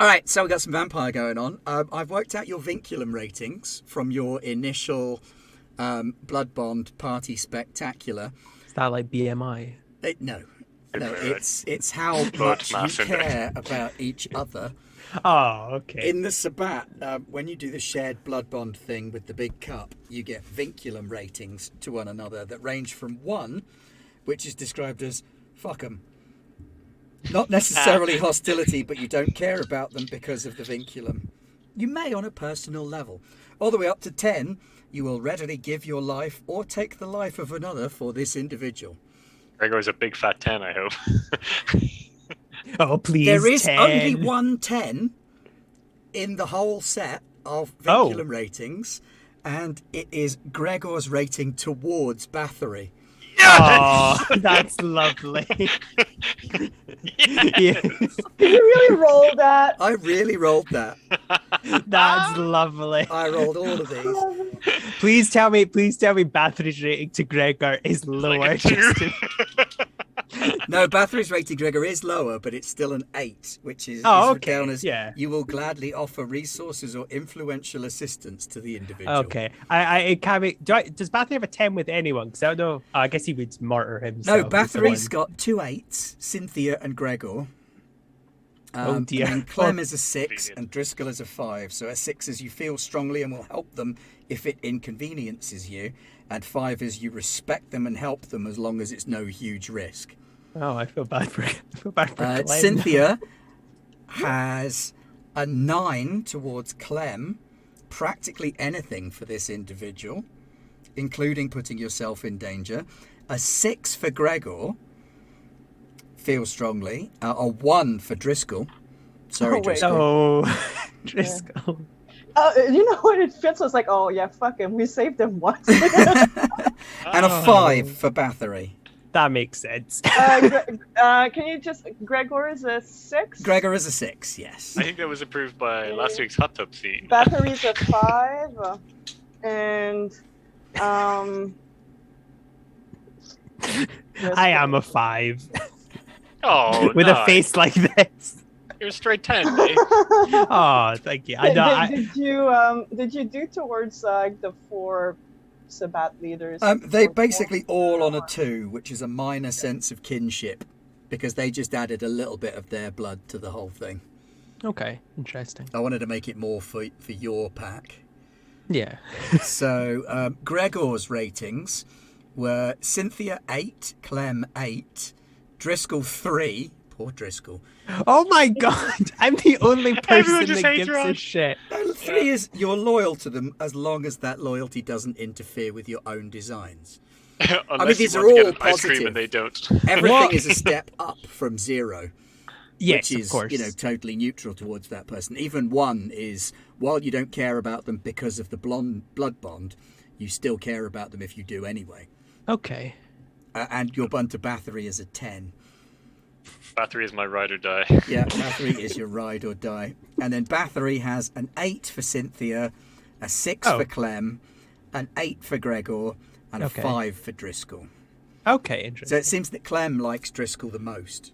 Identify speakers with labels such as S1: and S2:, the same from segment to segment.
S1: All right, so we've got some vampire going on. I've worked out your vinculum ratings from your initial Blood Bond party spectacular.
S2: Is that like BMI?
S1: No, it's how much you care about each other.
S2: Oh, okay.
S1: In the Sabbat, when you do the shared blood bond thing with the big cup, you get vinculum ratings to one another that range from 1, which is described as fuck 'em. Not necessarily hostility, but you don't care about them because of the vinculum. You may on a personal level. All the way up to 10, you will readily give your life or take the life of another for this individual.
S3: Gregor's a big fat 10, I hope.
S2: Oh, please.
S1: There is
S2: 10.
S1: only one 10 in the whole set of vinculum ratings, and it is Gregor's rating towards Bathory.
S2: Oh, that's lovely.
S4: Yes. Did you really roll that?
S1: I really rolled that.
S2: That's lovely.
S1: I rolled all of these.
S2: Please tell me Bathory's rating to Gregor is lower.
S3: Like
S1: No, Bathory's rating Gregor is lower, but it's still an 8, which is
S2: okay.
S1: down as
S2: Yeah.
S1: you will gladly offer resources or influential assistance to the individual.
S2: Okay. I can't be. Does Bathory have a 10 with anyone? Because I don't know. I guess he would martyr himself.
S1: No, Bathory's got 2 8s, Sinthia and Gregor.
S2: Oh dear.
S1: And Clem is a 6 and Driscoll is a 5. So a 6 is you feel strongly and will help them if it inconveniences you, and 5 is you respect them and help them as long as it's no huge risk.
S2: Oh, I feel bad for Clem.
S1: Sinthia has a 9 towards Clem, practically anything for this individual, including putting yourself in danger. A 6 for Gregor, feel strongly. A 1 for Driscoll. Sorry, Driscoll.
S2: Oh, Driscoll.
S4: You know what? It feels like, oh yeah, fuck him. We saved him once.
S1: And a 5 for Bathory.
S2: That makes sense.
S4: Can you just... Gregor is a 6?
S1: Gregor is a 6, yes.
S3: I think that was approved by last week's hot tub scene.
S4: Bathory's a 5. And...
S2: I am a 5.
S3: Oh,
S2: With a face like this.
S3: You're a straight 10, eh?
S2: Oh, thank you. I know.
S4: Did you do towards the 4 Sabbat leaders?
S1: They basically all on a 2, which is a minor sense of kinship, because they just added a little bit of their blood to the whole thing.
S2: Okay, interesting.
S1: I wanted to make it more for your pack.
S2: Yeah.
S1: So Gregor's ratings were Sinthia 8, Clem 8, Driscoll 3. Poor Driscoll.
S2: Oh my god! I'm the only person that gives a shit.
S1: 3 is you're loyal to them as long as that loyalty doesn't interfere with your own designs. I mean, these are all
S3: ice cream
S1: positive.
S3: and they don't.
S1: Everything is a step up from 0.
S2: Yes,
S1: which is,
S2: of course.
S1: Totally neutral towards that person. Even 1 is, while you don't care about them because of the blood bond, you still care about them if you do anyway.
S2: Okay.
S1: And your bond to Bathory is a 10.
S3: Bathory is my ride or die.
S1: Yeah, Bathory is your ride or die. And then Bathory has an 8 for Sinthia, a 6 for Clem, an 8 for Gregor, and a 5 for Driscoll.
S2: Okay, interesting.
S1: So it seems that Clem likes Driscoll the most.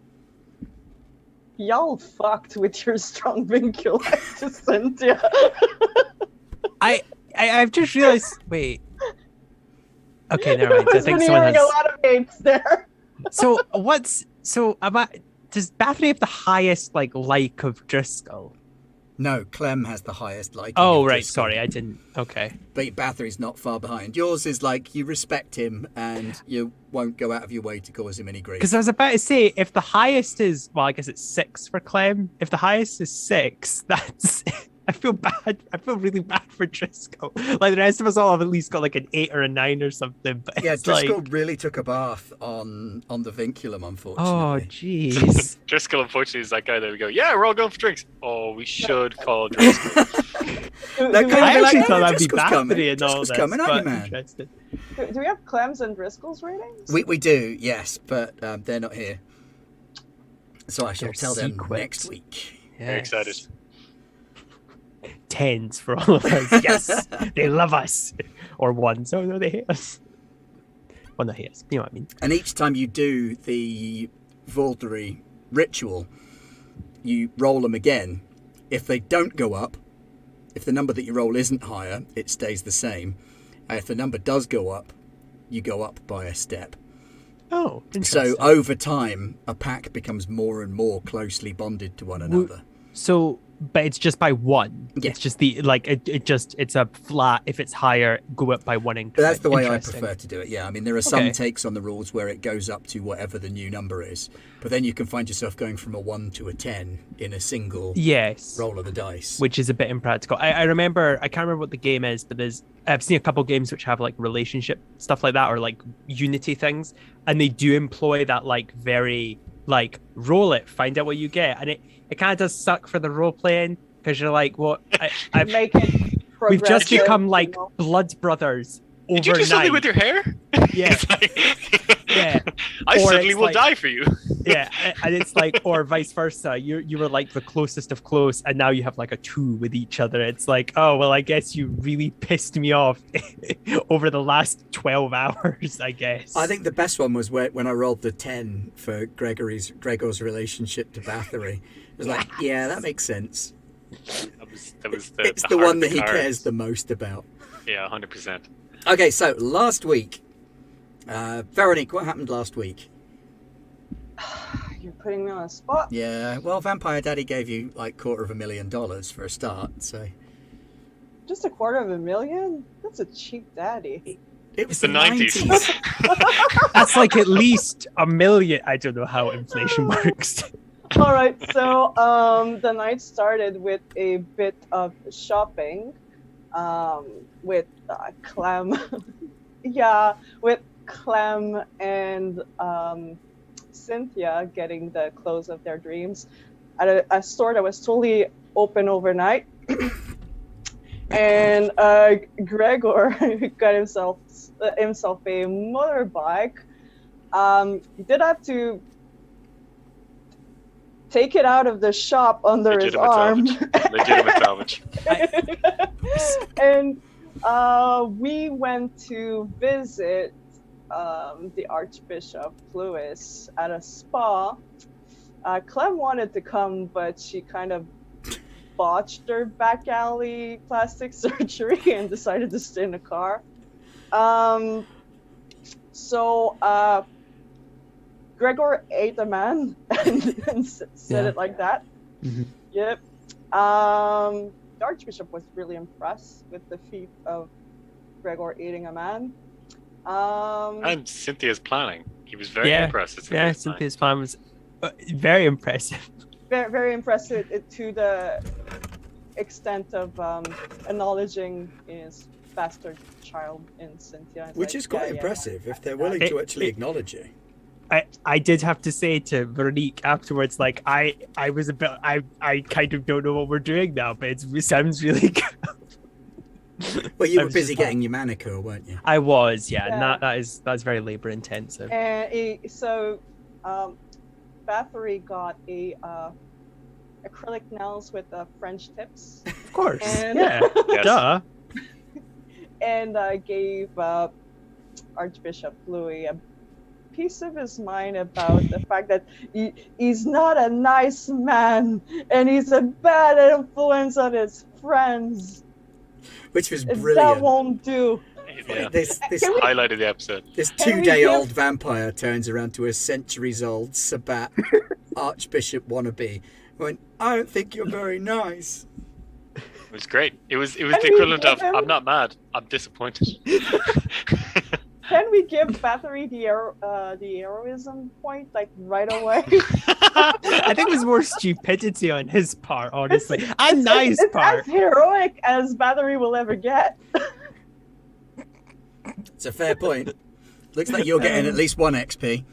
S4: Y'all fucked with your strong vincul to Sinthia.
S2: I've just realized. Wait. Okay, never mind. I think someone has
S4: a lot of hates there.
S2: So does Bathory have the highest like of Driscoll?
S1: No, Clem has the highest liking.
S2: Oh,
S1: of
S2: right.
S1: Driscoll.
S2: Sorry, I didn't. Okay.
S1: But Bathory's not far behind. Yours is like you respect him and you won't go out of your way to cause him any grief.
S2: Because I was about to say, if the highest is, well, I guess it's 6 for Clem. If the highest is 6, that's... I feel bad. I feel really bad for Driscoll. Like the rest of us all have at least got like an 8 or a 9 or something. But
S1: yeah,
S2: it's
S1: Driscoll really took a bath on the vinculum, unfortunately.
S2: Oh, jeez.
S3: Driscoll, unfortunately, is that guy that we go, yeah, we're all going for drinks. Oh, we should call Driscoll.
S2: I actually thought that'd be Bathory and all
S1: Driscoll's
S2: this.
S1: coming, aren't you, man?
S2: Interested.
S4: Do we have Clem's and Driscoll's ratings?
S1: We do, yes, but they're not here. So I shall tell them
S2: secret.
S1: next week.
S2: Yes.
S3: Very excited.
S2: 10s for all of us. Yes, they love us. Or 1s. Oh no, they hate us. Well, not hate us. You know what I mean.
S1: And each time you do the Vauldery ritual, you roll them again, If they don't go up, if the number that you roll isn't higher, it stays the same. And if the number does go up, you go up by a step.
S2: Oh,
S1: So
S2: interesting.
S1: over time, a pack becomes more and more closely bonded to one another.
S2: So, but it's just by one.
S1: Yeah.
S2: It's just it's a flat. If it's higher, go up by one increment.
S1: But that's the way I
S2: Interesting.
S1: prefer to do it. Yeah, I mean, there are some
S2: Okay.
S1: takes on the rules where it goes up to whatever the new number is, but then you can find yourself going from a 1 to a 10 in a single
S2: Yes.
S1: roll of the dice.
S2: Which is a bit impractical. I remember, I can't remember what the game is, but I've seen a couple games which have like relationship stuff like that, or like unity things, and they do employ that like very like roll it, find out what you get, and it kind of does suck for the role playing because you're like, what? I've
S4: Make it
S2: we've just
S4: progressive,
S2: become like
S4: you know?
S2: blood brothers overnight.
S3: Did you do something with your hair?
S2: Yeah.
S3: It's like-
S2: Yeah.
S3: I
S2: Or
S3: suddenly
S2: it's
S3: will
S2: like-
S3: die for you.
S2: Yeah, and it's like, or vice versa. You were like the closest of close, and now you have like a 2 with each other. It's like, oh well, I guess you really pissed me off over the last 12 hours. I guess.
S1: I think the best one was when I rolled the 10 for Gregor's relationship to Bathory. It was like, yeah, that makes sense.
S3: That was
S1: It's
S3: the
S1: the
S3: heart
S1: one
S3: of
S1: that he
S3: cards.
S1: cares the most about.
S3: Yeah, 100%.
S1: Okay, so last week, Veronique, what happened last week?
S4: You're putting me on a spot.
S1: Yeah, well, Vampire Daddy gave you like $250,000 for a start, so
S4: Just $250,000? That's a cheap daddy.
S1: it was
S3: The 90s.
S2: That's like at least $1 million. I don't know how inflation works.
S4: All right, so the night started with a bit of shopping, with Clem, yeah, with Clem and Sinthia getting the clothes of their dreams at a store that was totally open overnight, and Gregor got himself a motorbike. He did have to take it out of the shop under his
S3: Legitimate
S4: arm.
S3: salvage. Legitimate salvage.
S4: And we went to visit the Archbishop Luis at a spa. Clem wanted to come, but she kind of botched her back alley plastic surgery and decided to stay in the car. So Gregor ate a man and said
S2: Yeah.
S4: it like that.
S2: Mhm.
S4: Yep. The Archbishop was really impressed with the feat of Gregor eating a man.
S3: And Cynthia's planning. He was very
S2: Yeah.
S3: impressed. with
S2: Yeah,
S3: Cynthia's planning.
S2: Cynthia's plan was very impressive.
S4: Very, very impressive to the extent of acknowledging his bastard child in Sinthia. It's
S1: which
S4: like,
S1: is quite
S4: yeah,
S1: impressive if they're willing to actually acknowledge it.
S2: I did have to say to Veronique afterwards, like I was a bit, I kind of don't know what we're doing now, but it sounds really good.
S1: Well, you
S2: I
S1: were
S2: was
S1: busy
S2: just like-
S1: getting your manicure, weren't you?
S2: I was, yeah,
S4: Yeah.
S2: and that's very labor intensive.
S4: And so Bathory got a acrylic nails with French tips,
S2: Of course,
S4: and
S2: yeah,
S3: Yes.
S2: duh.
S4: and gave Archbishop Luis a piece of his mind about the fact that he's not a nice man and he's a bad influence on his friends.
S1: Which was
S4: That
S1: brilliant.
S4: won't do.
S3: Yeah.
S1: This
S3: Highlighted the episode.
S1: this
S4: Can we
S1: 2-day-old
S4: give-
S1: vampire turns around to a centuries-old Sabbat Archbishop wannabe. Went, I don't think you're very nice.
S3: It was great. It was the
S4: we
S3: equivalent
S4: give
S3: of
S4: him-
S3: I'm not mad, I'm disappointed.
S4: Can we give Bathory the heroism point like right away?
S2: I think it was more stupidity on his part, honestly, and nice
S4: it's
S2: part.
S4: as heroic as Bathory will ever get.
S1: It's a fair point. Looks like you're getting at least 1 XP.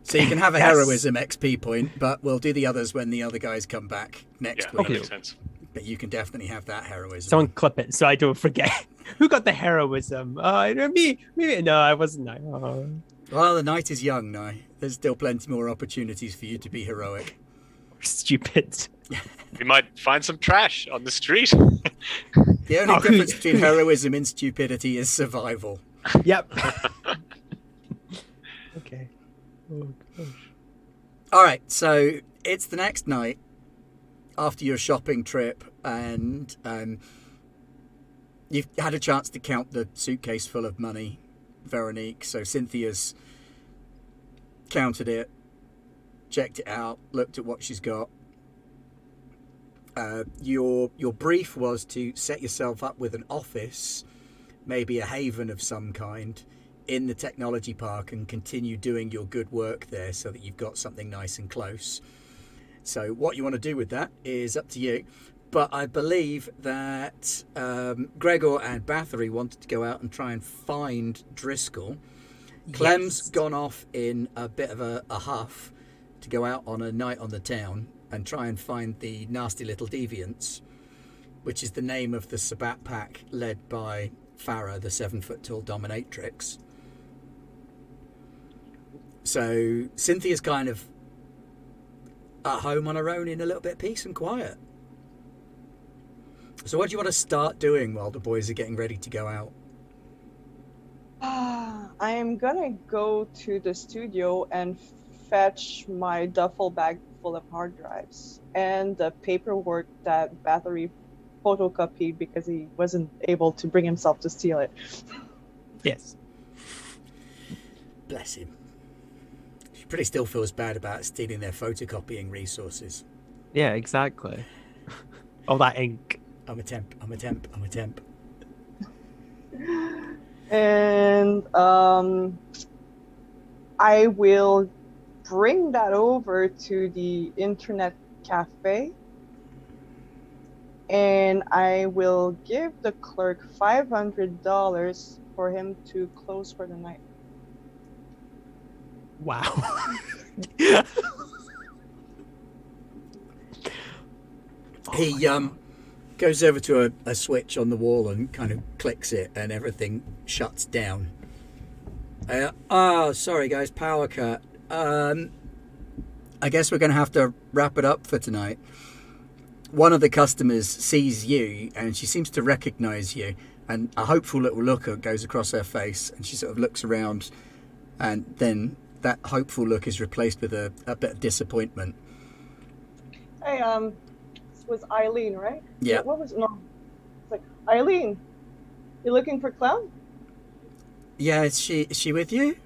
S1: So you can have a
S2: Yes.
S1: heroism XP point, but we'll do the others when the other guys come back next
S3: Yeah,
S1: week.
S3: that makes sense.
S1: But you can definitely have that heroism.
S2: Someone clip it so I don't forget. Who got the heroism? Me. No, I wasn't. Oh.
S1: Well, the night is young now. There's still plenty more opportunities for you to be heroic.
S2: Stupid.
S3: We might find some trash on the street.
S1: The only
S2: Oh,
S1: difference between heroism and stupidity is survival.
S2: Yep. Okay. Oh gosh.
S1: All right, so it's the next night, after your shopping trip, and you've had a chance to count the suitcase full of money, Veronique. So Cynthia's counted it, checked it out, looked at what she's got. Your brief was to set yourself up with an office, maybe a haven of some kind, in the technology park, and continue doing your good work there so that you've got something nice and close. So what you want to do with that is up to you. But I believe that Gregor and Bathory wanted to go out and try and find Driscoll. Clem's gone off in a bit of a huff to go out on a night on the town and try and find the nasty little deviants, which is the name of the Sabbat pack led by Farah, the 7-foot-tall dominatrix. So Cynthia's kind of at home on her own in a little bit of peace and quiet. So what do you want to start doing while the boys are getting ready to go out?
S4: I am gonna go to the studio and fetch my duffel bag full of hard drives and the paperwork that Bathory photocopied because he wasn't able to bring himself to steal it.
S2: Yes.
S1: Bless him. She pretty still feels bad about stealing their photocopying resources.
S2: Yeah, exactly. All that ink.
S1: I'm a temp.
S4: And I will bring that over to the internet cafe, and I will give the clerk $500 for him to close for the night.
S2: Wow.
S1: He goes over to a switch on the wall and kind of clicks it, and everything shuts down. Sorry guys, power cut. I guess we're going to have to wrap it up for tonight. One of the customers sees you, and she seems to recognize you, and a hopeful little look goes across her face, and she sort of looks around, and then that hopeful look is replaced with a bit of disappointment.
S4: Hey, this was Eileen, right?
S1: Yeah.
S4: What was no? It's like, Eileen, you looking for Clem?
S1: Yeah, is she with you?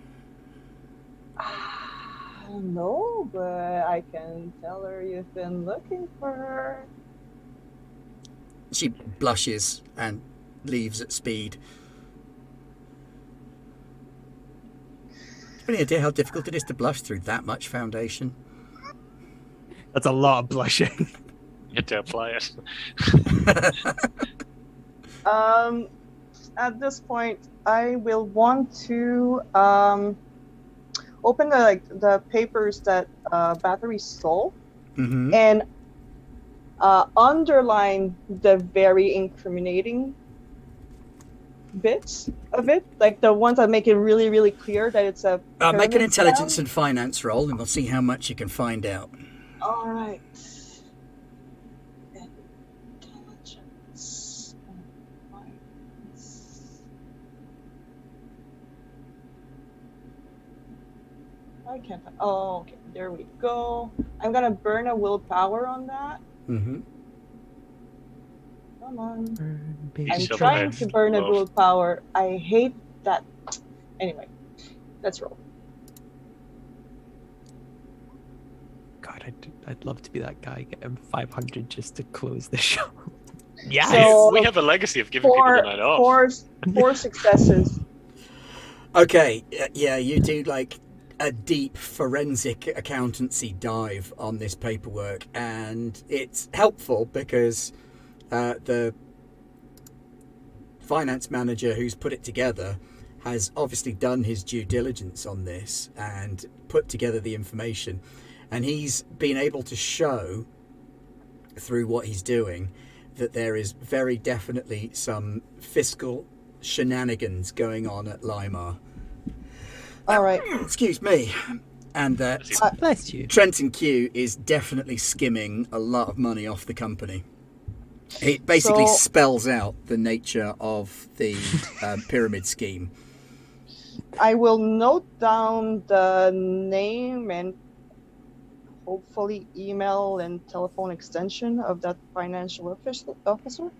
S4: No, but I can tell her you've been looking for her.
S1: She blushes and leaves at speed. Do you have any idea how difficult it is to blush through that much foundation?
S2: That's a lot of blushing.
S3: You have to apply it.
S4: At this point, I will want to open the papers that Bathory stole,
S1: Mm-hmm.
S4: and underline the very incriminating bits of it, like the ones that make it really, really clear that it's a
S1: Make an
S4: pyramid
S1: intelligence
S4: scam.
S1: and finance roll, and we'll see how much you can find out.
S4: All right. Intelligence and finance. I can't. Oh, okay. There we go. I'm gonna burn a willpower on that.
S1: Mm-hmm.
S4: Come on.
S3: You
S4: I'm
S3: still
S4: trying
S3: have
S4: to burn a
S3: love.
S4: willpower. I hate that. Anyway, let's roll.
S2: God, I'd love to be that guy. Get him 500 just to close the show. Yes.
S4: So-
S3: We have a legacy of giving people the night off.
S4: Four successes.
S1: Okay, yeah, you do like a deep forensic accountancy dive on this paperwork, and it's helpful because the finance manager who's put it together has obviously done his due diligence on this and put together the information, and he's been able to show through what he's doing that there is very definitely some fiscal shenanigans going on at Limar.
S4: All right.
S1: Excuse me. And that
S2: Bless you.
S1: Trenton Q is definitely skimming a lot of money off the company. It basically
S4: So-
S1: spells out the nature of the pyramid scheme.
S4: I will note down the name and hopefully email and telephone extension of that financial officer.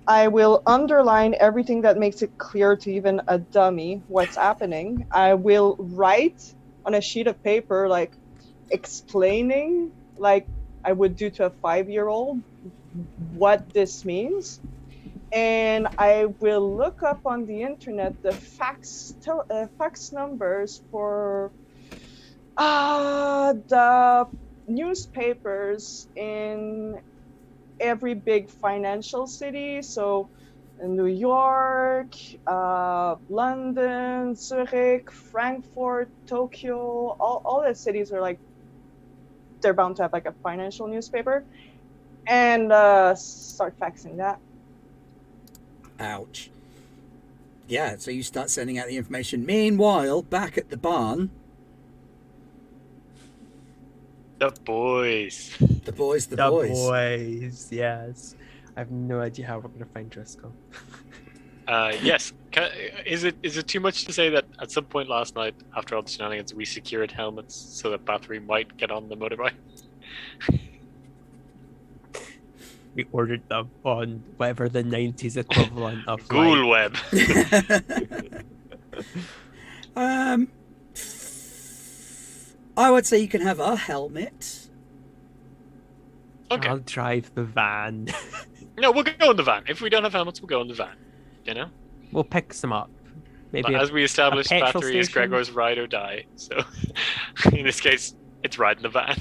S4: I will underline everything that makes it clear to even a dummy what's happening. I will write on a sheet of paper, like explaining, like I would do to a 5-year-old, what this means. And I will look up on the internet the fax numbers for the newspapers in every big financial city. So New York, London, Zurich, Frankfurt, Tokyo, all the cities are like, they're bound to have like a financial newspaper, and start faxing that.
S1: Ouch. Yeah, so you start sending out the information. Meanwhile, back at the barn,
S3: The boys.
S1: the boys.
S2: boys, yes. I have no idea how we're going to find Driscoll.
S3: Yes. Is it too much to say that at some point last night, after all the shenanigans, we secured helmets so that Bathory might get on the motorbike?
S2: We ordered them on whatever the 90s equivalent of
S3: Ghoul web.
S1: I would say you can have a helmet.
S3: Okay.
S2: I'll drive the van.
S3: No, we'll go in the van. If we don't have helmets, we'll go in the van. You know?
S2: We'll pick some up. Maybe
S3: But as we established,
S2: petrol
S3: Bathory is
S2: station?
S3: Gregor's ride or die. So, in this case, it's ride in the van.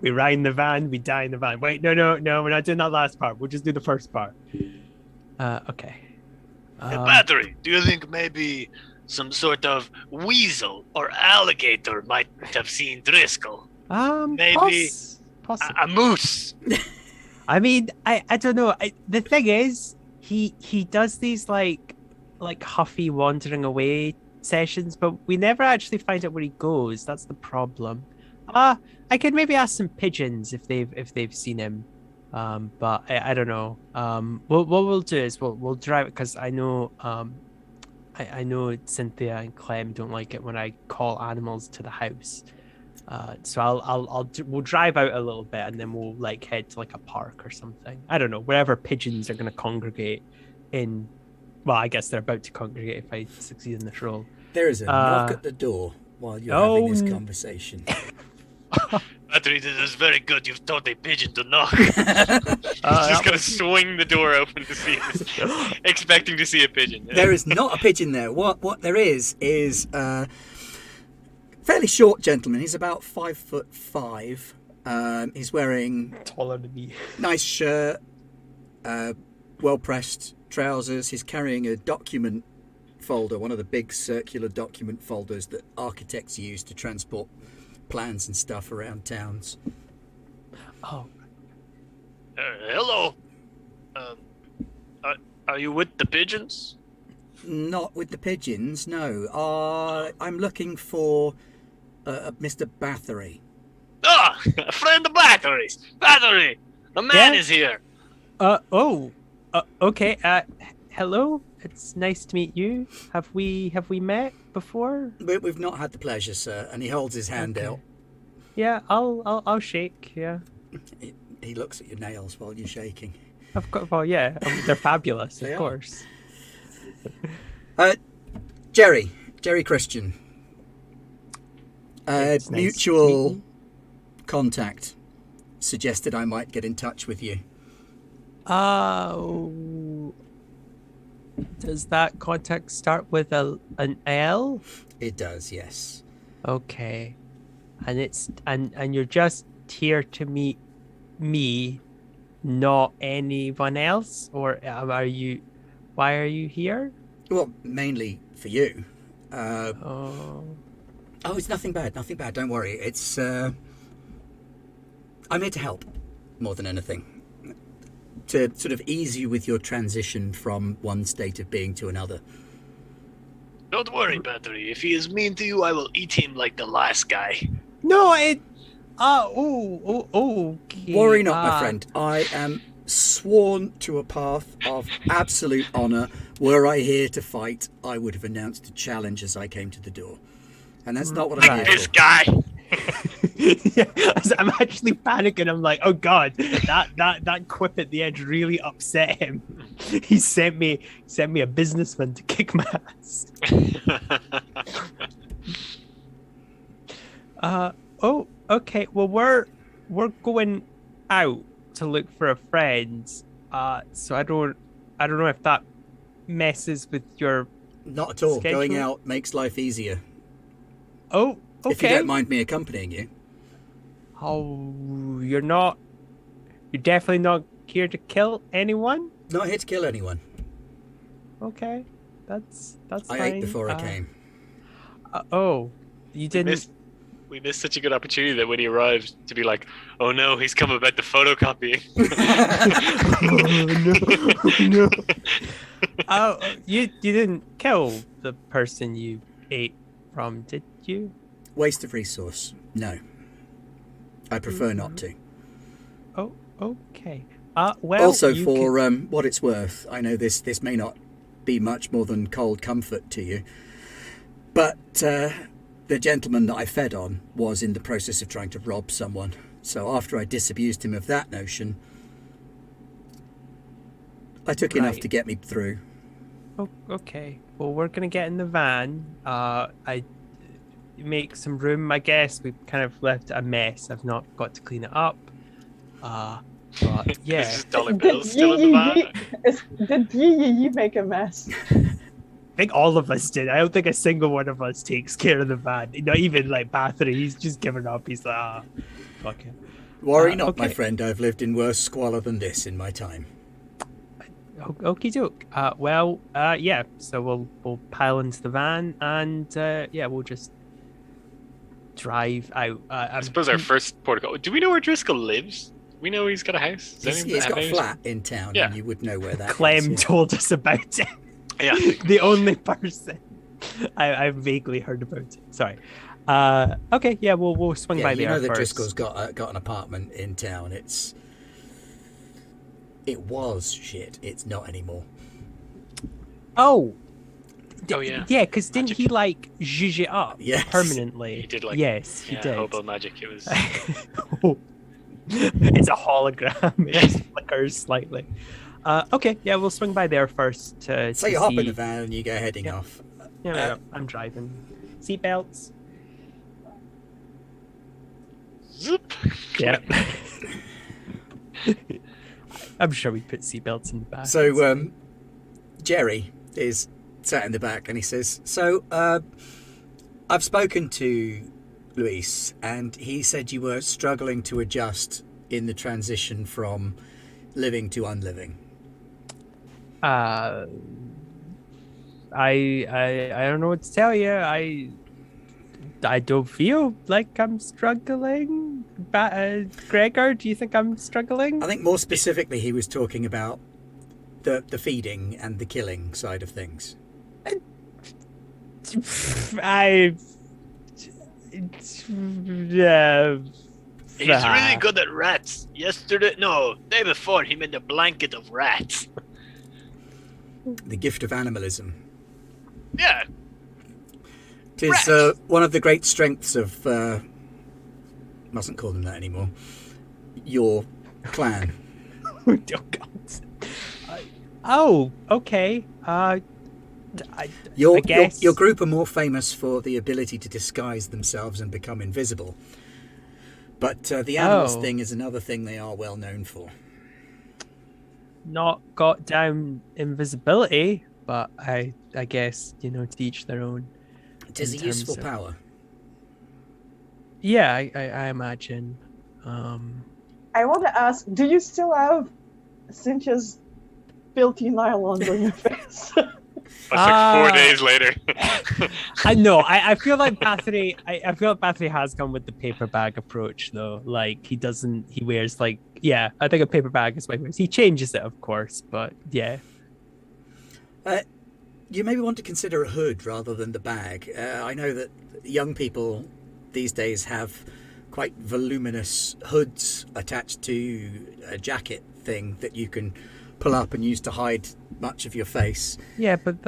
S2: we ride in the van, we die in the van. Wait, no, we're not doing that last part. We'll just do the first part. Okay.
S3: Bathory, do you think maybe some sort of weasel or alligator might have seen Driscoll? Maybe
S2: possibly.
S3: a moose.
S2: I mean, I don't know. The thing is, he does these like huffy wandering away sessions, but we never actually find out where he goes. That's the problem. I could maybe ask some pigeons if they've seen him. But I don't know. What we'll do is we'll drive it, because I know I know Sinthia and Clem don't like it when I call animals to the house. So we'll drive out a little bit, and then we'll like head to like a park or something. I don't know, wherever pigeons are going to congregate in. Well, I guess they're about to congregate if I succeed in this role.
S1: There is a knock at the door while you're having this conversation.
S3: Bathory, this is very good. You've taught a pigeon to knock. He's just gonna swing the door open to see, expecting to see a pigeon. Yeah.
S1: There is not a pigeon there. What there is a fairly short gentleman. He's about 5'5". He's wearing
S2: Taller than me.
S1: nice shirt, well pressed trousers. He's carrying a document folder, one of the big circular document folders that architects use to transport plans and stuff around towns.
S2: Oh.
S3: Hello. Are you with the pigeons?
S1: Not with the pigeons, no. I'm looking for Mr. Bathory.
S3: Ah, a friend of Bathory's. Bathory, the man is here.
S2: Okay. Hello. It's nice to meet you. Have we met before?
S1: We've not had the pleasure, sir. And he holds his hand out.
S2: Yeah, I'll shake. Yeah.
S1: He looks at your nails while you're shaking.
S2: Of course. Well, yeah, they're fabulous.
S1: They
S2: of
S1: are.
S2: course.
S1: Jerry Christian.
S2: It's nice
S1: Mutual
S2: to meet
S1: contact suggested I might get in touch with you.
S2: Oh. Does that contact start with an L?
S1: It does, yes.
S2: Okay. And you're just here to meet me, not anyone else? Or why are you here?
S1: Well, mainly for you.
S2: Oh,
S1: it's nothing bad, don't worry. It's, I'm here to help, more than anything. To sort of ease you with your transition from one state of being to another.
S3: Don't worry, Bathory. If he is mean to you, I will eat him like the last guy.
S2: no, okay.
S1: Worry not, my friend. I am sworn to a path of absolute honour. Were I here to fight, I would have announced a challenge as I came to the door. And that's not what I'm here
S3: This
S1: for.
S3: guy.
S2: Yeah, I'm actually panicking. I'm like, oh god, that quip at the edge really upset him. He sent me a businessman to kick my ass. Oh, okay. Well, we're going out to look for a friend. So I don't know if that messes with your.
S1: Not at all.
S2: Schedule?
S1: Going out makes life easier.
S2: Oh, okay.
S1: If you don't mind me accompanying you.
S2: Oh, you're definitely not here to kill anyone?
S1: Not here to kill anyone.
S2: Okay. That's
S1: I
S2: fine.
S1: ate before I came.
S2: Oh, you didn't.
S3: We missed such a good opportunity that when he arrived to be like, oh no, he's come about the photocopying.
S2: Oh, no. Oh, you didn't kill the person you ate from, did you?
S1: Waste of resource. No. I prefer not to.
S2: Oh, okay. Well,
S1: Also,
S2: you
S1: for what it's worth, I know this may not be much more than cold comfort to you, but the gentleman that I fed on was in the process of trying to rob someone. So after I disabused him of that notion, I took enough to get me through.
S2: Oh, okay. Well, we're gonna get in the van. I make some room. I guess we've kind of left a mess. I've not got to clean it up. But yeah.
S3: This is dollar bills still in the van.
S4: Did Yi make a mess?
S2: I think all of us did. I don't think a single one of us takes care of the van. Not even like Bathory. He's just given up. He's like, fuck it.
S1: Worry not,
S2: okay.
S1: my friend. I've lived in worse squalor than this in my time.
S2: Okie doke. Yeah. So we'll pile into the van and we'll just drive out.
S3: I suppose our first port of call. Do we know where Driscoll lives? We know he's got a house.
S1: He's got a flat in town, and you would know where that
S2: Clem
S1: is.
S2: told us about it.
S3: Yeah.
S2: The only person I vaguely heard about it. Sorry. Okay. Yeah. We'll swing by there.
S1: You know that
S2: first.
S1: Driscoll's got an apartment in town. It was shit. It's not anymore.
S2: Oh.
S3: Oh yeah.
S2: Yeah, because didn't
S3: Magic.
S2: he like zhuzh it up
S1: Yes.
S2: permanently?
S3: He did like
S2: Yes, he did.
S3: hobo magic. It was
S2: It's a hologram. It just flickers slightly. Okay, yeah, we'll swing by there first to
S1: So
S2: to
S1: you hop
S2: see.
S1: in the van and you go heading off.
S2: Yeah, I'm driving. Seatbelts.
S3: zoop.
S2: Yeah. I'm sure we put seatbelts in the back.
S1: So Jerry is sat in the back and he says, so I've spoken to Luis and he said you were struggling to adjust in the transition from living to unliving.
S2: I don't know what to tell you. I don't feel like I'm struggling. Gregor, do you think I'm struggling?
S1: I think more specifically he was talking about the feeding and the killing side of things.
S3: He's really good at rats. Day before he made a blanket of rats.
S1: The gift of animalism.
S3: Yeah.
S1: It is one of the great strengths of, mustn't call them that anymore, your clan.
S2: Oh, God. Oh, okay. I guess
S1: Your group are more famous for the ability to disguise themselves and become invisible. But the animals thing is another thing they are well known for.
S2: not got down invisibility, but I guess, to each their own.
S1: It is a useful power.
S2: Yeah, I imagine.
S4: I want to ask, do you still have Cynthia's filthy nylons on your face?
S3: That's like 4 days later.
S2: I know. I feel like Bathory. I feel like Bathory has gone with the paper bag approach, though. Like he wears I think a paper bag is what he wears. He changes it, of course, but yeah.
S1: You maybe want to consider a hood rather than the bag. I know that young people these days have quite voluminous hoods attached to a jacket thing that you can pull up and use to hide much of your face.
S2: Yeah, but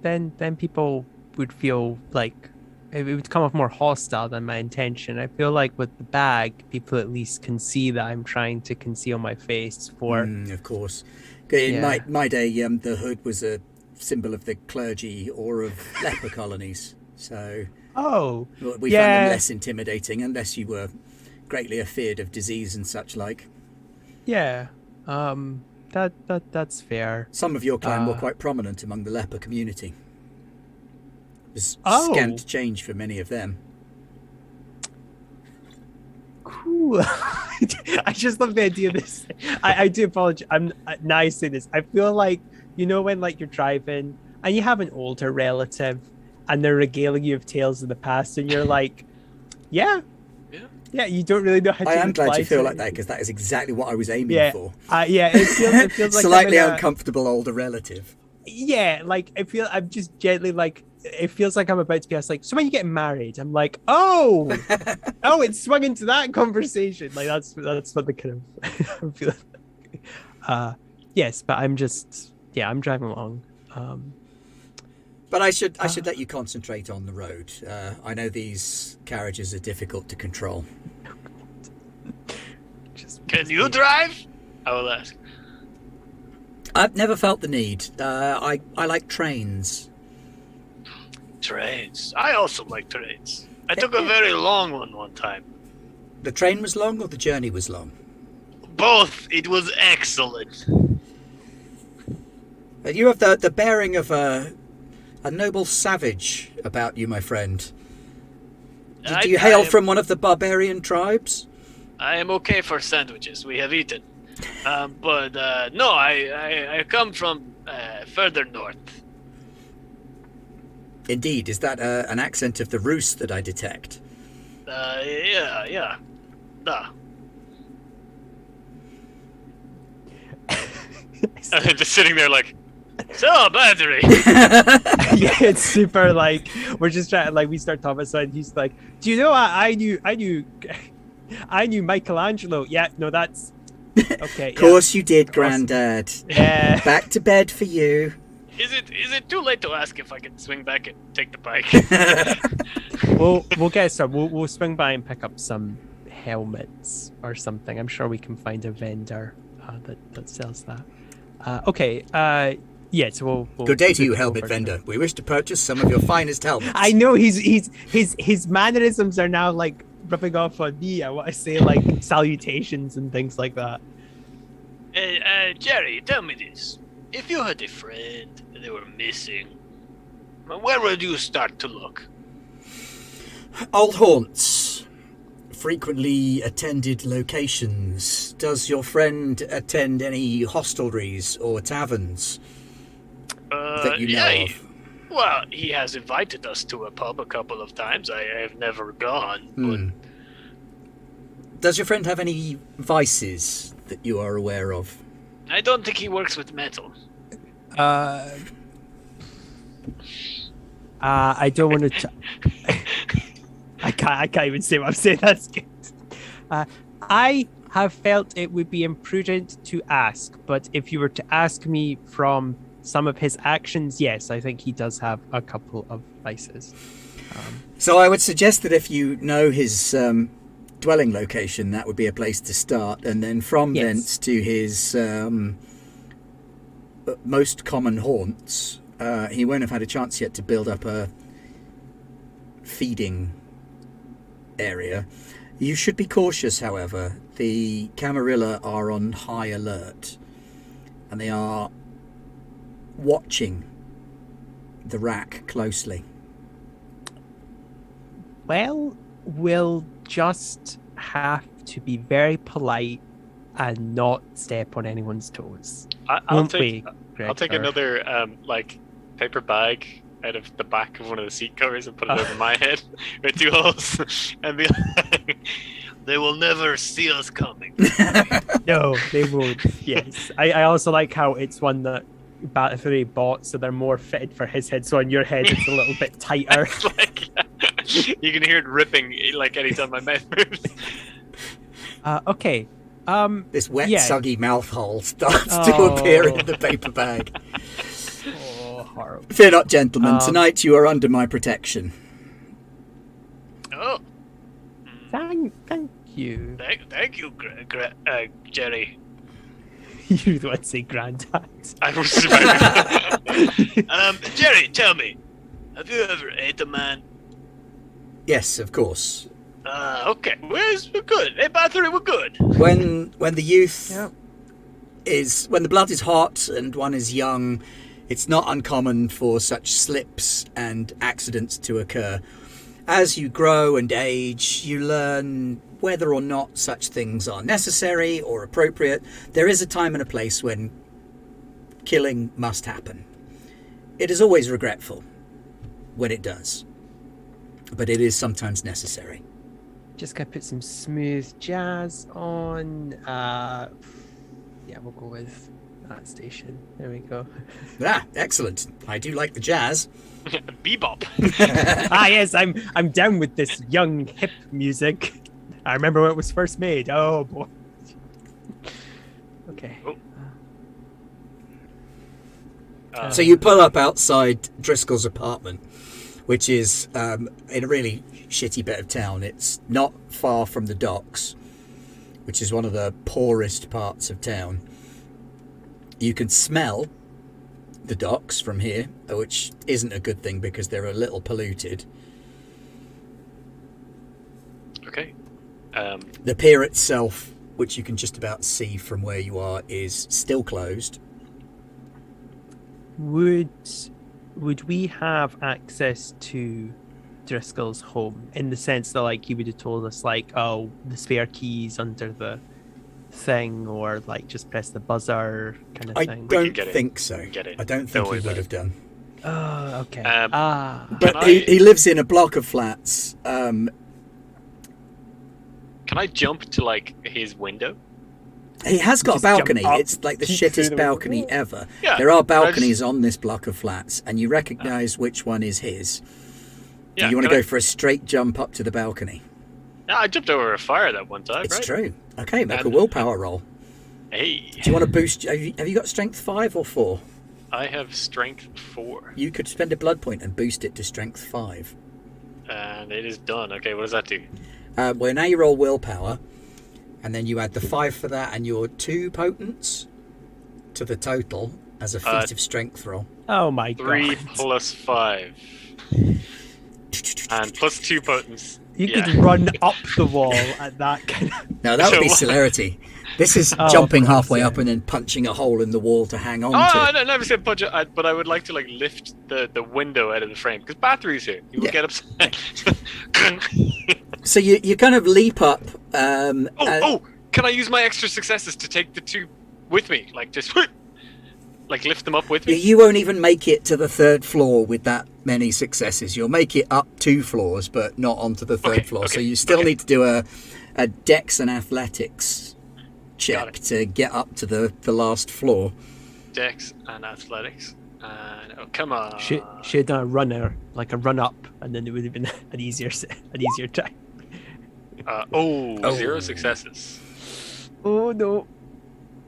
S2: then people would feel like it would come off more hostile than my intention. I feel like with the bag, people at least can see that I'm trying to conceal my face for.
S1: Of course. In my day, the hood was a symbol of the clergy or of leper colonies. So we found them less intimidating unless you were greatly afeared of disease and such like.
S2: Yeah, that's fair.
S1: Some of your clan were quite prominent among the leper community. It was scant change for many of them.
S2: Cool. I just love the idea of this. I do apologize. I'm nice to this. I feel like, you know, when like you're driving and you have an older relative and they're regaling you of tales of the past and you're like, yeah, you don't really know how to
S1: I am glad you feel
S2: to
S1: like that, because that is exactly what I was aiming for.
S2: It feels like
S1: slightly uncomfortable older relative.
S2: Yeah, like I'm just gently like, it feels like I'm about to be asked, like, so when you get married? I'm like, oh, it swung into that conversation. Like that's what the kind of I'm feeling. Yes, but I'm driving along.
S1: But I should let you concentrate on the road. I know these carriages are difficult to control.
S3: Can you drive? I will ask.
S1: I've never felt the need. I like trains.
S3: Trains. I also like trains. I took a very long one time.
S1: The train was long or the journey was long?
S3: Both. It was excellent.
S1: You have the bearing of a noble savage about you, my friend. Do you hail from one of the barbarian tribes?
S3: I am okay for sandwiches. We have eaten. But no, I come from further north.
S1: Indeed. Is that an accent of the Rus that I detect?
S3: Yeah. Nah. I'm just sitting there like, so, Bathory.
S2: Yeah, it's super like, we're just trying, like, we start talking about something, he's like, do you know, I knew Michelangelo. Yeah, no, that's okay.
S1: Of course you did, Grandad.
S2: Yeah.
S1: Back to bed for you.
S3: Is it too late to ask if I can swing back and take the bike?
S2: We'll get started. We'll swing by and pick up some helmets or something. I'm sure we can find a vendor that sells that. Okay. Yeah. So we'll
S1: Good day to you, helmet vendor. We wish to purchase some of your finest helmets.
S2: I know his mannerisms are now like rubbing off on me. I want to say like salutations and things like that.
S3: Jerry, tell me this. If you had a friend and they were missing, where would you start to look?
S1: Old haunts. Frequently attended locations. Does your friend attend any hostelries or taverns that you know of?
S3: Well, he has invited us to a pub a couple of times. I have never gone. But
S1: Does your friend have any vices that you are aware of?
S3: I don't think he works with metal.
S2: I don't want to. I can't even say what I'm saying. That's good. I have felt it would be imprudent to ask, but if you were to ask me from some of his actions, yes, I think he does have a couple of vices.
S1: So I would suggest that if you know his dwelling location, that would be a place to start, and then from thence to his most common haunts. He won't have had a chance yet to build up a feeding area. You should be cautious, however. The Camarilla are on high alert, and they are watching the rack closely.
S2: Well, we'll just have to be very polite and not step on anyone's toes.
S3: I'll take another paper bag out of the back of one of the seat covers and put it over my head with 2 holes and be like, they will never see us coming.
S2: No, they won't. Yes. I also like how it's one that Bathory bought, so they're more fitted for his head. So on your head, it's a little bit tighter.
S3: You can hear it ripping like anytime my mouth moves.
S2: Okay.
S1: This wet,
S2: yeah.
S1: soggy mouth hole starts to appear in the paper bag.
S2: Oh, horrible.
S1: Fear not, gentlemen. Tonight you are under my protection.
S3: Oh,
S2: Thank you.
S3: thank you, Jerry.
S2: You the one to say granddad.
S3: I was about Jerry, tell me, have you ever ate a man?
S1: Yes, of course.
S3: Okay. We're good. Hey, Bathory, we're good.
S1: When the youth
S2: Yeah.
S1: when the blood is hot and one is young, it's not uncommon for such slips and accidents to occur. As you grow and age, you learn whether or not such things are necessary or appropriate. There is a time and a place when killing must happen. It is always regretful when it does, but it is sometimes necessary.
S2: Just gotta put some smooth jazz on. Yeah, we'll go with that station. There we go.
S1: Excellent. I do like the jazz.
S3: Bebop.
S2: Yes, I'm down with this young hip music. I remember when it was first made. Oh boy. Okay.
S3: Oh.
S1: So you pull up outside Driscoll's apartment, which is in a really shitty bit of town. It's not far from the docks, which is one of the poorest parts of town. You can smell the docks from here, which isn't a good thing because they're a little polluted.
S3: Okay.
S1: The pier itself, which you can just about see from where you are, is still closed.
S2: Would we have access to Driscoll's home in the sense that, like, he would have told us, like, oh, the spare keys under the thing, or like just press the buzzer kind of
S1: I
S2: thing?
S1: don't think so.
S3: Get it.
S1: I don't think
S3: Don't
S1: he
S3: worry
S1: would
S3: about
S1: have done.
S2: Oh, okay.
S1: But he lives in a block of flats.
S3: Can I jump to like his window?
S1: He has got a
S2: Just jump
S1: balcony.
S2: up,
S1: It's like the
S2: peek through
S1: shittest
S2: the
S1: balcony
S2: window.
S1: ever.
S3: Yeah,
S1: There are
S3: can I
S1: balconies
S3: just-
S1: on this block of flats, and you recognise which one is his.
S3: Yeah,
S1: Do you want to
S3: can
S1: go for a straight jump up to the balcony?
S3: Yeah, I jumped over a fire that one time,
S1: It's
S3: right?
S1: true. Okay, make a
S3: And-
S1: willpower roll.
S3: Hey,
S1: Do you want to boost? Have you got strength 5 or 4?
S3: I have strength 4,
S1: You could spend a blood point and boost it to strength 5.
S3: and it is done. Okay, what does that do?
S1: Well, now you roll willpower, and then you add the 5 for that and your 2 potents to the total as a feat of strength roll.
S2: Oh my
S3: 3
S2: god.
S3: plus 5, and plus 2 potents.
S2: You
S3: Yeah.
S2: could run up the wall at that kind of...
S1: No, that would be
S3: So-
S1: celerity. This is
S2: Oh,
S1: jumping
S2: of course,
S1: halfway
S2: yeah.
S1: up and then punching a hole in the wall to hang on
S3: Oh,
S1: to.
S3: I never said punch it, but I would like to like lift the window out of the frame because Bathory's here. He will
S1: Yeah.
S3: get upset.
S1: So you kind of leap up.
S3: Can I use my extra successes to take the 2 with me? Like just like lift them up with me?
S1: You won't even make it to the 3rd floor with that many successes. You'll make it up 2 floors, but not onto the 3rd floor. So you still need to do a dex and athletics check to get up to the last floor.
S3: Dex and athletics. And come on.
S2: Should have done a runner, like a run up, and then it would have been an easier time.
S3: 0 successes.
S2: Oh no.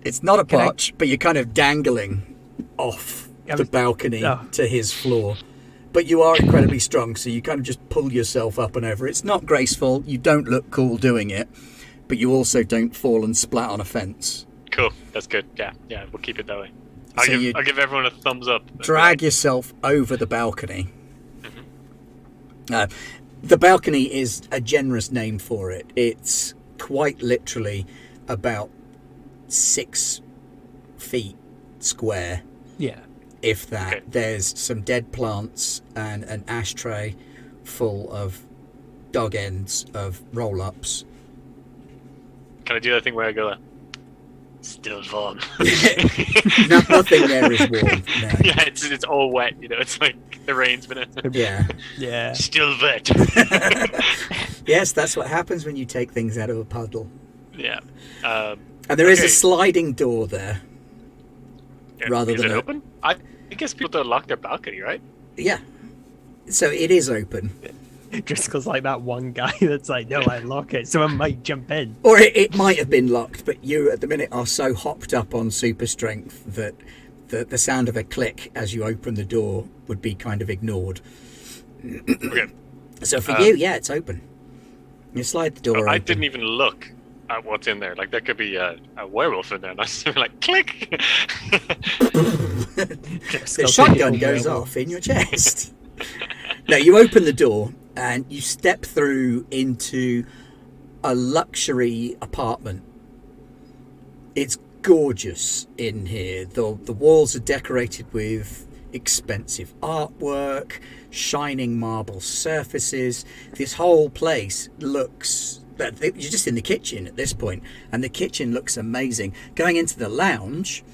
S1: It's not a
S2: Can I-
S1: potch, but you're kind of dangling off the balcony to his floor. But you are incredibly strong, so you kind of just pull yourself up and over. It's not graceful. You don't look cool doing it, but you also don't fall and splat on a fence.
S3: Cool. That's good. Yeah, we'll keep it that way.
S1: So you
S3: I'll give everyone a thumbs up.
S1: drag yourself over the balcony. The balcony is a generous name for it. It's quite literally about 6 feet square,
S2: Yeah.
S1: if that.
S3: Okay.
S1: There's some dead plants and an ashtray full of dog ends of roll-ups.
S3: Can I do that thing where I go, still warm?
S1: Nothing there is warm. No.
S3: Yeah, it's all wet, you know. It's like the rain's been
S1: Yeah.
S2: Yeah.
S3: still wet.
S1: Yes, that's what happens when you take things out of a puddle.
S3: Yeah.
S1: And there is a
S3: Okay.
S1: sliding door there. Rather
S3: is
S1: than
S3: it
S1: a-
S3: open? I guess people don't lock their balcony, right?
S1: Yeah. So it is open.
S2: Driscoll's like that one guy that's like, no, I lock it. Someone might jump in.
S1: Or it might have been locked, but you at the minute are so hopped up on super strength that the sound of a click as you open the door would be kind of ignored.
S3: Okay.
S1: So for you, yeah, it's open. You slide the door open.
S3: I didn't even look at what's in there. Like, there could be a werewolf in there, and I was like, click!
S1: The shotgun goes off in your chest. No, you open the door and you step through into a luxury apartment. It's gorgeous in here. The walls are decorated with expensive artwork, shining marble surfaces. This whole place looks... You're just in the kitchen at this point, and the kitchen looks amazing. Going into the lounge,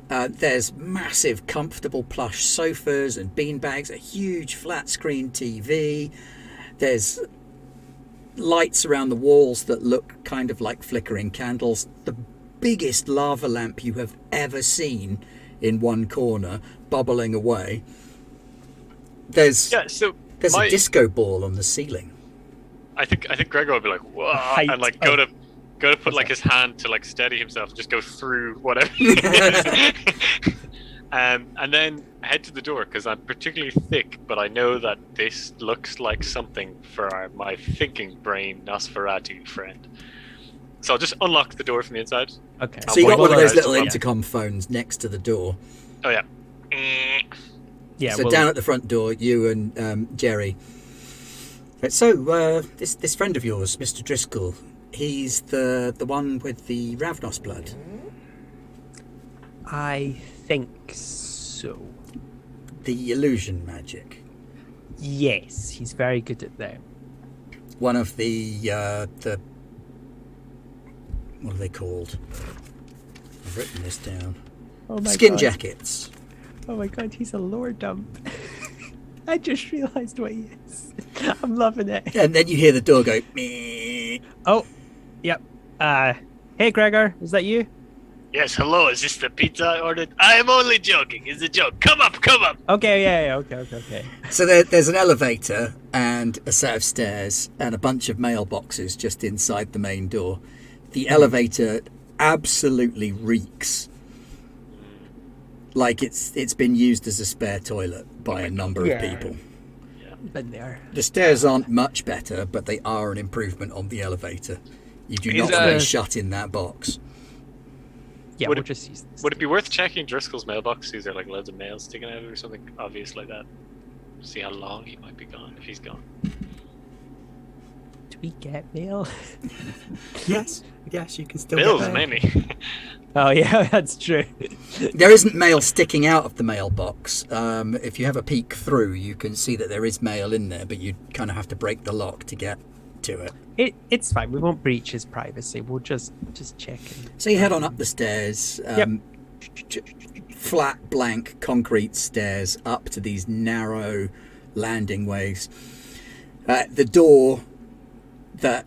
S1: there's massive, comfortable plush sofas and beanbags, a huge flat-screen TV. There's lights around the walls that look kind of like flickering candles. The biggest lava lamp you have ever seen in one corner, bubbling away. There's a disco ball on the ceiling.
S3: I think Gregor would be like, whoa, and like go to put like his hand to like steady himself and just go through whatever. And then head to the door, because I'm particularly thick, but I know that this looks like something for my thinking brain Nosferatu friend. So I'll just unlock the door from the inside.
S2: Okay.
S1: So you got one of those little intercom phones next to the door.
S3: Oh yeah.
S2: Yeah.
S1: So down at the front door, you and Jerry. So this friend of yours, Mr. Driscoll, he's the one with the Ravnos blood.
S2: I think so.
S1: The illusion magic.
S2: Yes, he's very good at that.
S1: One of the what are they called? I've written this down.
S2: Oh my
S1: Skin
S2: God.
S1: jackets.
S2: Oh my God, he's a lore dump. I just realised what he is. I'm loving it.
S1: And then you hear the door go, meh.
S2: Oh, yep. Hey Gregor, is that you?
S3: Yes, hello, is this the pizza I ordered? I am only joking, it's a joke. Come up!
S2: Okay, yeah, okay.
S1: So there's an elevator and a set of stairs and a bunch of mailboxes just inside the main door. The elevator absolutely reeks. Like it's been used as a spare toilet by a number of people.
S2: Been there.
S1: The stairs aren't much better, but they are an improvement on the elevator. You do not stay shut in that box.
S2: Yeah,
S3: would
S2: we'll just use this.
S3: Would it be worth checking Driscoll's mailbox? Is there like loads of mail sticking out of it or something obvious like that? See how long he might be gone, if he's gone.
S2: Do we get mail?
S5: Yes, you can still
S3: Bills,
S5: get mail.
S3: mainly.
S2: Oh yeah, that's true.
S1: There isn't mail sticking out of the mailbox. If you have a peek through, you can see that there is mail in there, but you kind of have to break the lock to get to it.
S2: It's fine. We won't breach his privacy. We'll just check him.
S1: So you head on up the stairs. Flat, blank, concrete stairs up to these narrow landing ways. The door that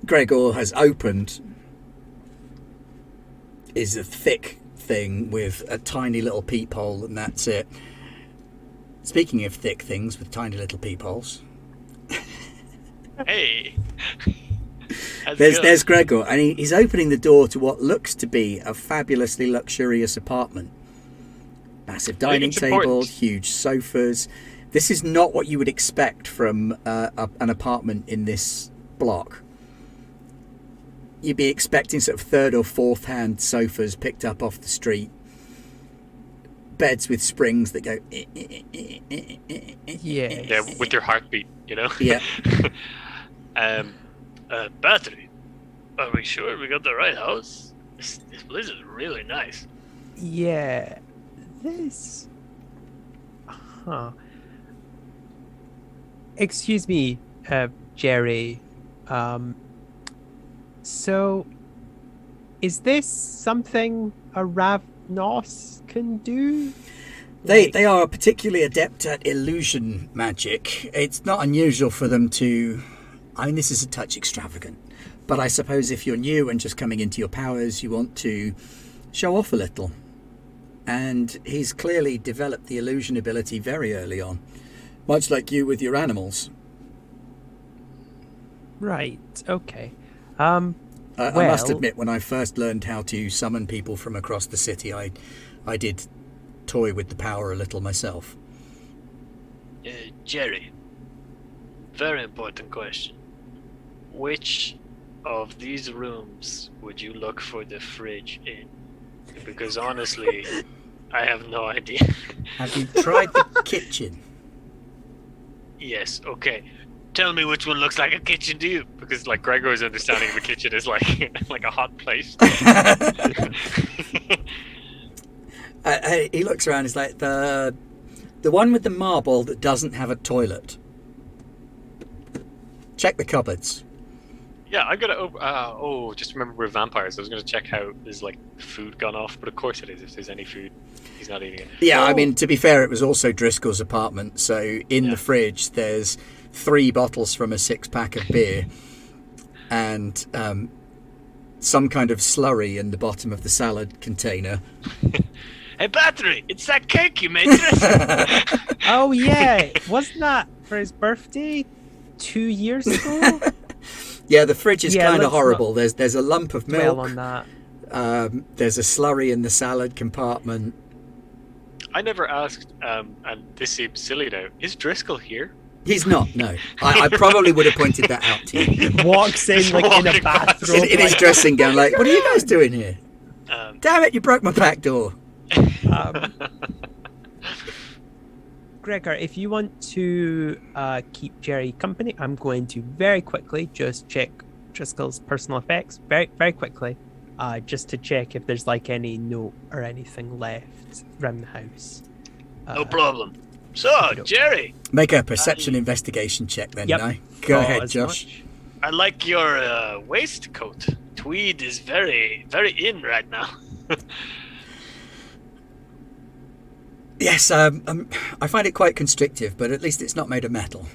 S1: Gregor has opened is a thick thing with a tiny little peephole, and that's it. Speaking of thick things with tiny little peepholes,
S3: Hey!
S1: there's Gregor, and he's opening the door to what looks to be a fabulously luxurious apartment. Massive dining table, huge sofas. This is not what you would expect from an apartment in this block. You'd be expecting sort of third or fourth hand sofas picked up off the street. Beds with springs that go...
S2: Yeah,
S3: with your heartbeat, you know?
S1: Yeah.
S3: Bathory, are we sure we got the right house? This place is really nice.
S2: Yeah. This... Huh. Excuse me, Jerry. So, is this something a Ravnos can do?
S1: They are particularly adept at illusion magic. It's not unusual for them to... I mean, this is a touch extravagant. But I suppose if you're new and just coming into your powers, you want to show off a little. And he's clearly developed the illusion ability very early on. Much like you with your animals.
S2: Right. Okay.
S1: I must admit, when I first learned how to summon people from across the city, I did toy with the power a little myself.
S3: Jerry, very important question. Which of these rooms would you look for the fridge in? Because honestly, I have no idea.
S1: Have you tried the kitchen?
S3: Yes, okay. Tell me which one looks like a kitchen to you, because like Gregor's understanding of the kitchen is like like a hot plate.
S1: He looks around. He's like the one with the marble that doesn't have a toilet. Check the cupboards.
S3: Yeah, I gotta. Just remember we're vampires. I was gonna check how there's like food gone off, but of course it is. If there's any food, he's not eating it.
S1: Yeah, I mean, to be fair, it was also Driscoll's apartment, so in the fridge there's 3 bottles from a 6-pack of beer and some kind of slurry in the bottom of the salad container.
S3: Hey, Bathory, it's that cake you made.
S2: Oh yeah, wasn't that for his birthday 2 years ago?
S1: Yeah, the fridge is kind of
S2: let's
S1: horrible. There's a lump of milk.
S2: Well on that.
S1: There's a slurry in the salad compartment.
S3: I never asked, and this seems silly now. Is Driscoll here?
S1: He's not, no. I probably would have pointed that out to you.
S2: Walks in like in a bathrobe.
S1: In his dressing gown, like, what are you guys doing here? Damn it, you broke my back door.
S2: Gregor, if you want to keep Jerry company, I'm going to very quickly just check Driscoll's personal effects, very, very quickly, just to check if there's like any note or anything left around the house.
S3: No problem. So, Jerry.
S1: Make a perception investigation check then,
S2: Yep.
S1: now. Go ahead, Josh.
S2: Much.
S3: I like your waistcoat. Tweed is very, very in right now.
S1: Yes, I find it quite constrictive, but at least it's not made of metal.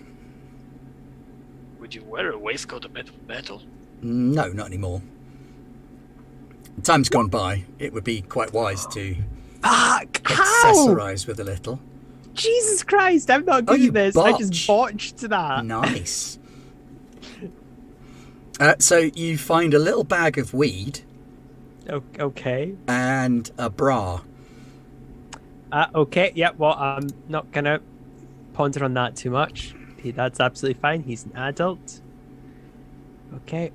S3: Would you wear a waistcoat of metal?
S1: No, not anymore. Time's gone by. It would be quite wise to accessorize with a little.
S2: Jesus Christ, I'm not good
S1: you
S2: at this.
S1: botch.
S2: I just botched that.
S1: Nice. So you find a little bag of weed.
S2: Okay.
S1: And a bra.
S2: Okay, yeah, well, I'm not going to ponder on that too much. That's absolutely fine. He's an adult. Okay.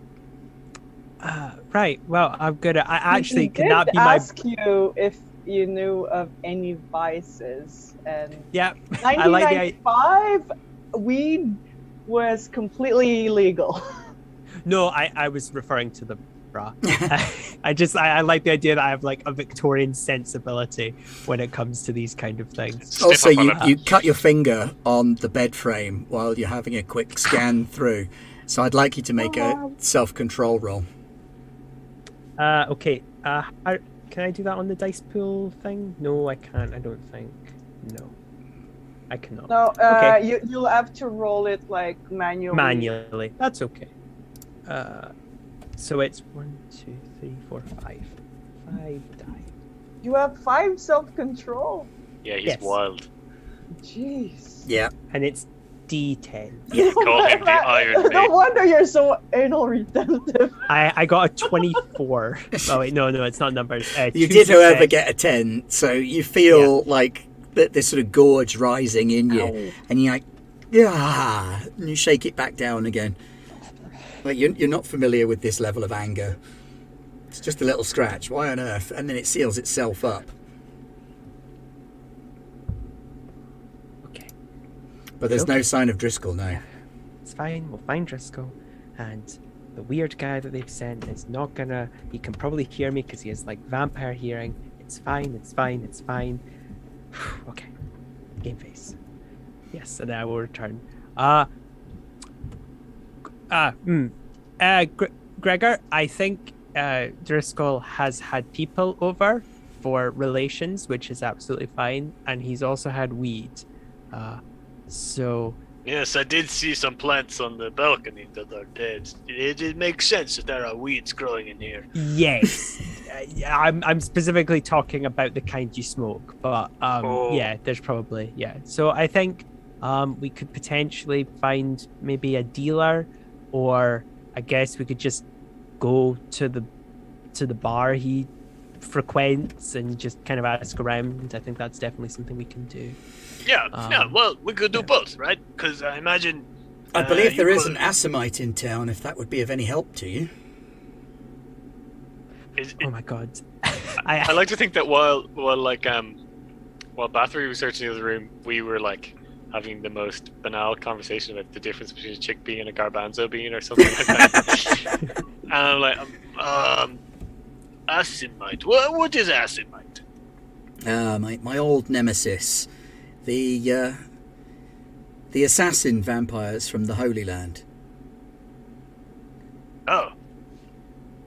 S2: Right, well, I'm going to... Actually, can that be my...
S4: ask you if you knew of any vices, and
S2: yeah,
S4: 1995, weed was completely illegal.
S2: No, I was referring to the bra. I like the idea that I have like a Victorian sensibility when it comes to these kind of things.
S1: Also, you cut your finger on the bed frame while you're having a quick scan through. So I'd like you to make a self-control roll.
S2: Okay. Can I do that on the dice pool thing? No, I can't. I don't think. No, I cannot.
S4: No,
S2: okay.
S4: you'll have to roll it like manually.
S2: Manually. That's okay. So it's 1, 2, 3, 4, 5. 5 die.
S4: You have 5 self-control.
S3: Yeah, he's wild.
S4: Jeez.
S1: Yeah.
S2: And it's D10.
S3: Yeah, call him the Iron Man.
S4: No wonder you're so anal retentive.
S2: I got a 24. Oh wait, no, it's not numbers.
S1: You did, however, get a 10, so you feel like this sort of gorge rising in you. Ow. And you're like, yeah, and you shake it back down again. Like you're not familiar with this level of anger. It's just a little scratch. Why on earth? And then it seals itself up.
S2: Okay.
S1: But there's no sign of Driscoll now.
S2: It's fine. We'll find Driscoll. And the weird guy that they've sent is not gonna... He can probably hear me because he has, like, vampire hearing. It's fine. It's fine. It's fine. Okay. Game face. Yes, and I will return. Gregor, I think Driscoll has had people over for relations, which is absolutely fine, and he's also had weed. So...
S3: Yes, I did see some plants on the balcony that are dead. It makes sense that there are weeds growing in here.
S2: Yes. I'm specifically talking about the kind you smoke, but yeah, there's probably... Yeah, so I think We could potentially find maybe a dealer, or I guess we could just go to the bar he frequents and just kind of ask around. I think that's definitely something we can do.
S3: Yeah, well, we could do both, right? Because I imagine...
S1: I believe there is an Assamite in town, if that would be of any help to you.
S2: Oh my god.
S3: I like to think that while Bathory was searching the other room, we were like having the most banal conversation about the difference between a chickpea and a garbanzo bean or something like that. And I'm like, Assamite. What is Assamite?
S1: My old nemesis, the assassin vampires from the Holy Land.
S3: Oh.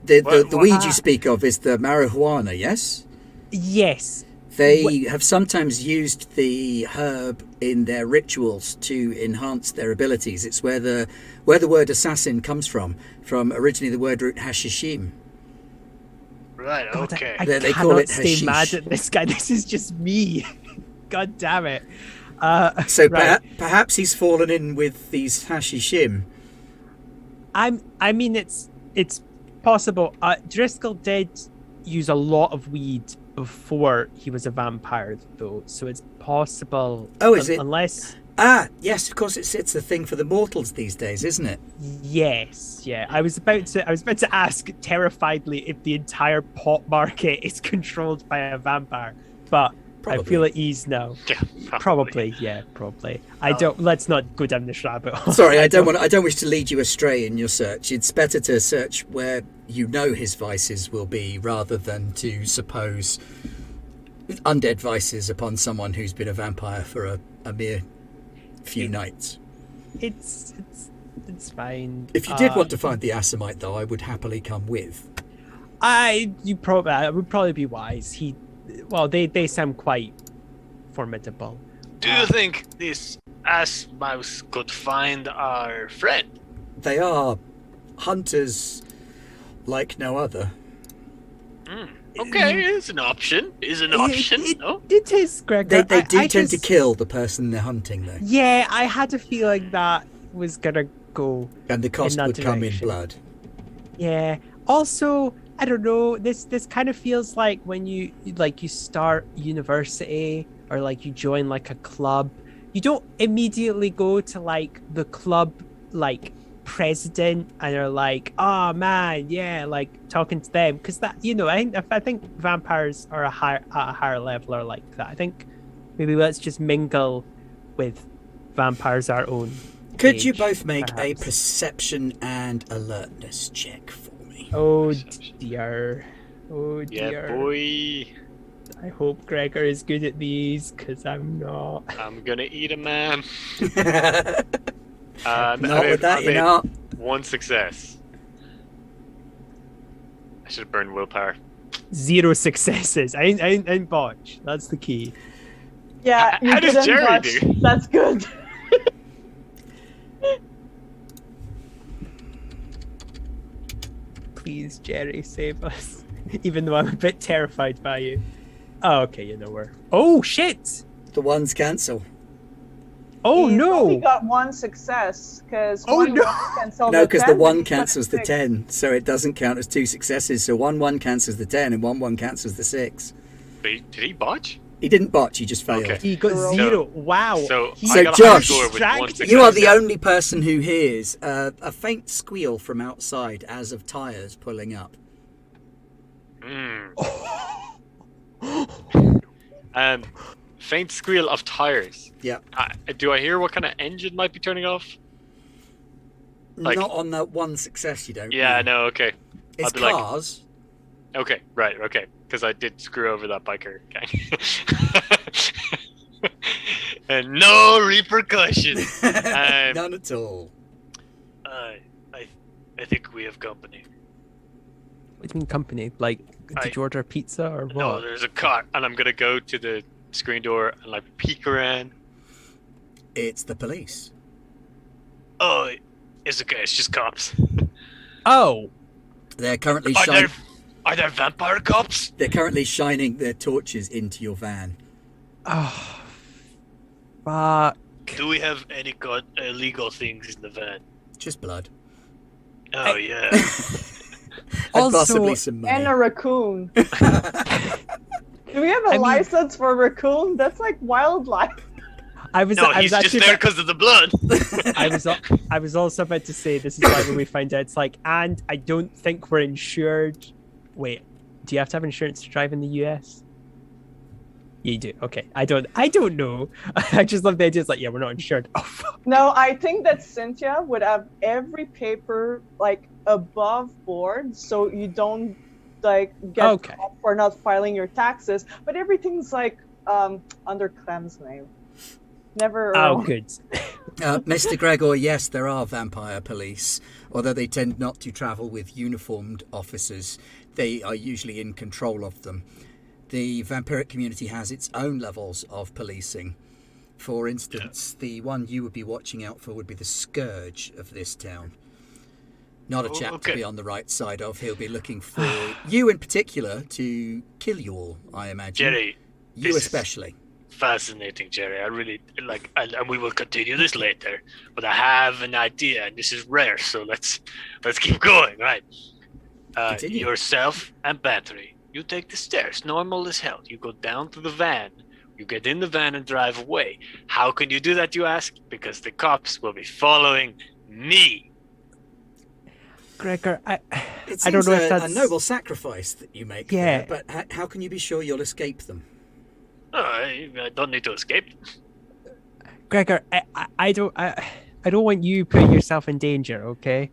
S1: The weed you speak of is the marijuana, yes?
S2: Yes.
S1: They have sometimes used the herb in their rituals to enhance their abilities. It's where the word assassin comes from originally the word root hashishim.
S3: Right,
S2: God,
S3: okay.
S1: They call it
S2: stay
S1: hashish.
S2: mad at this guy. This is just me. God damn it.
S1: So
S2: right.
S1: perhaps he's fallen in with these hashishim.
S2: I mean, it's possible. Driscoll did use a lot of weed before he was a vampire, though, so it's possible.
S1: Oh, is it?
S2: Unless.
S1: Yes, of course. It's the thing for the mortals these days, isn't it?
S2: Yes, yeah. I was about to ask terrifiedly if the entire pot market is controlled by a vampire, but
S1: Probably.
S2: I feel at ease now.
S3: Yeah,
S2: Probably. I don't. Let's not go down this rabbit hole.
S1: Sorry, I don't wish to lead you astray in your search. It's better to search where you know his vices will be, rather than to suppose undead vices upon someone who's been a vampire for a mere few nights.
S2: It's fine.
S1: If you did want to find the Assamite, though, I would happily come with.
S2: I would probably be wise. They sound quite formidable.
S3: Do you think this ass mouse could find our friend?
S1: They are hunters like no other.
S3: Okay, it's an option. No?
S2: It is, Gregor.
S1: They do tend to kill the person they're hunting, though.
S2: Yeah, I had a feeling that was gonna go.
S1: And the cost
S2: that
S1: would come in
S2: direction.
S1: blood.
S2: Yeah. Also, I don't know. This kind of feels like when you start university, or like you join like a club. You don't immediately go to like the club like president and are like, oh man, yeah, like talking to them, because that, I think vampires are at a higher level are like that. I think maybe let's just mingle with vampires our own.
S1: Could you
S2: age,
S1: both make a
S2: perhaps.
S1: perception and alertness check for me?
S2: Oh dear.
S3: Yeah, boy.
S2: I hope Gregor is good at these, because I'm not.
S3: I'm gonna eat a man.
S1: Not with that, you're not.
S3: One success. I should have burned willpower.
S2: 0 successes. I ain't botch. That's the key.
S4: Yeah, you
S3: How does
S4: didn't
S3: Jerry
S4: botch.
S3: do?
S4: That's good.
S2: Please, Jerry, save us. Even though I'm a bit terrified by you. Oh, okay, you know where. Oh, shit!
S1: The ones cancel.
S2: Oh,
S4: He
S2: no!
S4: only got one success, because
S2: Oh, no.
S1: No, because the 1 cancels the 10, so it doesn't count as 2 successes. So 1 cancels the 10, and 1 cancels the 6.
S3: Did he botch?
S1: He didn't botch, he just failed.
S3: Okay.
S2: He got
S4: So-
S2: 0. Wow.
S3: So
S1: So
S3: I got a
S1: Josh,
S3: high score with one
S2: you
S3: success.
S1: You are the only person who hears a faint squeal from outside as of tyres pulling up.
S3: Faint squeal of tires.
S1: Yeah.
S3: Do I hear what kind of engine might be turning off? Like-
S1: Not on that 1 success, you don't.
S3: Yeah,
S1: no.
S3: no, okay.
S1: It's
S3: I'll be like-
S1: cars.
S3: Okay, right, okay. Because I did screw over that biker gang. And no repercussions.
S1: None at all.
S3: I think we have company.
S2: What do you mean company? Like, did you order a pizza or what?
S3: No, there's a car, and I'm gonna go to the screen door and like peek around.
S1: It's the police.
S3: Oh, it's okay. It's just cops.
S2: Oh!
S1: They're currently
S3: Are there vampire cops?
S1: They're currently shining their torches into your van.
S2: Oh. Fuck.
S3: Do we have any illegal things in the van?
S1: Just blood.
S3: Oh, yeah.
S1: And
S2: Also-
S1: possibly some money.
S4: And a raccoon. Do we have a license for a raccoon? That's like wildlife.
S2: I was
S3: No, he's just
S2: actually
S3: there because of the blood.
S2: I was also about to say this is why when we find out it's like, and I don't think we're insured. Wait, do you have to have insurance to drive in the US? You do. Okay. I don't know. I just love the idea. It's like, yeah, we're not insured. Oh, fuck.
S4: No, I think that Sinthia would have every paper like above board, so you don't like get caught for not filing your taxes. But everything's like under Clem's name. Never.
S2: Oh, good.
S1: Mr. Gregor, yes, there are vampire police, although they tend not to travel with uniformed officers. They are usually in control of them. The vampiric community has its own levels of policing. For instance, the one you would be watching out for would be the scourge of this town. Not a chap to be on the right side of. He'll be looking for you in particular to kill you all, I imagine.
S3: Jerry.
S1: You especially.
S3: Fascinating, Jerry. I really like, and we will continue this later. But I have an idea, and this is rare, so let's keep going. Right? Yourself and Bathory, you take the stairs, normal as hell. You go down to the van. You get in the van and drive away. How can you do that, you ask? Because the cops will be following me.
S2: Gregor, I
S1: It
S2: don't
S1: seems
S2: know if that's
S1: a noble sacrifice that you make there, but how can you be sure you'll escape them?
S3: Oh, I don't need to escape.
S2: Gregor, I don't want you putting yourself in danger, okay?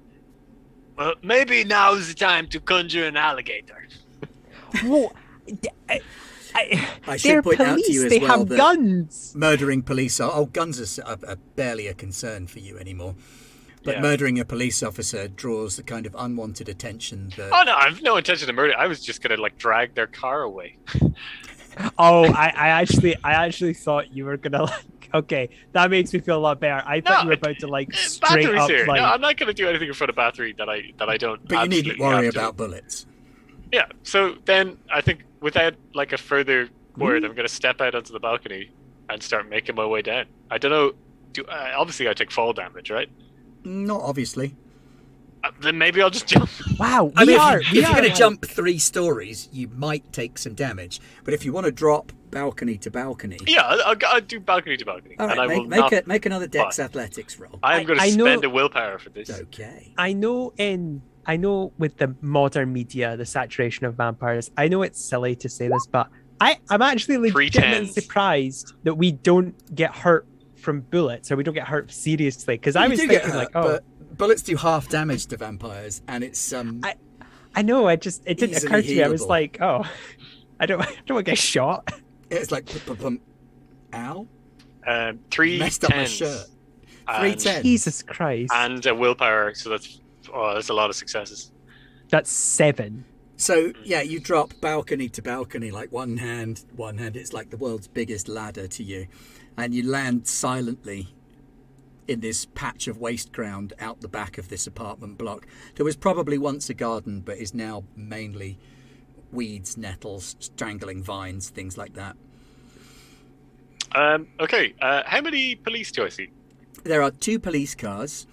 S3: Well, maybe now's the time to conjure an alligator.
S2: Well,
S1: I should point out to you as
S2: they
S1: well
S2: have
S1: that
S2: guns.
S1: murdering police guns are barely a concern for you anymore. But murdering a police officer draws the kind of unwanted attention that...
S3: Oh no, I have no intention of murder. I was just gonna drag their car away.
S2: Oh, I actually thought you were gonna okay, that makes me feel a lot better. I thought you were about to straight
S3: Bathory's
S2: up
S3: here. No, I'm not gonna do anything in front of Bathory that I don't.
S1: But you needn't worry about bullets.
S3: Yeah. So then I think without a further word, I'm gonna step out onto the balcony and start making my way down. I don't know. Obviously I take fall damage, right?
S1: Not obviously.
S3: Then maybe I'll just jump.
S2: Wow,
S1: if you're going to jump 3 stories, you might take some damage. But if you want to drop balcony to balcony...
S3: Yeah, I'll do balcony to balcony.
S1: All right,
S3: and I will
S1: make another Dex Athletics roll.
S3: I am going to spend a willpower for this.
S1: Okay.
S2: I know with the modern media, the saturation of vampires, I know it's silly to say this, but I'm actually legitimately surprised that we don't get hurt from bullets, or we don't get hurt seriously, because I was thinking
S1: but bullets do half damage to vampires, and it's
S2: I know, it didn't occur to me. I was like, oh, I don't want to get shot.
S1: It's like ow.
S3: 3
S1: messed up my shirt. 3 10.
S2: Jesus Christ.
S3: And a willpower, so that's a lot of successes.
S2: That's 7.
S1: So yeah, you drop balcony to balcony, like one hand. It's like the world's biggest ladder to you. And you land silently in this patch of waste ground out the back of this apartment block. There was probably once a garden, but is now mainly weeds, nettles, strangling vines, things like that.
S3: Okay, how many police do I see?
S1: There are 2 police cars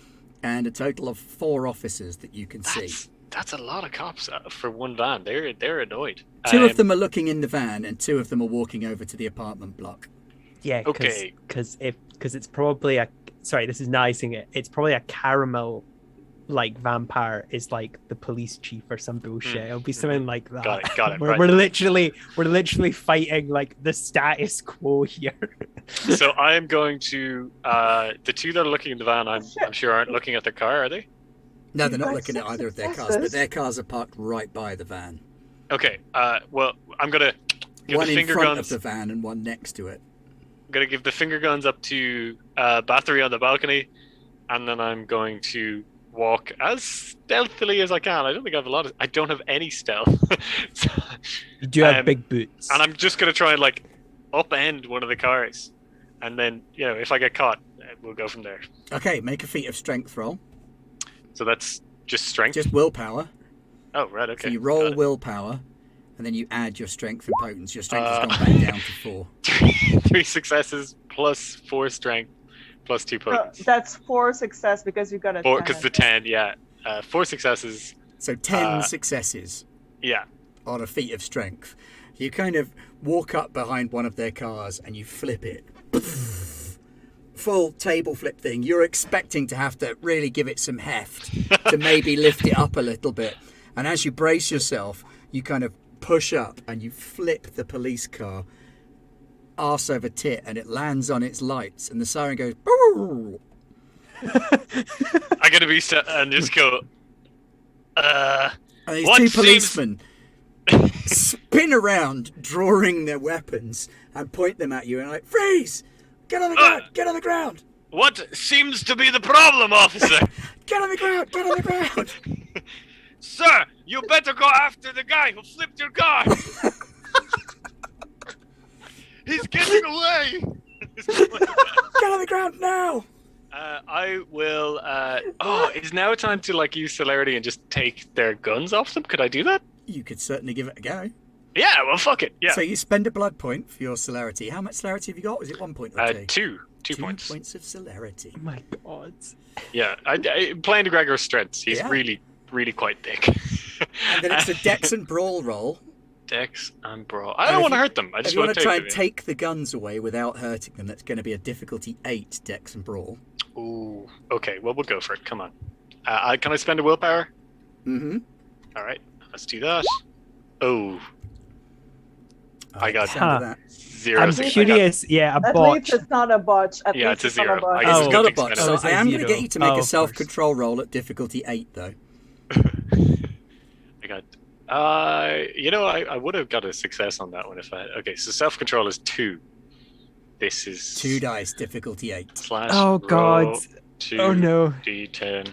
S1: and a total of 4 officers that you can see.
S3: That's a lot of cops for one van. They're annoyed.
S1: 2 of them are looking in the van and 2 of them are walking over to the apartment block.
S2: Yeah, because it's probably this is nicing it. It's probably a caramel vampire is like the police chief or some bullshit. It'll be something like that.
S3: Got it.
S2: We're literally fighting the status quo here.
S3: So I am going to the 2 that are looking in the van. I'm sure aren't looking at their car, are they?
S1: No, they're not looking at either of their cars, but their cars are parked right by the van.
S3: Okay. Well, I'm gonna give
S1: one
S3: the
S1: in
S3: finger
S1: front
S3: guns.
S1: of the van and one next to it.
S3: I'm going to give the finger guns up to Bathory on the balcony, and then I'm going to walk as stealthily as I can. I don't think I have I don't have any stealth. So,
S2: you do have big boots.
S3: And I'm just going to try and upend one of the cars. And then, if I get caught, we'll go from there.
S1: Okay, make a feat of strength roll.
S3: So that's just strength?
S1: Just willpower.
S3: Oh, right, okay.
S1: So you roll willpower, and then you add your strength and potence. Your strength has gone back down to 4.
S3: 3 successes plus 4 strength plus 2
S4: No,
S3: potence.
S4: that's 4 success because you got a 10.
S3: Because the 10, yeah. 4 successes.
S1: So 10 successes
S3: Yeah.
S1: on a feat of strength. You kind of walk up behind one of their cars and you flip it. Full table flip thing. You're expecting to have to really give it some heft to maybe lift it up a little bit. And as you brace yourself, you kind of push up and you flip the police car arse over tit, and it lands on its lights and the siren goes "Boo!"
S3: I'm gonna be set and just go.
S1: And these
S3: What
S1: two
S3: seems-
S1: policemen spin around, drawing their weapons, and point them at you and like, freeze! Get on the ground! Get on the ground!
S3: What seems to be the problem, officer?
S1: Get on the ground! Get on the ground!
S3: Sir, you better go after the guy who flipped your car. He's getting away.
S1: Get on the ground now!
S3: I will. Is now time to like use celerity and just take their guns off them? Could I do that?
S1: You could certainly give it a go.
S3: Yeah. Well, fuck it. Yeah.
S1: So you spend a blood point for your celerity. How much celerity have you got? Was it 1 point or 2?
S3: 2
S1: 2
S3: points.
S1: points of celerity.
S2: Oh my god.
S3: Yeah. I playing to Gregor's strengths. He's
S1: Yeah.
S3: really quite thick.
S1: And then it's a dex and brawl roll.
S3: Dex and brawl. I don't want to hurt them. I
S1: If
S3: just
S1: you
S3: want
S1: want
S3: to
S1: to try
S3: take
S1: and take the guns away without hurting them, that's going to be a difficulty 8 dex and brawl.
S3: Ooh. Okay. Well, we'll go for it. Come on. Can I spend a willpower?
S1: Mm-hmm.
S3: All right. Let's do that. Oh. I got
S1: that.
S3: 0.
S2: I'm
S3: success.
S2: curious. Yeah, a
S4: At
S2: botch.
S4: least it's not a botch. At
S3: Yeah,
S4: least
S3: it's a
S4: not
S3: 0.
S4: botch.
S3: I guess
S2: Oh.
S1: It's not a
S3: nothing's
S1: botch,
S3: better.
S1: so
S2: it's a
S1: I am going to
S2: zero.
S1: get you to make
S2: Oh,
S1: a
S2: of
S1: self-control roll at difficulty 8, though.
S3: I got. I would have got a success on that one if I. Okay, so self-control is 2. This is
S1: 2 dice, difficulty 8.
S3: slash.
S2: Oh god.
S3: roll 2
S2: Oh no.
S3: D10.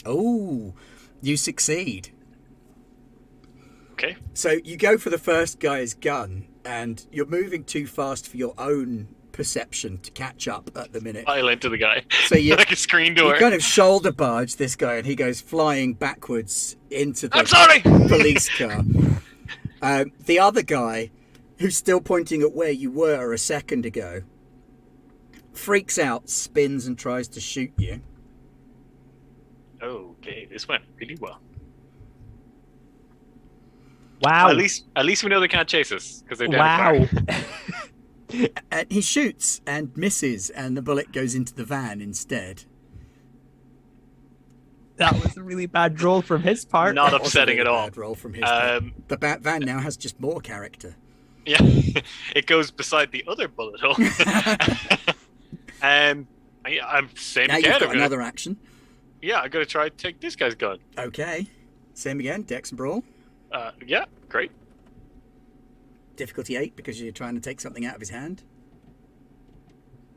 S1: Oh, you succeed.
S3: Okay.
S1: So you go for the first guy's gun, and you're moving too fast for your own perception to catch up at the minute.
S3: Pile into the guy.
S1: So you,
S3: like a screen door.
S1: you kind of shoulder barge this guy, and he goes flying backwards into the
S3: I'm sorry.
S1: police car. The other guy, who's still pointing at where you were a second ago, freaks out, spins, and tries to shoot you.
S3: Okay, this went really well.
S2: Wow.
S3: At least we know they can't chase us because they're down
S2: Wow.
S3: a car.
S1: And he shoots and misses, and the bullet goes into the van instead.
S2: That was a really bad roll from his part.
S3: Not
S1: That was a
S3: upsetting
S1: really
S3: at all.
S1: bad roll from his part.
S3: The
S1: The van now has just more character.
S3: Yeah, it goes beside the other bullet hole. I'm same
S1: Now
S3: again.
S1: you've got another action.
S3: Yeah, I'm gonna try to take this guy's gun.
S1: Okay. Same again, dex and brawl.
S3: Yeah, great.
S1: Difficulty 8 because you're trying to take something out of his hand.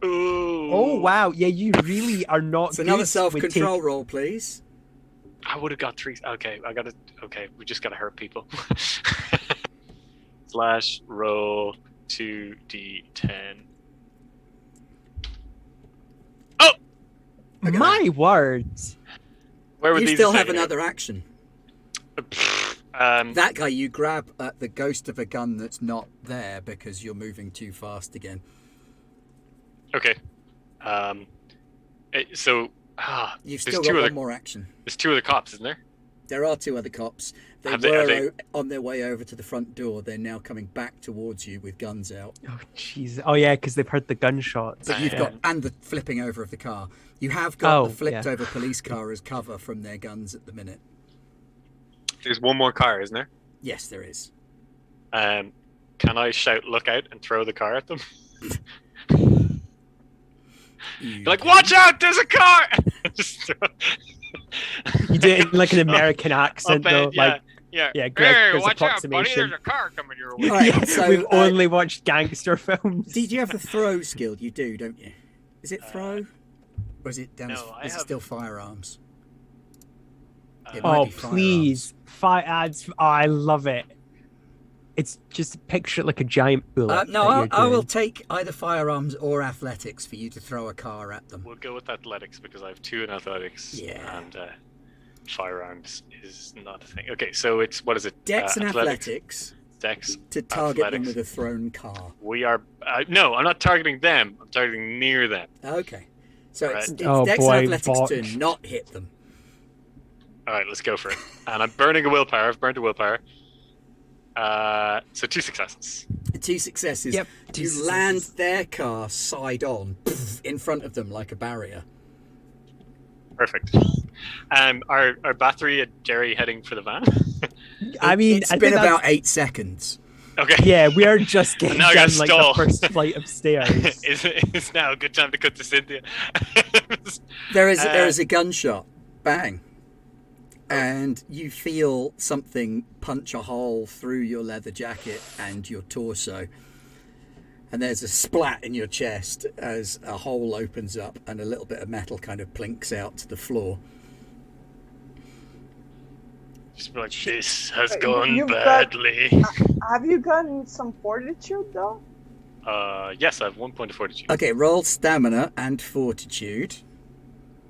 S3: Ooh.
S2: Oh wow. Yeah, you really are not.
S1: It's another
S2: good with
S1: self-control roll, please.
S3: I would have got 3. Okay, we just gotta hurt people. Slash roll 2d10. Oh!
S1: Look at
S2: My words.
S3: Where were
S1: You
S3: these
S1: still
S3: a
S1: have
S3: second
S1: another action.
S3: ago?
S1: That guy, you grab at the ghost of a gun that's not there because you're moving too fast again.
S3: Okay. So
S1: You've
S3: there's
S1: still
S3: two
S1: got
S3: other
S1: one more action.
S3: there's 2 other cops, isn't there?
S1: There are 2 other cops. They
S3: Have
S1: were
S3: they-
S1: on their way over to the front door. They're now coming back towards you with guns out.
S2: Oh jeez. Oh yeah, because they've heard the gunshots.
S1: But you've got and the flipping over of the car. You have got the flipped over police car as cover from their guns at the minute.
S3: There's one more car, isn't there?
S1: Yes, there is.
S3: Can I shout "look out" and throw the car at them?
S1: You
S3: Like,
S1: can.
S3: watch out! There's a car! Just throw...
S2: You do it in like an American accent
S3: Up
S2: though.
S3: in- yeah,
S2: Like
S3: yeah.
S2: yeah,
S3: Hey,
S2: Gregor's
S3: watch out, buddy!
S2: approximation.
S3: There's a car coming your way.
S1: Right,
S2: Yeah,
S1: so,
S2: we've only watched gangster films.
S1: Did you have the throw skill? You do, don't you? Is it throw? Or is it down
S3: no,
S1: as,
S3: I
S1: is it
S3: have-
S1: still firearms? It might
S2: Oh
S1: be firearms.
S2: please, fire ads! Oh, I love it. It's just picture it like a giant bullet.
S1: No,
S2: that you're
S1: I will
S2: doing.
S1: take either firearms or athletics for you to throw a car at them.
S3: We'll go with athletics because I have 2 in athletics.
S1: Yeah.
S3: And firearms is not a thing. Okay, so it's what is it?
S1: Dex and athletics.
S3: Dex.
S1: To target them
S3: athletics.
S1: with a thrown car.
S3: We are. No, I'm not targeting them. I'm targeting near them.
S1: Okay. So
S3: Right.
S1: it's
S2: Oh,
S1: Dex
S2: boy,
S1: Athletics
S2: Vox.
S1: to not hit them.
S3: All right, let's go for it. And I'm burning a willpower. I've burned a willpower. So 2 successes.
S1: 2 successes.
S2: Yep, two
S1: You
S2: successes.
S1: land their car side on in front of them like a barrier.
S3: Perfect. Are Bathory and Jerry heading for the van?
S2: I mean,
S1: It's
S2: I
S1: been
S2: think
S1: about
S2: that's-
S1: 8 seconds.
S3: Okay.
S2: Yeah, we are just getting
S3: Now I
S2: down
S3: gotta
S2: like
S3: stall.
S2: the first flight of stairs.
S3: It's now a good time to cut to Sinthia.
S1: There is a gunshot. Bang. And you feel something punch a hole through your leather jacket and your torso. And there's a splat in your chest as a hole opens up and a little bit of metal kind of plinks out to the floor.
S3: Just be like, this has
S4: Wait,
S3: gone
S4: you've got-
S3: badly.
S4: Have you gotten some fortitude though?
S3: Yes, I have 1 point of fortitude.
S1: Okay, roll stamina and fortitude.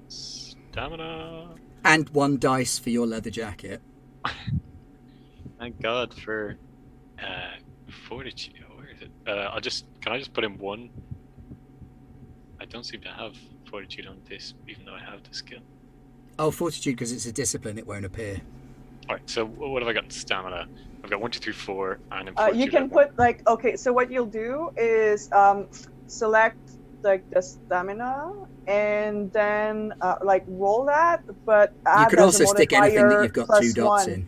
S3: Stamina.
S1: And 1 dice for your leather jacket.
S3: Thank God for fortitude. Where is it? Can I just put in 1? I don't seem to have fortitude on this, even though I have the skill.
S1: Oh, fortitude, because it's a discipline, it won't appear.
S3: Alright, so what have I got in stamina? I've got 1, 2, 3, 4, and in
S4: You
S3: fortitude
S4: can
S3: I've
S4: put like okay. So what you'll do is select like the stamina and then like roll that, but add
S1: You can
S4: as a
S1: also stick anything that
S4: modifier
S1: you've got
S4: plus
S1: 2 dots
S4: one.
S1: in.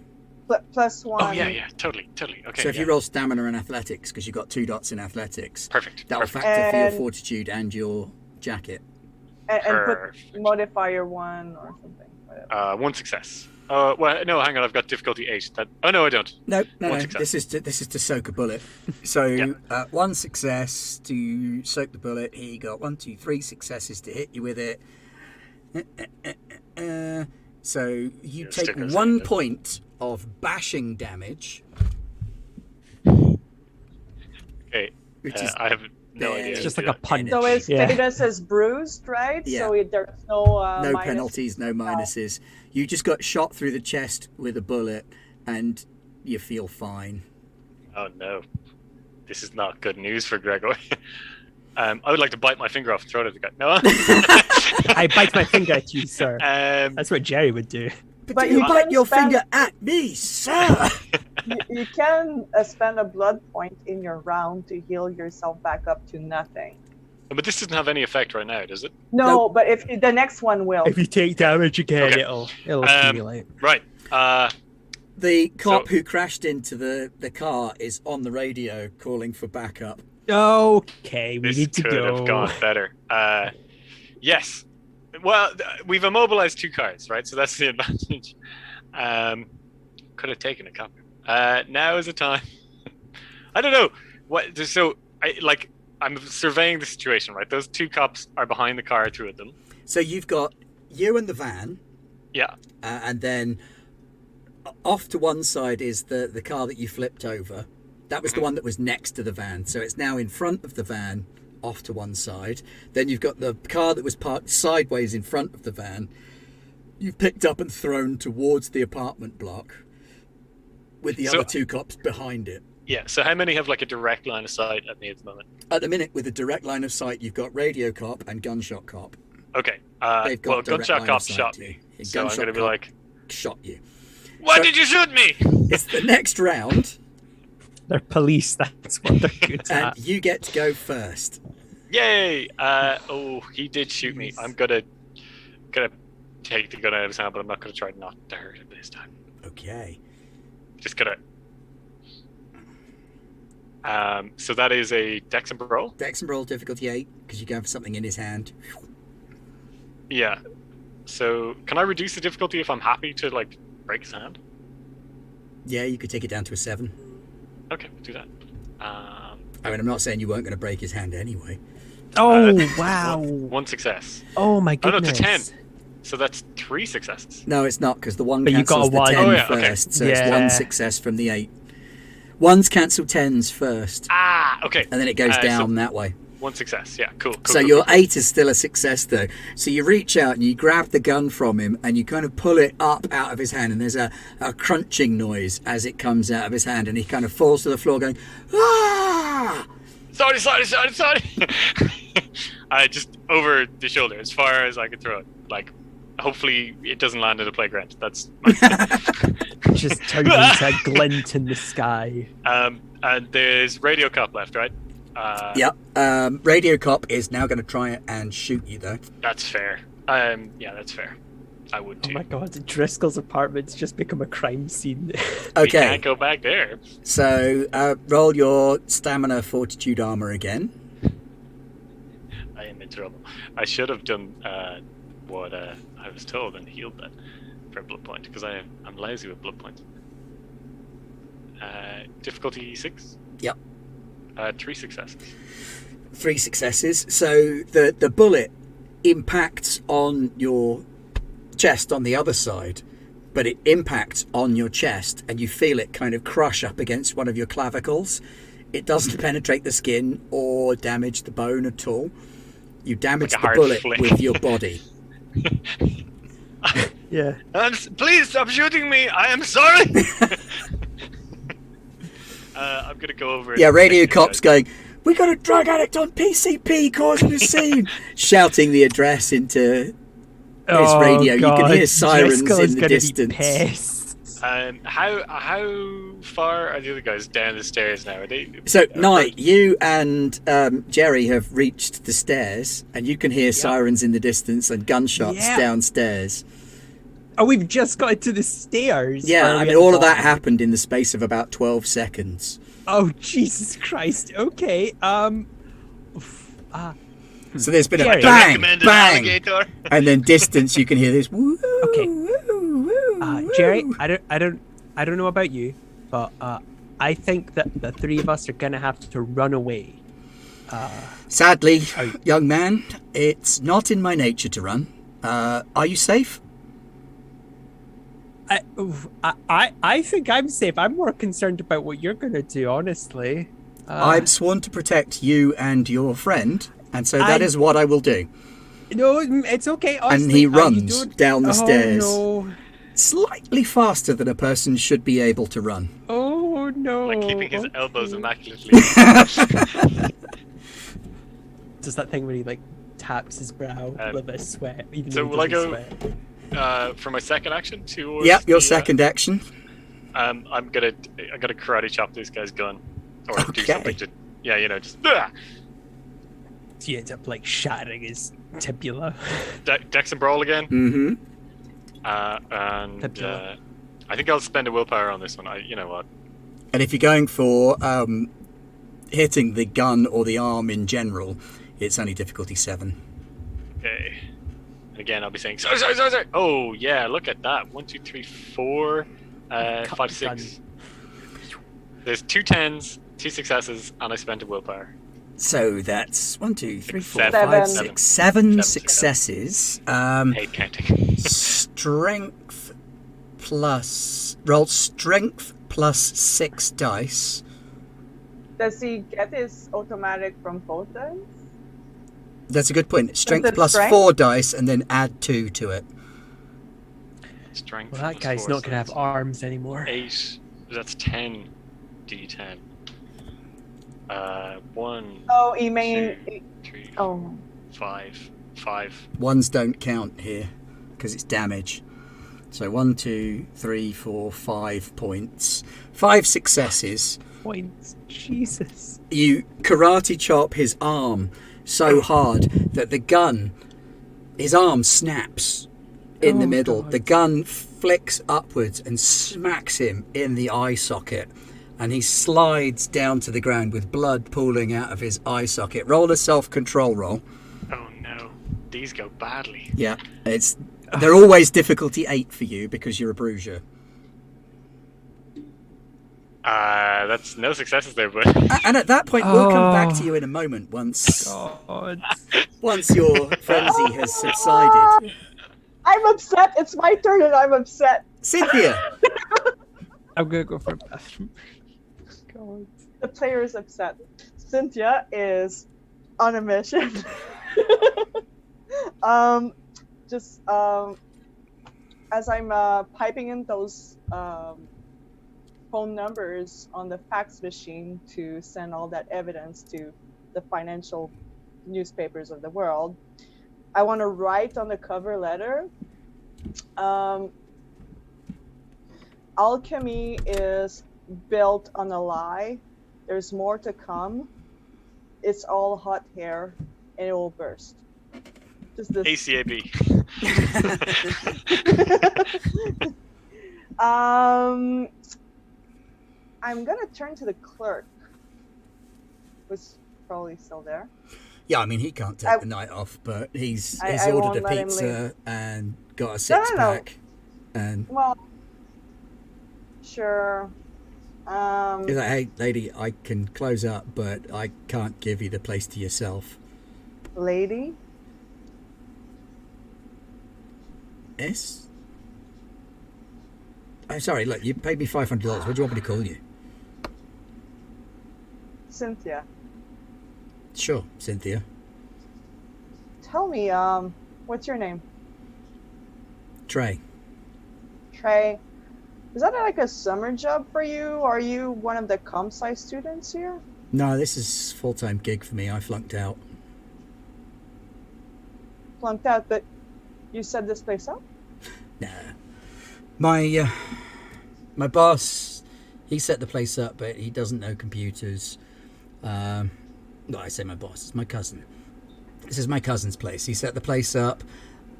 S4: Plus 1.
S3: Oh yeah, totally. Okay.
S1: So if
S3: yeah.
S1: you roll stamina and athletics, because you've got 2 dots in athletics,
S3: Perfect.
S1: that'll
S3: Perfect.
S1: factor for your
S4: And-
S1: fortitude and your jacket.
S4: and put
S3: Perfect.
S4: modifier 1 or something. Whatever.
S3: 1 success. Well, no, hang on. I've got difficulty 8. Oh no, I don't.
S1: No.
S3: One success.
S1: This is to soak a bullet. So
S3: Yeah.
S1: 1 success to soak the bullet. Here you go. 1, 2, 3 successes to hit you with it. So you
S3: Yeah,
S1: take
S3: stickers,
S1: 1
S3: yeah.
S1: point of bashing damage,
S3: Okay.
S1: which is
S3: I have no
S1: barely
S3: idea.
S2: It's just
S3: how to
S2: like a
S3: do that.
S2: punch.
S4: So his
S2: Yeah.
S4: status is bruised, right?
S1: Yeah.
S4: So there's no
S1: no
S4: minus-
S1: penalties, no minuses. You just got shot through the chest with a bullet, and you feel fine.
S3: Oh no, this is not good news for Gregor. I would like to bite my finger off and throw it at the guy. No.
S2: I bite my finger at you, sir.
S3: um,
S2: That's what Jerry would do.
S4: But
S1: you
S4: you
S1: bite
S4: can
S1: your
S4: spend-
S1: finger at me, sir.
S4: you can spend a blood point in your round to heal yourself back up to nothing.
S3: but this doesn't have any effect right now, does it?
S4: No,
S1: Nope.
S4: but if the next one will.
S2: If you take damage again,
S3: Okay.
S2: it'll accumulate.
S3: Right.
S1: The cop
S3: So-
S1: who crashed into the car is on the radio calling for backup.
S2: Okay, we
S3: This
S2: need to
S3: could
S2: go.
S3: have gone better. Yes. Well, we've immobilized 2 cars, right? So that's the advantage. Could have taken a cop. Now is the time. I don't know what. So I'm surveying the situation, right? Those 2 cops are behind the car, 2 of them.
S1: So you've got you and the van,
S3: Yeah.
S1: and then off to one side is the car that you flipped over. That was the one that was next to the van. So it's now in front of the van, off to one side. Then you've got the car that was parked sideways in front of the van. You've picked up and thrown towards the apartment block with the
S3: So-
S1: other 2 cops behind it.
S3: Yeah. So how many have like a direct line of sight at me at the moment?
S1: At the minute, with a direct line of sight, you've got radio cop and gunshot cop.
S3: Okay.
S1: They've got
S3: Well,
S1: direct
S3: gunshot
S1: line
S3: cop
S1: of sight
S3: shot
S1: to you.
S3: me.
S1: A
S3: So I'm
S1: gunshot
S3: going to be
S1: cop
S3: like,
S1: shot you.
S3: why
S1: So-
S3: did you shoot me?
S1: It's the next round,
S2: They're police. That's what they're good
S1: and
S2: at.
S1: you get to go first.
S3: Yay! Oh, he did shoot me. I'm gonna take the gun out of his hand, but I'm not gonna try not to hurt him this time.
S1: Okay.
S3: Just gonna. So that is a Dex and roll.
S1: Dex and roll difficulty 8, because you go for something in his hand.
S3: Yeah. So can I reduce the difficulty if I'm happy to like break his hand?
S1: Yeah, you could take it down to a 7.
S3: Okay, do that.
S1: I mean, I'm not saying you weren't going to break his hand anyway.
S2: Oh wow!
S3: One success.
S2: Oh my
S3: Oh no,
S2: goodness!
S3: it's a 10. So that's 3 successes.
S1: No, it's not, because the 1
S2: But you got
S1: cancels
S2: a
S1: the
S2: 1.
S1: 10
S3: Oh, yeah, okay.
S1: first, so it's
S2: Yeah.
S1: 1 success from the 8. 1s cancel 10s first,
S3: Ah, okay.
S1: and then it goes
S3: So-
S1: down that way.
S3: One success. Yeah, cool.
S1: So your 8 is still a success, though. So you reach out and you grab the gun from him and you kind of pull it up out of his hand, and there's a crunching noise as it comes out of his hand, and he kind of falls to the floor going, ah!
S3: Sorry. Just over the shoulder, as far as I could throw it. Like, hopefully it doesn't land in a playground. That's my
S2: Just turns into a glint in the sky.
S3: And there's Radio Cop left, right?
S1: Yep. Radio Cop is now going to try and shoot you, though.
S3: That's fair. Yeah, that's fair. I would too.
S2: Oh my god, Driscoll's apartment's just become a crime scene.
S3: We
S1: Okay.
S3: can't go back there.
S1: So roll your stamina, fortitude, armor again.
S3: I am in trouble. I should have done what I was told and healed that for a blood point, because I'm lazy with blood points. Difficulty 6?
S1: Yep.
S3: 3 successes.
S1: 3 successes. So the bullet impacts on your chest on the other side, but it impacts on your chest and you feel it kind of crush up against one of your clavicles. It doesn't penetrate the skin or damage the bone at all. You damage
S3: Like a
S1: the
S3: hard
S1: bullet
S3: flick.
S1: with your body.
S2: Yeah.
S3: Please stop shooting me! I am sorry! I'm gonna go over.
S1: Yeah,
S3: and
S1: Radio
S3: check you
S1: Cop's
S3: guys.
S1: going, we got a drug addict on PCP causing a scene, shouting the address into his radio.
S2: God.
S1: You can hear sirens
S2: Driscoll is
S1: in the
S2: gonna be
S1: distance.
S2: pissed.
S3: How far are the other guys down the stairs now? Are they?
S1: So, Knight, you and Jerry have reached the stairs, and you can hear sirens in the distance and gunshots
S2: Yeah.
S1: downstairs.
S2: Oh, we've just got to the stairs.
S1: Yeah,
S2: Or
S1: I
S2: we
S1: mean,
S2: at
S1: all
S2: the
S1: of that
S2: bottom?
S1: happened in the space of about 12 seconds.
S2: Oh, Jesus Christ. Okay.
S1: So there's been a
S2: Jerry.
S3: I
S1: bang,
S3: recommend an
S1: bang,
S3: alligator.
S1: and then distance you can hear this. Woo,
S2: Okay.
S1: woo, woo,
S2: Jerry,
S1: woo.
S2: I don't know about you, but I think that the three of us are gonna have to run away.
S1: Sadly,
S2: Oh.
S1: young man, it's not in my nature to run. Are you safe?
S2: I think I'm safe. I'm more concerned about what you're gonna do, honestly.
S1: I'm sworn to protect you and your friend, and so that
S2: I-
S1: is what I will do.
S2: No, it's okay. Honestly,
S1: And he
S2: you
S1: runs
S2: don't-
S1: down the stairs.
S2: No.
S1: Slightly faster than a person should be able to run.
S2: Oh no!
S3: Like keeping his elbows
S2: Okay.
S3: immaculately.
S2: Does that thing when he like taps his brow with a sweat, even
S3: so
S2: though he
S3: will I
S2: doesn't
S3: go-
S2: sweat?
S3: For my second action towards
S1: Yep, your
S3: the,
S1: second action.
S3: I'm gonna karate chop this guy's gun, or do
S1: Okay.
S3: something to, just
S2: So you end up like shattering his tibula.
S3: Dex and brawl again.
S1: Mm-hmm.
S3: And
S2: Tibula.
S3: I think I'll spend a willpower on this one. You know what?
S1: And if you're going for hitting the gun or the arm in general, it's only difficulty 7.
S3: Okay. And again, I'll be saying sorry. Oh yeah, look at that. 1, 2, 3, 4,
S2: Cut
S3: 5,
S2: the
S3: 6. There's 2 10s, 2 successes, and I spent a willpower.
S1: So that's 1, 2, 3, 4,
S3: Seven.
S1: 5,
S4: Seven.
S1: 6, 7
S3: Seven.
S1: successes.
S3: Hate counting.
S1: Strength plus... Roll strength plus 6 dice.
S4: Does he get his automatic from both dice?
S1: That's a good point. Strength
S4: it
S1: plus
S4: strength?
S1: 4 dice and then add 2 to it.
S3: Strength.
S2: Well, that
S3: plus
S2: guy's
S3: 4,
S2: not
S3: so
S2: gonna have
S3: that's
S2: arms anymore.
S3: 8. That's 10. D10. 1,
S4: Oh, you mean?
S3: 2, 3,
S4: Oh,
S3: 5. 5.
S1: Ones don't count here because it's damage. So 1, 2, 3, 4, 5 points. 5 successes.
S2: Points. Jesus.
S1: You karate chop his arm so hard that the gun, his arm snaps in the
S2: Oh,
S1: middle.
S2: God.
S1: The gun flicks upwards and smacks him in the eye socket. And he slides down to the ground with blood pooling out of his eye socket. Roll a self-control roll.
S3: Oh no. These go badly.
S1: Yeah, they're always difficulty 8 for you because you're a bruiser.
S3: That's no successes there, but
S1: And at that point, we'll come back
S2: Oh.
S1: to you in a moment once
S2: God.
S1: your frenzy has subsided.
S4: I'm upset. It's my turn, and I'm upset.
S1: Sinthia,
S2: I'm gonna go for a bathroom. God.
S4: The player is upset. Sinthia is on a mission. Just as I'm piping in those phone numbers on the fax machine to send all that evidence to the financial newspapers of the world, I want to write on the cover letter, Alchemy is built on a lie. There's more to come. It's all hot air, and it will burst. Just this.
S3: ACAB.
S4: I'm gonna turn to the clerk, who's probably still there.
S1: Yeah, I mean, he can't take the night off, but he's ordered a pizza and got a six-pack. And
S4: well, sure.
S1: He's like, hey, lady, I can close up, but I can't give you the place to yourself.
S4: Lady?
S1: Yes? I'm sorry, look, you paid me $500. What do you want me to call you?
S4: Sinthia.
S1: Sure, Sinthia.
S4: Tell me, what's your name?
S1: Trey.
S4: Trey. Is that like a summer job for you? Are you one of the comp sci students here?
S1: No, this is a full-time gig for me. I flunked out.
S4: Flunked out, but you set this place up?
S1: Nah. My boss, he set the place up, but he doesn't know computers. Well, I say my boss, it's my cousin. This is my cousin's place. He set the place up.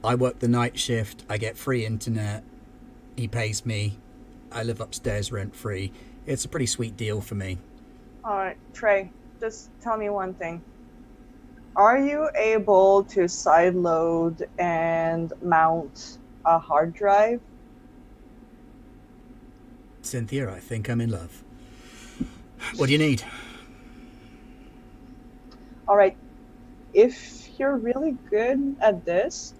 S1: I work the night shift. I get free internet. He pays me. I live upstairs rent-free. It's a pretty sweet deal for me.
S4: All right, Trey, just tell me one thing. Are you able to sideload and mount a hard drive?
S1: Sinthia, I think I'm in love. What do you need?
S4: All right, if you're really good at this,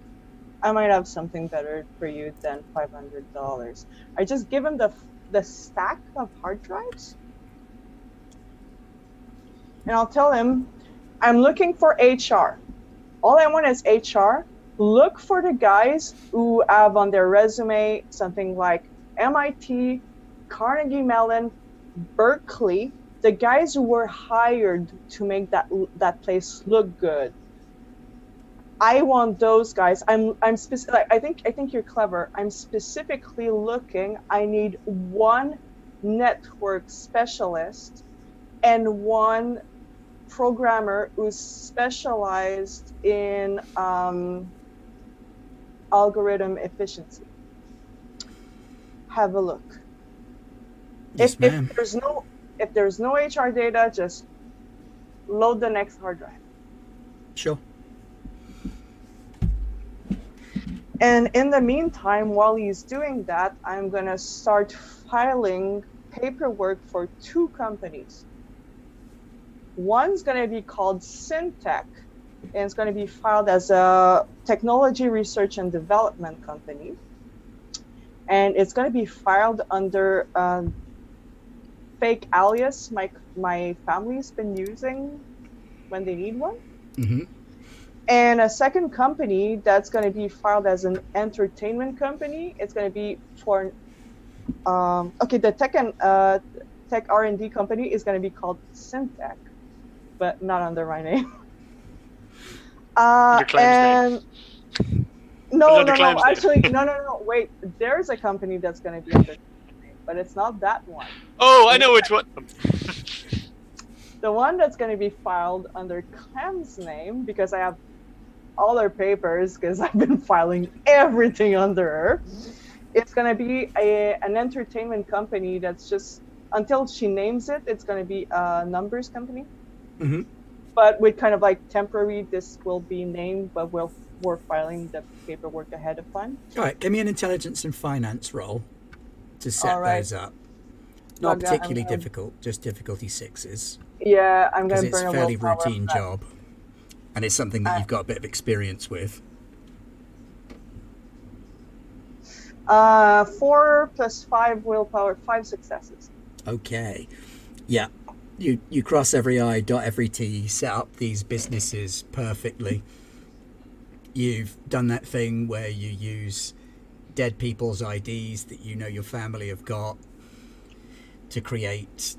S4: I might have something better for you than $500. I just give him the stack of hard drives, and I'll tell him, I'm looking for HR. All I want is HR. Look for the guys who have on their resume something like MIT, Carnegie Mellon, Berkeley, the guys who were hired to make that place look good. I want those guys. I'm specific. I think you're clever. I'm specifically looking. I need one network specialist and one programmer who's specialized in algorithm efficiency. Have a look.
S1: Yes, ma'am.
S4: If there's no HR data, just load the next hard drive.
S1: Sure.
S4: And in the meantime, while he's doing that, I'm going to start filing paperwork for two companies. One's going to be called Syntech, and it's going to be filed as a technology research and development company. And it's going to be filed under fake alias my family's been using when they need one.
S1: Mm-hmm.
S4: And a second company that's going to be filed as an entertainment company. It's going to be for the tech R&D company is going to be called Syntech, but not under my name. And no, actually, no. Wait, there's a company that's going to be under my name, but it's not that one.
S3: Oh, I know which one.
S4: The one that's going to be filed under Clem's name, because I have all her papers, because I've been filing everything under her. It's going to be an entertainment company that's just, until she names it, it's going to be a numbers company.
S1: Mm-hmm.
S4: But with kind of like temporary, this will be named, but we're filing the paperwork ahead of time.
S1: All right, give me an intelligence and finance roll to set those up. Not
S4: Okay,
S1: particularly difficult, just difficulty 6s.
S4: Yeah, I'm going to
S1: Because
S4: burn
S1: it's
S4: a
S1: a fairly
S4: willpower
S1: routine
S4: for that.
S1: job. And it's something that you've got a bit of experience with.
S4: 4 plus 5 willpower, 5 successes.
S1: Okay. Yeah. You cross every I, dot every T, set up these businesses perfectly. You've done that thing where you use dead people's IDs that you know your family have got to create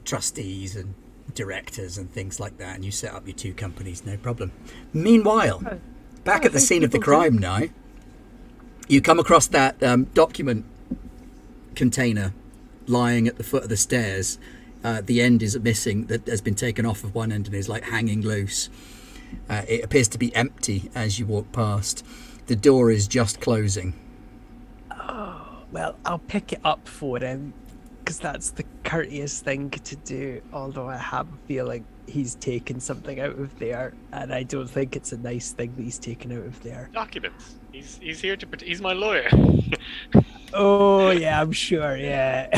S1: trustees and directors and things like that, and you set up your 2 companies, no problem. Meanwhile, back at the scene of the crime now, you come across that document container lying at the foot of the stairs. The end is missing, that has been taken off of one end and is like hanging loose. It appears to be empty as you walk past. The door is just closing.
S2: Oh, well, I'll pick it up for him, because that's the courteous thing to do, although I have a feeling he's taken something out of there, and I don't think it's a nice thing that he's taken out of there.
S3: Documents. He's here to he's my lawyer.
S2: Oh yeah, I'm sure. Yeah,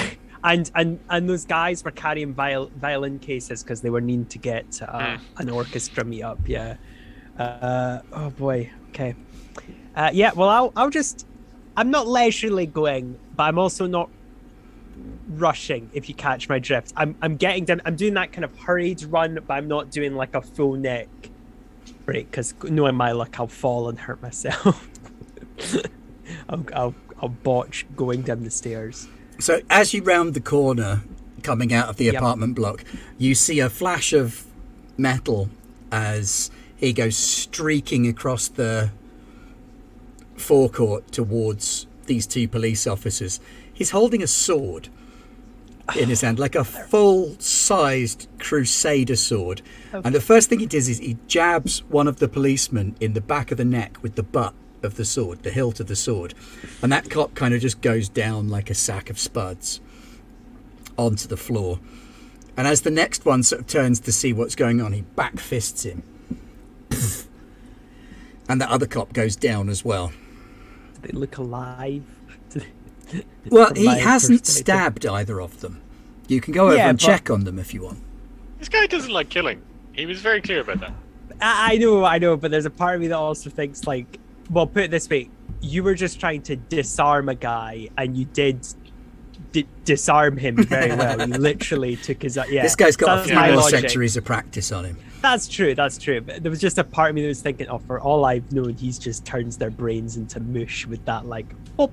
S2: and those guys were carrying violin cases because they were needing to get an orchestra meet up. Yeah. Oh boy. Okay. Yeah. Well, I'm not leisurely going, but I'm also not rushing, if you catch my drift. I'm getting down. I'm doing that kind of hurried run, but I'm not doing like a full neck break, because knowing my luck, I'll fall and hurt myself. I'll botch going down the stairs.
S1: So as you round the corner coming out of the apartment block, you see a flash of metal as he goes streaking across the forecourt towards these 2 police officers. He's holding a sword in his hand, like a full-sized crusader sword. Okay. And the first thing he does is he jabs one of the policemen in the back of the neck with the butt of the sword, the hilt of the sword. And that cop kind of just goes down like a sack of spuds onto the floor. And as the next one sort of turns to see what's going on, he back fists him. And the other cop goes down as well.
S2: Do they look alive?
S1: Well, he hasn't stabbed either of them. You can go over and check on them if you want.
S3: This guy doesn't like killing. He was very clear about that.
S2: I know, but there's a part of me that also thinks, like, well, put it this way, you were just trying to disarm a guy, and you did disarm him very well. You literally took his... Yeah,
S1: this guy's got a few more centuries of practice on him.
S2: That's true. But there was just a part of me that was thinking, oh, for all I've known, he's just turns their brains into mush with that, like, pop.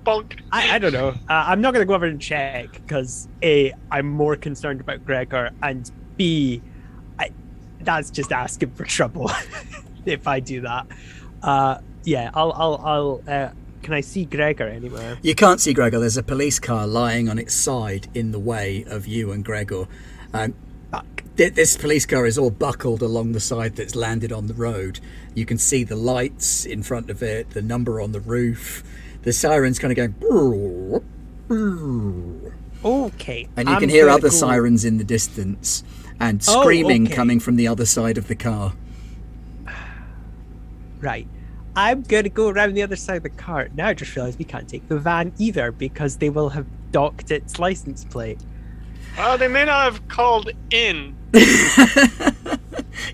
S3: Bonk.
S2: I don't know. I'm not going to go over and check, because A, I'm more concerned about Gregor, and B, that's just asking for trouble if I do that. Yeah, I'll can I see Gregor anywhere?
S1: You can't see Gregor. There's a police car lying on its side in the way of you and Gregor. This police car is all buckled along the side that's landed on the road. You can see the lights in front of it, the number on the roof. The siren's kind of going...
S2: Okay.
S1: And you can hear other sirens in the distance and screaming coming from the other side of the car.
S2: Right. I'm going to go around the other side of the car. Now I just realised we can't take the van either, because they will have docked its license plate.
S3: Well, they may not have called in.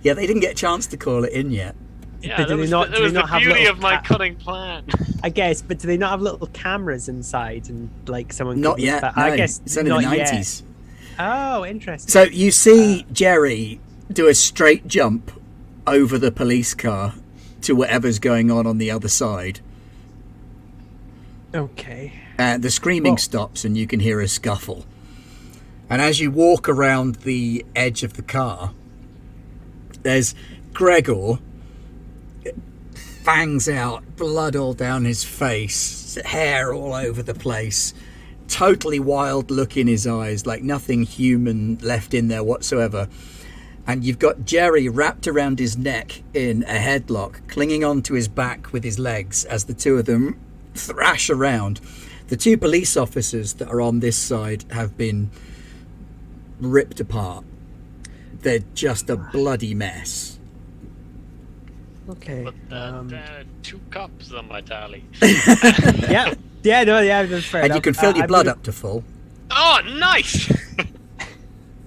S1: Yeah, they didn't get a chance to call it in yet.
S3: Yeah,
S2: but
S3: that was the beauty of my cunning plan.
S2: I guess, but do they not have little cameras inside, and like someone?
S1: Not yet. No,
S2: I guess
S1: it's only the 90s.
S2: Oh, interesting.
S1: So you see Jerry do a straight jump over the police car to whatever's going on the other side.
S2: Okay.
S1: And the screaming stops, and you can hear a scuffle. And as you walk around the edge of the car, there's Gregor, fangs out, blood all down his face, hair all over the place, totally wild look in his eyes, like nothing human left in there whatsoever. And you've got Jerry wrapped around his neck in a headlock, clinging onto his back with his legs as the two of them thrash around. The 2 police officers that are on this side have been ripped apart. They're just a bloody mess.
S2: Okay.
S3: But 2 cops on my tally.
S2: Yeah, that's fair
S1: And
S2: enough.
S1: you can fill your blood up to full.
S3: Oh, nice!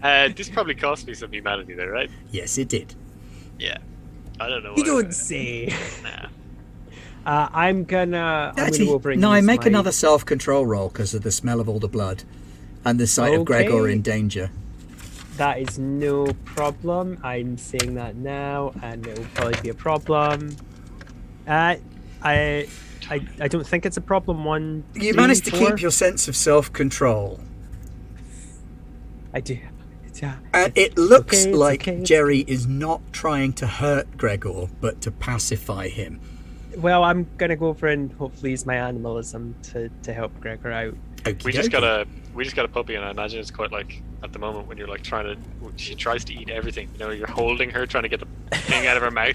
S3: This probably cost me some humanity there, right?
S1: Yes, it did.
S3: Yeah. I don't know.
S2: You don't say.
S3: Nah.
S2: I'm gonna
S1: Actually,
S2: go bring
S1: no, I make another self-control roll because of the smell of all the blood. and the sight of Gregor
S2: Okay.
S1: in danger.
S2: That is no problem. I'm saying that now, and it will probably be a problem. I don't think it's a problem. One.
S1: You
S2: three,
S1: managed to
S2: four.
S1: keep your sense of self-control.
S2: I do.
S1: And it looks
S2: okay, it's
S1: like
S2: okay.
S1: Jerry is not trying to hurt Gregor, but to pacify him.
S2: Well, I'm gonna go over and hopefully use my animalism to help Gregor out.
S3: We just
S1: Okey-dokey.
S3: got a puppy, and I imagine it's quite like at the moment when you're like she tries to eat everything. You know, you're holding her, trying to get the thing out of her mouth.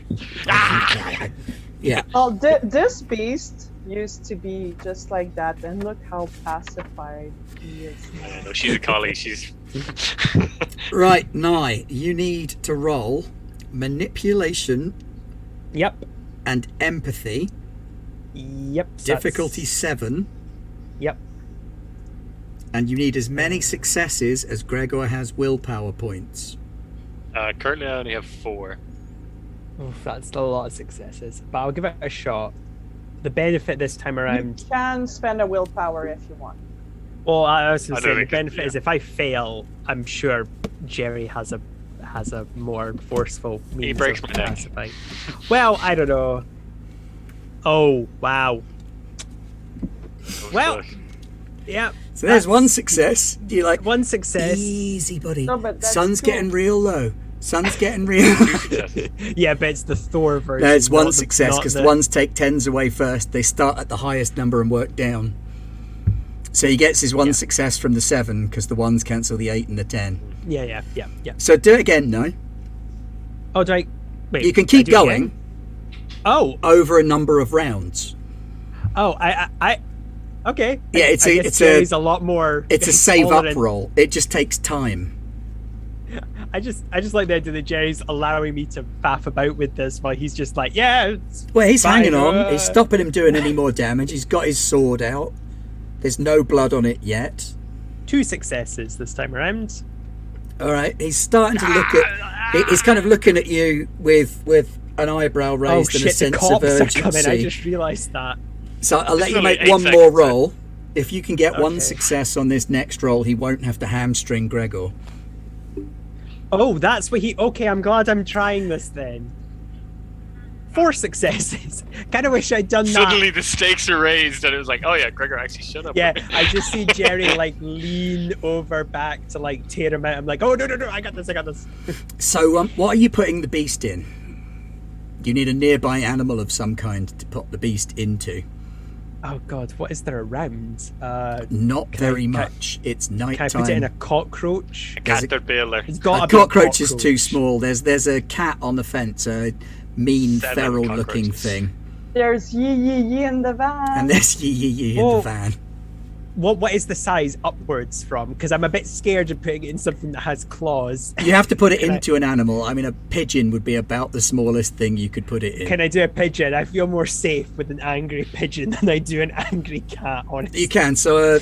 S1: Yeah.
S4: Well, this beast used to be just like that, and look how pacified he is now.
S3: No, she's a collie. She's
S1: Right, Nye, you need to roll manipulation
S2: Yep.
S1: and empathy,
S2: Yep.
S1: difficulty
S2: that's-
S1: 7,
S2: Yep.
S1: and you need as many successes as Gregor has willpower points.
S3: currently I only have 4.
S2: Oof, that's a lot of successes, but I'll give it a shot. The benefit this time around.
S4: You can spend a willpower if you want.
S2: Well, I was
S3: I
S2: going to
S3: don't
S2: say the
S3: think
S2: benefit
S3: yeah.
S2: is if I fail, I'm sure Jerry has a more forceful means
S3: breaks
S2: of
S3: my neck.
S2: pacifying. Well, I don't know. Oh wow. Well, yeah.
S1: So there's
S2: that's
S1: one success. You're like,
S2: one success.
S1: easy, buddy.
S4: No, but that's
S1: Sun's
S4: cool.
S1: getting real low. Sun's getting real.
S3: 2 successes.
S2: Yeah, but it's the Thor version.
S1: No, it's
S2: not
S1: one
S2: the-
S1: success
S2: not
S1: because the ones take 10s away first. They start at the highest number and work down. So he gets his one success from the 7 because the 1s cancel the 8 and the 10.
S2: Yeah.
S1: So do it again, no?
S2: Oh, do I? Wait.
S1: You can
S2: I
S1: keep
S2: do it
S1: going
S2: again? Oh,
S1: over a number of rounds.
S2: I. Okay.
S1: Yeah,
S2: I guess
S1: it's
S2: Jerry's a lot more.
S1: It's a save up
S2: tolerant.
S1: roll. It just takes time.
S2: I just like the idea that Jerry's allowing me to faff about with this while he's just like, yeah. It's
S1: Well, he's
S2: fine,
S1: hanging on. He's stopping him doing any more damage. He's got his sword out. There's no blood on it yet.
S2: 2 successes this time around.
S1: All right, he's starting to look at. He's kind of looking at you with an eyebrow
S2: Oh
S1: raised and a
S2: shit! The
S1: sense of
S2: cops are coming. I
S1: urgency.
S2: just realised that.
S1: So I'll let
S3: It's
S1: you
S3: only
S1: make
S3: 8
S1: one more
S3: seconds,
S1: roll. If you can get one
S2: Okay.
S1: success on this next roll, he won't have to hamstring Gregor.
S2: Oh, that's what he. Okay, I'm glad I'm trying this then. 4 successes. Kind of wish I'd done that.
S3: Suddenly the stakes are raised, and it was like, oh yeah, Gregor, actually shut up.
S2: Yeah, I just see Jerry like lean over back to like tear him out. I'm like, oh no, I got this.
S1: So what are you putting the beast in? You need a nearby animal of some kind to put the beast into.
S2: Oh god, what is there around?
S1: Not
S2: Can
S1: very
S2: I- can-
S1: much. It's
S2: Can I
S1: night
S2: put it in a
S1: time.
S2: cockroach?
S3: A
S1: There's a-
S3: caterpillar.
S2: It's got
S1: A
S2: to be
S1: cockroach is too small. There's a cat on the fence, a mean,
S3: 7
S1: feral-looking
S3: cockroaches.
S1: thing,
S4: There's yee in the van.
S1: and there's yee in the
S2: Oh.
S1: van.
S2: What is the size upwards from? Because I'm a bit scared of putting it in something that has claws.
S1: You have to put it
S2: Can I-
S1: into an animal. I mean, a pigeon would be about the smallest thing you could put it in.
S2: Can I do a pigeon? I feel more safe with an angry pigeon than I do an angry cat, honestly.
S1: You can. So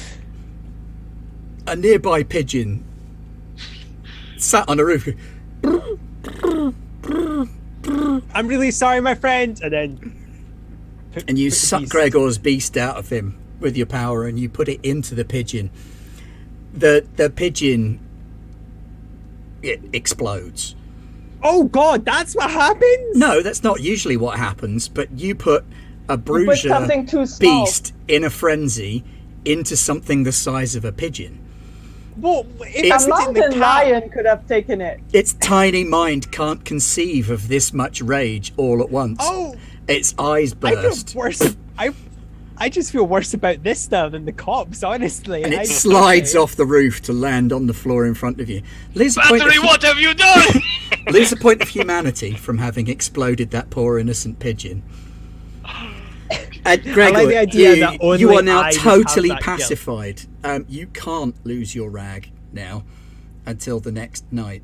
S1: a nearby pigeon sat on a roof.
S2: I'm really sorry, my friend. And then.
S1: And you
S2: put the
S1: suck
S2: beast-
S1: Gregor's beast out of him with your power, and you put it into the pigeon. The pigeon, it explodes.
S2: Oh god, that's what happens?
S1: No, that's not usually what happens. But you put a
S4: You put
S1: bruiser
S4: something too small.
S1: beast in a frenzy into something the size of a pigeon.
S2: Well, if
S1: It's-
S2: it's
S4: A
S2: in the
S4: mountain
S2: cat,
S4: lion could have taken it.
S1: Its tiny mind can't conceive of this much rage all at once.
S2: Oh,
S1: Its eyes
S2: I
S1: burst.
S2: feel worse. I just feel worse about this now than the cops, honestly.
S1: And it slides off the roof to land on the floor in front of you. Lose a point
S3: Bathory,
S1: of,
S3: what have you done?
S1: lose a point of humanity from having exploded that poor innocent pigeon. And Gregor,
S2: the idea that only
S1: you are now
S2: I would have
S1: totally
S2: that guilt.
S1: pacified. You can't lose your rag now until the next night.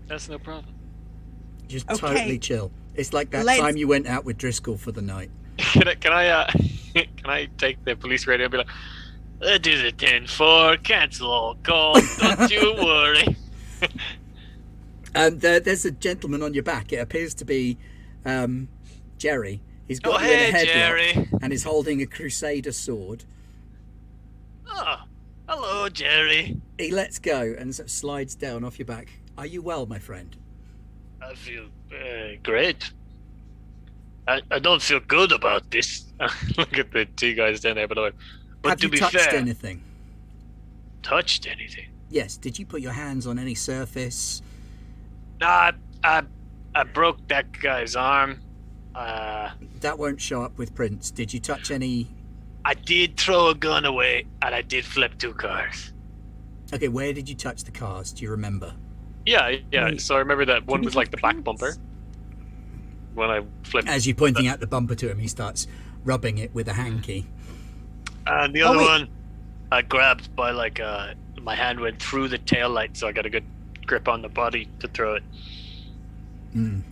S3: That's no problem.
S1: Just
S2: Okay.
S1: totally chill. It's like that
S2: Let's-
S1: time you went out with Driscoll for the night.
S3: Can I take the police radio and be like, that is a 10-4, cancel all calls, don't you worry.
S1: There's a gentleman on your back. It appears to be Jerry. He's got
S3: Oh,
S1: you in a
S3: hey,
S1: headlock
S3: Jerry.
S1: and is holding a crusader sword.
S3: Oh, Hello, Jerry.
S1: He lets go and sort of slides down off your back. Are you well, my friend?
S3: I feel great. I don't feel good about this. Look at the two guys down there below. But
S1: Have
S3: to
S1: you
S3: be
S1: touched
S3: fair,
S1: anything?
S3: touched anything?
S1: Yes. Did you put your hands on any surface?
S3: Nah, I broke that guy's arm.
S1: That won't show up with prints. Did you touch any?
S3: I did throw a gun away, and I did flip 2 cars.
S1: Okay, where did you touch the cars? Do you remember?
S3: Yeah.
S2: Wait,
S3: So I remember that one
S2: we
S3: was like
S2: have
S3: the back
S2: prints?
S3: bumper. When I flipped.
S1: As you're pointing out the bumper to him, he starts rubbing it with a hanky.
S3: And the
S2: Oh,
S3: other
S2: wait.
S3: one, I grabbed by like my hand went through the tail light, so I got a good grip on the body to throw it.
S1: Mm.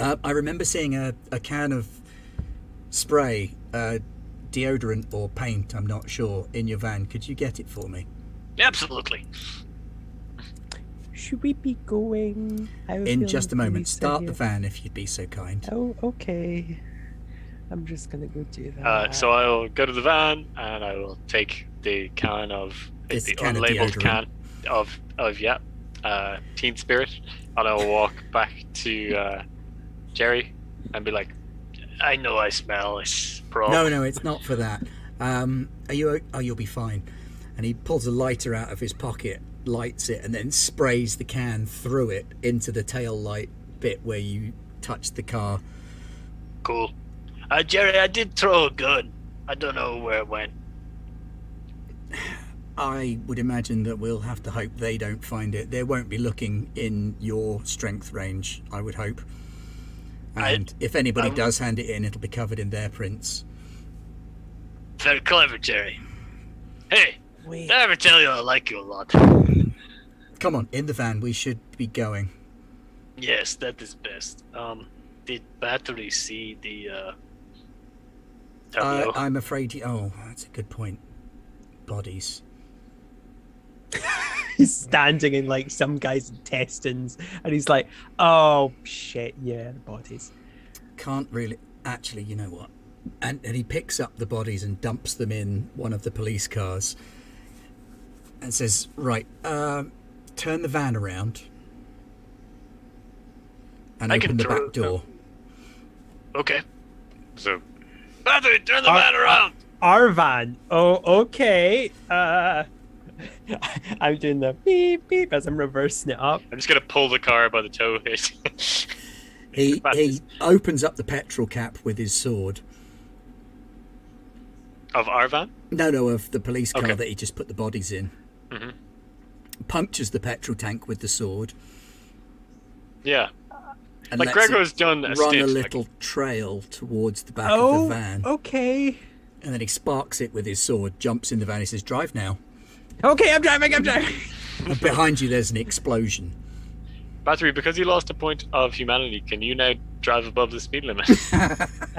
S1: I remember seeing a can of spray, deodorant or paint, I'm not sure, in your van. Could you get it for me?
S3: Absolutely.
S2: Should we be going? I have
S1: In
S2: feeling
S1: just a
S2: the
S1: moment.
S2: police are
S1: Start the
S2: here.
S1: van if you'd be so kind.
S2: Oh, okay. I'm just gonna go do that.
S3: So I'll go to the van and I will take the can of
S1: This
S3: the
S1: can of
S3: unlabeled
S1: deodorant.
S3: can of Teen Spirit, and I'll walk back to Jerry and be like, I know I smell. It's pro.
S1: No, it's not for that. Are you? Oh, you'll be fine. And he pulls a lighter out of his pocket, lights it, and then sprays the can through it into the tail light bit where you touched the car.
S3: Cool. Jerry, I did throw a gun. I don't know where it went.
S1: I would imagine that we'll have to hope they don't find it. They won't be looking in your strength range, I would hope. And if anybody does hand it in, it'll be covered in their prints.
S3: Very clever, Jerry. Hey,
S2: Wait.
S3: did I ever tell you I like you a lot?
S1: Come on, in the van, we should be going.
S3: Yes, that is best. Did Bathory see the tableau?
S1: I'm afraid oh, that's a good point. Bodies.
S2: He's standing in like some guy's intestines, and he's like, "Oh shit, yeah, the bodies."
S1: Can't really. Actually, you know what? And he picks up the bodies and dumps them in one of the police cars and says, right, turn the van around and
S3: I
S1: open
S3: can
S1: the
S3: throw-
S1: back door.
S3: Okay. So, Bathory, turn the van around!
S2: Our van. Oh, okay. I'm doing the beep beep as I'm reversing it up.
S3: I'm just gonna pull the car by the toe hitch.
S1: He opens up the petrol cap with his sword.
S3: Of our van?
S1: No, of the police car
S3: Okay.
S1: that he just put the bodies in.
S3: Mm-hmm.
S1: Punctures the petrol tank with the sword.
S3: Yeah.
S1: And
S3: Like
S1: lets
S3: Gregor's
S1: it
S3: done a
S1: run
S3: stint.
S1: a
S3: like-
S1: little trail towards the back of the van.
S2: Okay.
S1: And then he sparks it with his sword, jumps in the van, he says, drive now.
S2: Okay, I'm driving.
S1: And behind you there's an explosion.
S3: Bathory, because you lost a point of humanity, can you now drive above the speed limit?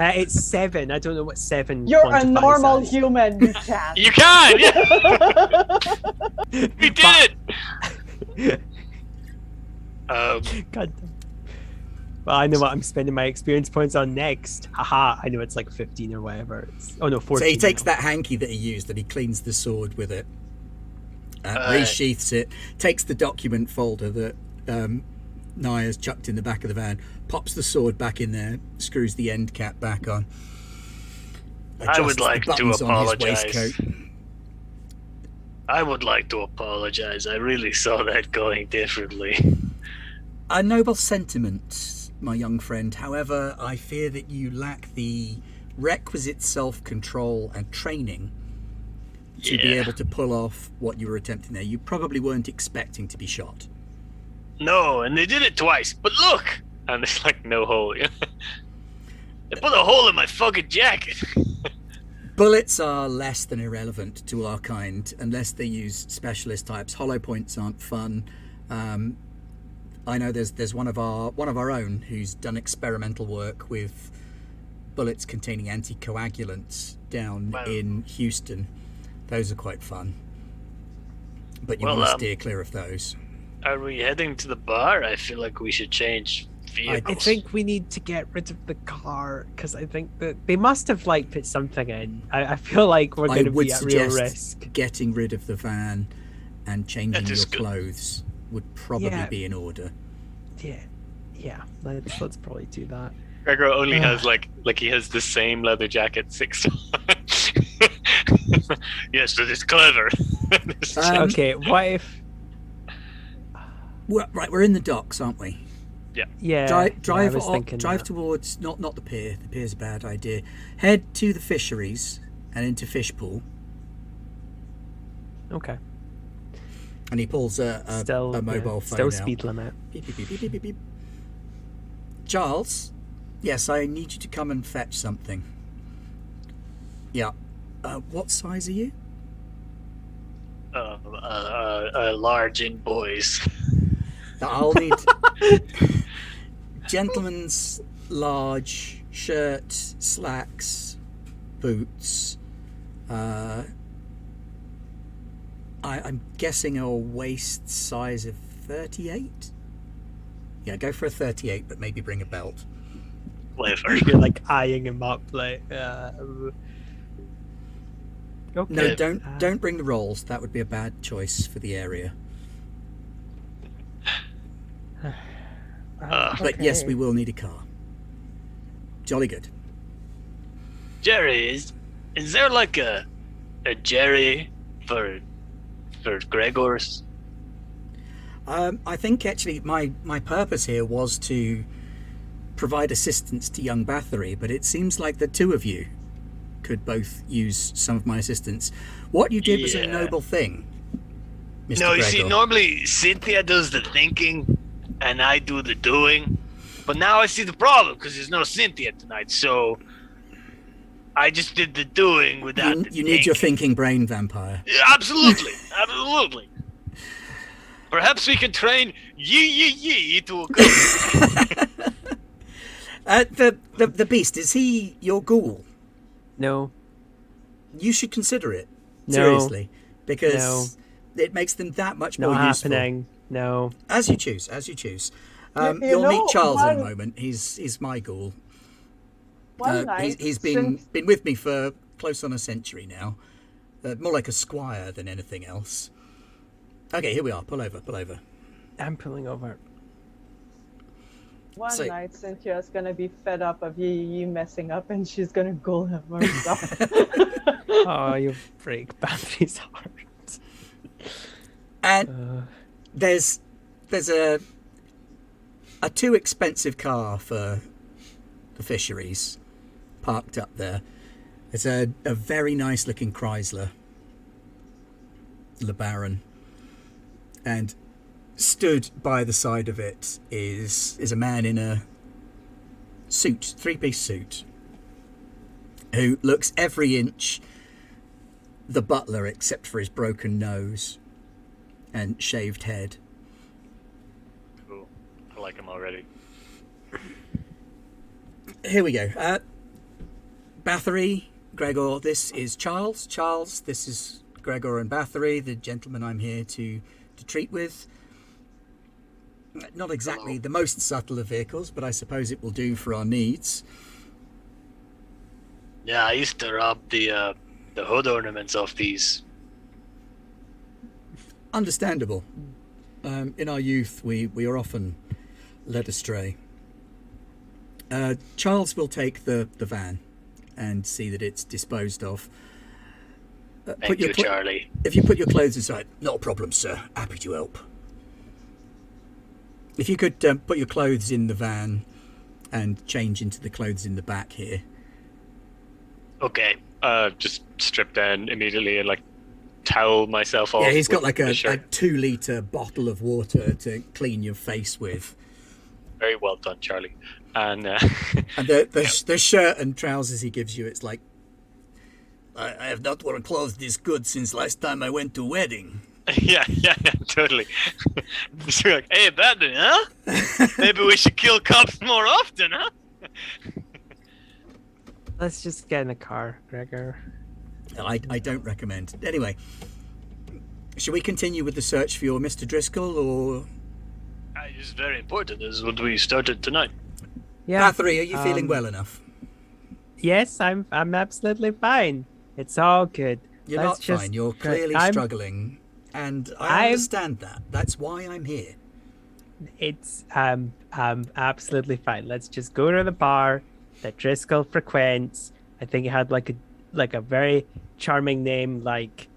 S2: It's 7. I don't know what 7.
S4: You're a
S2: quantifies
S4: normal
S2: as.
S4: human. You can.
S3: You can! Yeah! We did it!
S2: God damn. Well, I know what I'm spending my experience points on next. Haha, I know it's like 15 or whatever. Oh no, 14.
S1: So he takes
S2: now.
S1: that hanky that he used and he cleans the sword with it, resheaths it, takes the document folder that Naya's chucked in the back of the van, pops the sword back in there, screws the end cap back on.
S3: I would
S1: adjusts the
S3: like to
S1: buttons on his
S3: apologize.
S1: waistcoat.
S3: I would like to apologize. I really saw that going differently.
S1: A noble sentiment, my young friend. However, I fear that you lack the requisite self-control and training to be
S3: Yeah.
S1: able to pull off what you were attempting there. You probably weren't expecting to be shot.
S3: No, and they did it twice. But look! And there's like no hole. They put a hole in my fucking jacket.
S1: Bullets are less than irrelevant to our kind unless they use specialist types. Hollow points aren't fun. I know there's one of our own who's done experimental work with bullets containing anticoagulants down
S3: Wow.
S1: in Houston. Those are quite fun, but you
S3: Well,
S1: want to steer clear of those.
S3: Are we heading to the bar? I feel like we should change
S2: I think we need to get rid of the car because I think that they must have like put something in. I feel like we're going to be at real risk.
S1: Getting rid of the van and changing your clothes would probably be in order.
S2: Yeah. Let's probably do that.
S3: Gregor only has like he has the same leather jacket 6 times. Yes, that is clever.
S2: Okay, what if?
S1: Right, we're in the docks, aren't we?
S2: Yeah.
S1: Drive towards not the pier. The pier's a bad idea. Head to the fisheries and into Fishpool.
S2: Okay.
S1: And he pulls a mobile phone
S2: still
S1: out.
S2: Speed limit.
S1: Beep, beep, beep, beep, beep, beep, beep. Charles, yes, I need you to come and fetch something. Yeah. What size are you?
S3: Large in boys.
S1: I'll need gentleman's large shirt, slacks, boots. I'm guessing a waist size of 38. Yeah, go for a 38, but maybe bring a belt.
S3: Clever.
S2: You're like eyeing him up, like. Okay.
S1: No, don't bring the rolls. That would be a bad choice for the area. But yes, we will need a car. Jolly good.
S3: Jerry, is there like a Jerry for Gregor's?
S1: I think actually my purpose here was to provide assistance to young Bathory, but it seems like the two of you could both use some of my assistance. What you did was a noble thing, Mr.
S3: No, you
S1: Gregor.
S3: see, normally Sinthia does the thinking and I do the doing, but now I see the problem because there's no Sinthia tonight, so I just did the doing without
S1: you need your thinking brain, vampire.
S3: Yeah, absolutely. Perhaps we can train Yi to a good.
S1: The beast, is he your ghoul?
S2: No.
S1: You should consider it.
S2: No.
S1: Seriously. Because it makes them that much more useful.
S2: Not happening. No.
S1: As you choose.
S4: You
S1: You'll
S4: know,
S1: meet Charles in a moment. He's my ghoul.
S4: One night,
S1: He's been with me for close on a century now. More like a squire than anything else. Okay, here we are. Pull over.
S2: I'm pulling over.
S4: One night, Cynthia's gonna be fed up of you messing up, and she's gonna ghoul him herself.
S2: Oh, you break Bathory's heart.
S1: And there's a too expensive car for the fisheries parked up there. It's a very nice looking Chrysler LeBaron, and stood by the side of it is a man in a suit, 3-piece suit, who looks every inch the butler except for his broken nose and shaved head.
S3: Cool. I like him already.
S1: Here we go. Bathory, Gregor, this is Charles. Charles, this is Gregor and Bathory, the gentleman I'm here to treat with. Not exactly the most subtle of vehicles, but I suppose it will do for our needs.
S3: Yeah, I used to rob the hood ornaments off these.
S1: Understandable. In our youth, we are often led astray. Charles will take the van and see that it's disposed of.
S3: Thank you, Charlie.
S1: If you put your clothes aside, not a problem, sir. Happy to help. If you could put your clothes in the van and change into the clothes in the back here.
S3: Okay. Just strip down immediately and towel myself off.
S1: Yeah, he's got a
S3: shirt.
S1: 2-litre bottle of water to clean your face with.
S3: Very well done, Charlie. And
S1: and the shirt and trousers he gives you, it's like, I have not worn clothes this good since last time I went to wedding.
S3: yeah, totally. So you're like, hey, Batman, huh? Maybe we should kill cops more often, huh?
S2: Let's just get in the car, Gregor.
S1: I don't recommend. Anyway, should we continue with the search for your Mr. Driscoll, or?
S3: It's very important. This is what we started tonight.
S2: Yeah.
S1: Bathory, are you feeling well enough?
S2: Yes, I'm absolutely fine. It's all good.
S1: You're
S2: Let's
S1: not fine. You're clearly struggling, and I understand that. That's why I'm here.
S2: It's absolutely fine. Let's just go to the bar that Driscoll frequents. I think it had like a very charming name, like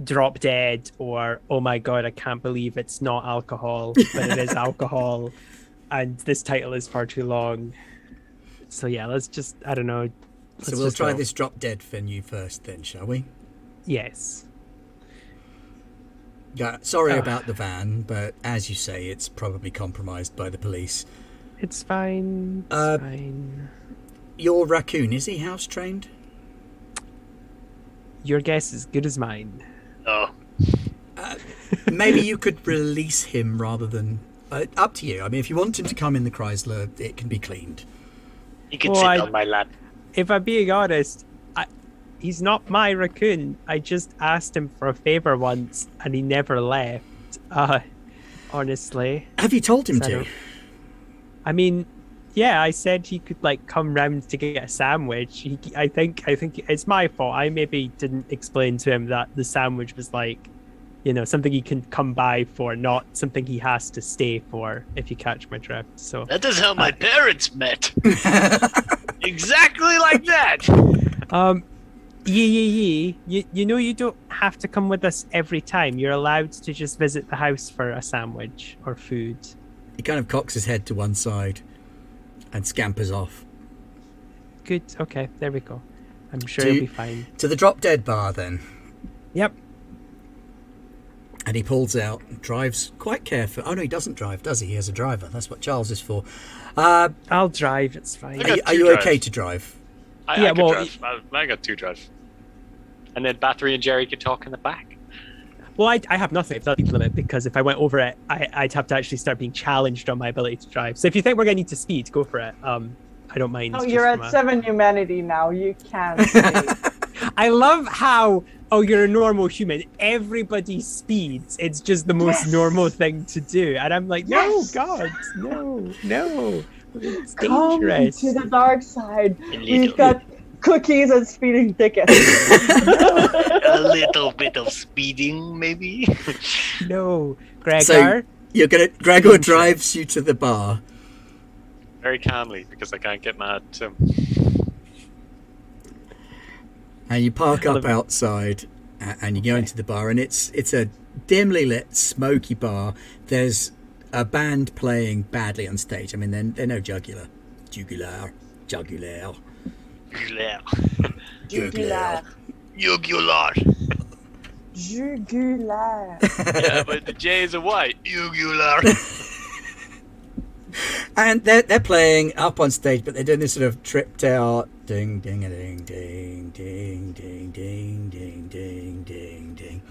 S2: Drop Dead, or oh my god, I can't believe it's not alcohol, but it is alcohol, and this title is far too long. So yeah, let's just, I don't know.
S1: So we'll try this Drop Dead venue first then, shall we?
S2: Yes.
S1: Yeah, sorry about the van, but as you say, it's probably compromised by the police.
S2: It's fine. It's fine.
S1: Your raccoon, is he house trained?
S2: Your guess is as good as mine.
S3: Oh.
S1: Maybe you could release him rather than... up to you. I mean, if you want him to come in the Chrysler, it can be cleaned.
S3: He can sit on my lap.
S2: If I'm being honest, he's not my raccoon. I just asked him for a favor once, and he never left. Honestly.
S1: Have you told him to?
S2: I mean, yeah, I said he could like come round to get a sandwich. I think it's my fault. I maybe didn't explain to him that the sandwich was like, you know, something he can come by for, not something he has to stay for, if you catch my drift. So
S3: that is how my parents met. Exactly like that.
S2: You know you don't have to come with us every time. You're allowed to just visit the house for a sandwich or food.
S1: He kind of cocks his head to one side and scampers off.
S2: Good. Okay, there we go. I'm sure he'll be fine.
S1: To the Drop Dead bar then.
S2: Yep.
S1: And he pulls out, drives quite carefully. Oh no, he doesn't drive, does he? He has a driver. That's what Charles is for.
S2: I'll drive. It's fine.
S1: Are you okay to drive?
S3: I got 2 drive. And then Bathory and Jerry could talk in the back.
S2: Well, I have nothing if that limit, because if I went over it, I'd have to actually start being challenged on my ability to drive. So if you think we're going to need to speed, go for it. I don't mind.
S4: Oh, you're at 7 humanity now. You can speed.
S2: I love how, you're a normal human. Everybody speeds. It's just the most normal thing to do. And I'm like, no, God, no. It's dangerous.
S4: Come to the dark side. We've got cookies and speeding tickets.
S3: A little bit of speeding, maybe.
S2: No, Gregor.
S1: So Gregor drives you to the bar.
S3: Very calmly, because I can't get mad. So.
S1: And you park up outside, and you go into the bar, and it's a dimly lit, smoky bar. There's a band playing badly on stage. I mean, they're no jugular. Jugular.
S3: Jugular.
S4: Jugular.
S3: Yeah, but the J is a Y. Jugular.
S1: And they're playing up on stage, but they're doing this sort of tripped out ding ding a ding ding ding ding ding ding ding ding ding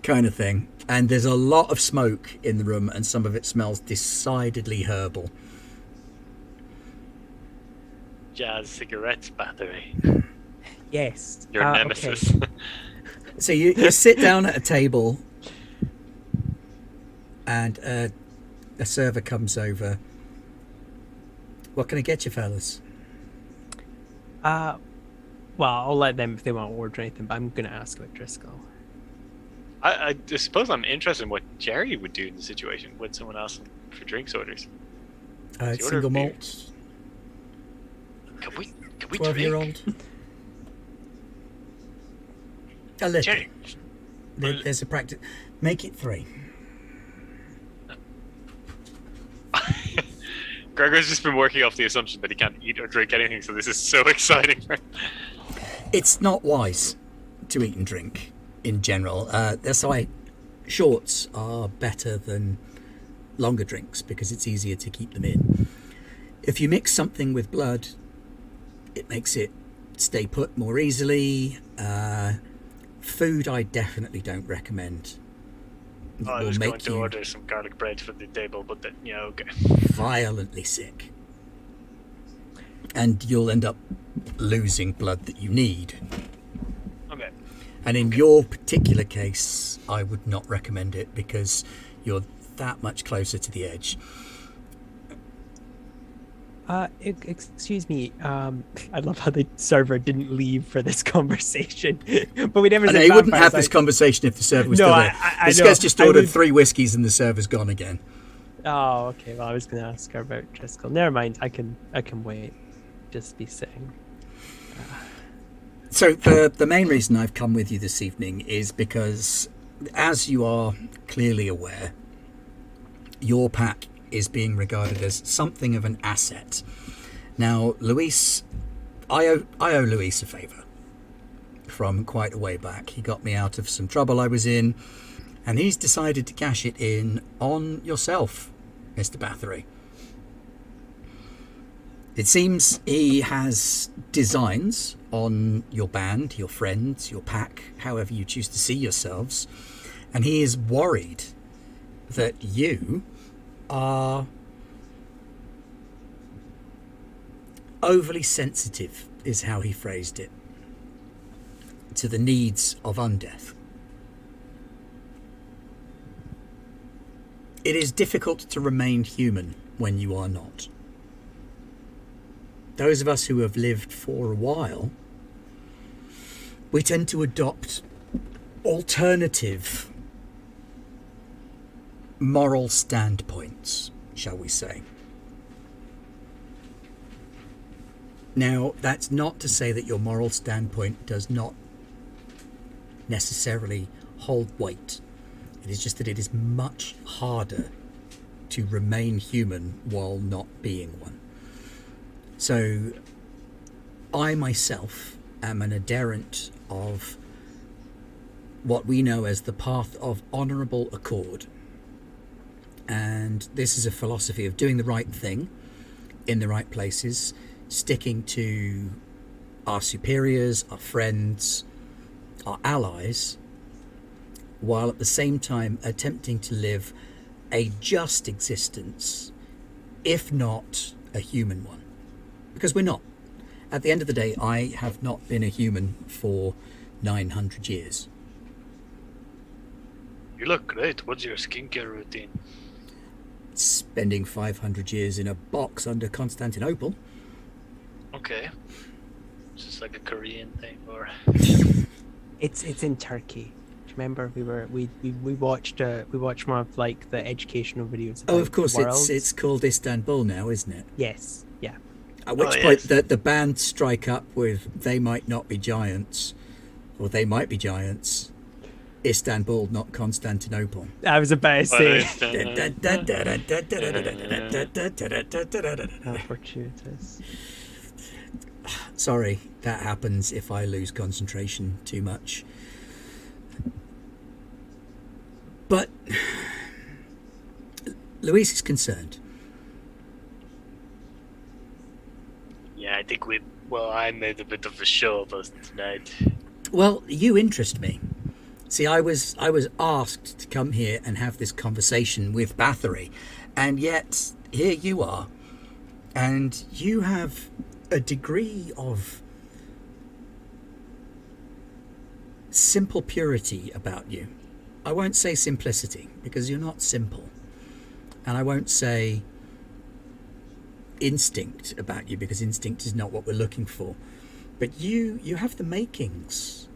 S1: kind of thing. And there's a lot of smoke in the room, and some of it smells decidedly herbal.
S3: Jazz cigarettes, Bathory.
S2: Yes.
S3: Your nemesis.
S2: Okay.
S1: So you sit down at a table, and a server comes over. What can I get you, fellas?
S2: Well, I'll let them if they want to order anything, but I'm going to ask about Driscoll.
S3: I suppose I'm interested in what Jerry would do in the situation with someone else for drinks orders.
S1: Single malt.
S3: Can we
S1: 12-year-old. A little.
S3: Jerry.
S1: There's a practice. Make it 3.
S3: Gregor's just been working off the assumption that he can't eat or drink anything, so this is so exciting.
S1: It's not wise to eat and drink in general. That's why shorts are better than longer drinks, because it's easier to keep them in. If you mix something with blood, it makes it stay put more easily. Food I definitely don't recommend.
S3: I was going to order some garlic bread for the table, but then, yeah, okay.
S1: Violently sick. And you'll end up losing blood that you need.
S3: Okay.
S1: And in your particular case, I would not recommend it, because you're that much closer to the edge.
S2: Excuse me. I love how the server didn't leave for this conversation, but we never.
S1: And
S2: said
S1: they wouldn't
S2: vampires,
S1: have this conversation if the server was
S2: No,
S1: still there.
S2: I
S1: This
S2: know.
S1: guy's just ordered 3 whiskeys and the server's gone again.
S2: Oh, okay. Well, I was going to ask her about Driscoll. Never mind. I can wait. Just be sitting.
S1: So the main reason I've come with you this evening is because, as you are clearly aware, your pack is being regarded as something of an asset. Now, Luis, I owe Luis a favour from quite a way back. He got me out of some trouble I was in, and he's decided to cash it in on yourself, Mr. Bathory. It seems he has designs on your band, your friends, your pack, however you choose to see yourselves, and he is worried that you are overly sensitive, is how he phrased it, to the needs of undeath. It is difficult to remain human when you are not. Those of us who have lived for a while, we tend to adopt alternative moral standpoints, shall we say. Now, that's not to say that your moral standpoint does not necessarily hold weight. It is just that it is much harder to remain human while not being one. So, I myself am an adherent of what we know as the path of honourable accord. And this is a philosophy of doing the right thing in the right places, sticking to our superiors, our friends, our allies, while at the same time attempting to live a just existence, if not a human one. Because we're not. At the end of the day, I have not been a human for 900 years.
S3: You look great. What's your skincare routine?
S1: Spending 500 years in a box under Constantinople.
S3: Okay. It's just like a Korean thing, or
S2: It's in Turkey. Do you remember we watched one of like the educational videos.
S1: Oh,
S2: about
S1: of course,
S2: the world?
S1: it's called Istanbul now, isn't it?
S2: Yes. Yeah.
S1: At which point the band strike up with They Might Not Be Giants, or They Might Be Giants, Istanbul, not Constantinople.
S2: I was about to say. How fortuitous.
S1: Sorry, that happens if I lose concentration too much. But Luis is concerned.
S3: yeah, I think I made a bit of a show of us tonight.
S1: Well, you interest me. See, I was asked to come here and have this conversation with Bathory, and yet here you are, and you have a degree of simple purity about you. I won't say simplicity, because you're not simple, and I won't say instinct about you, because instinct is not what we're looking for. But you have the makings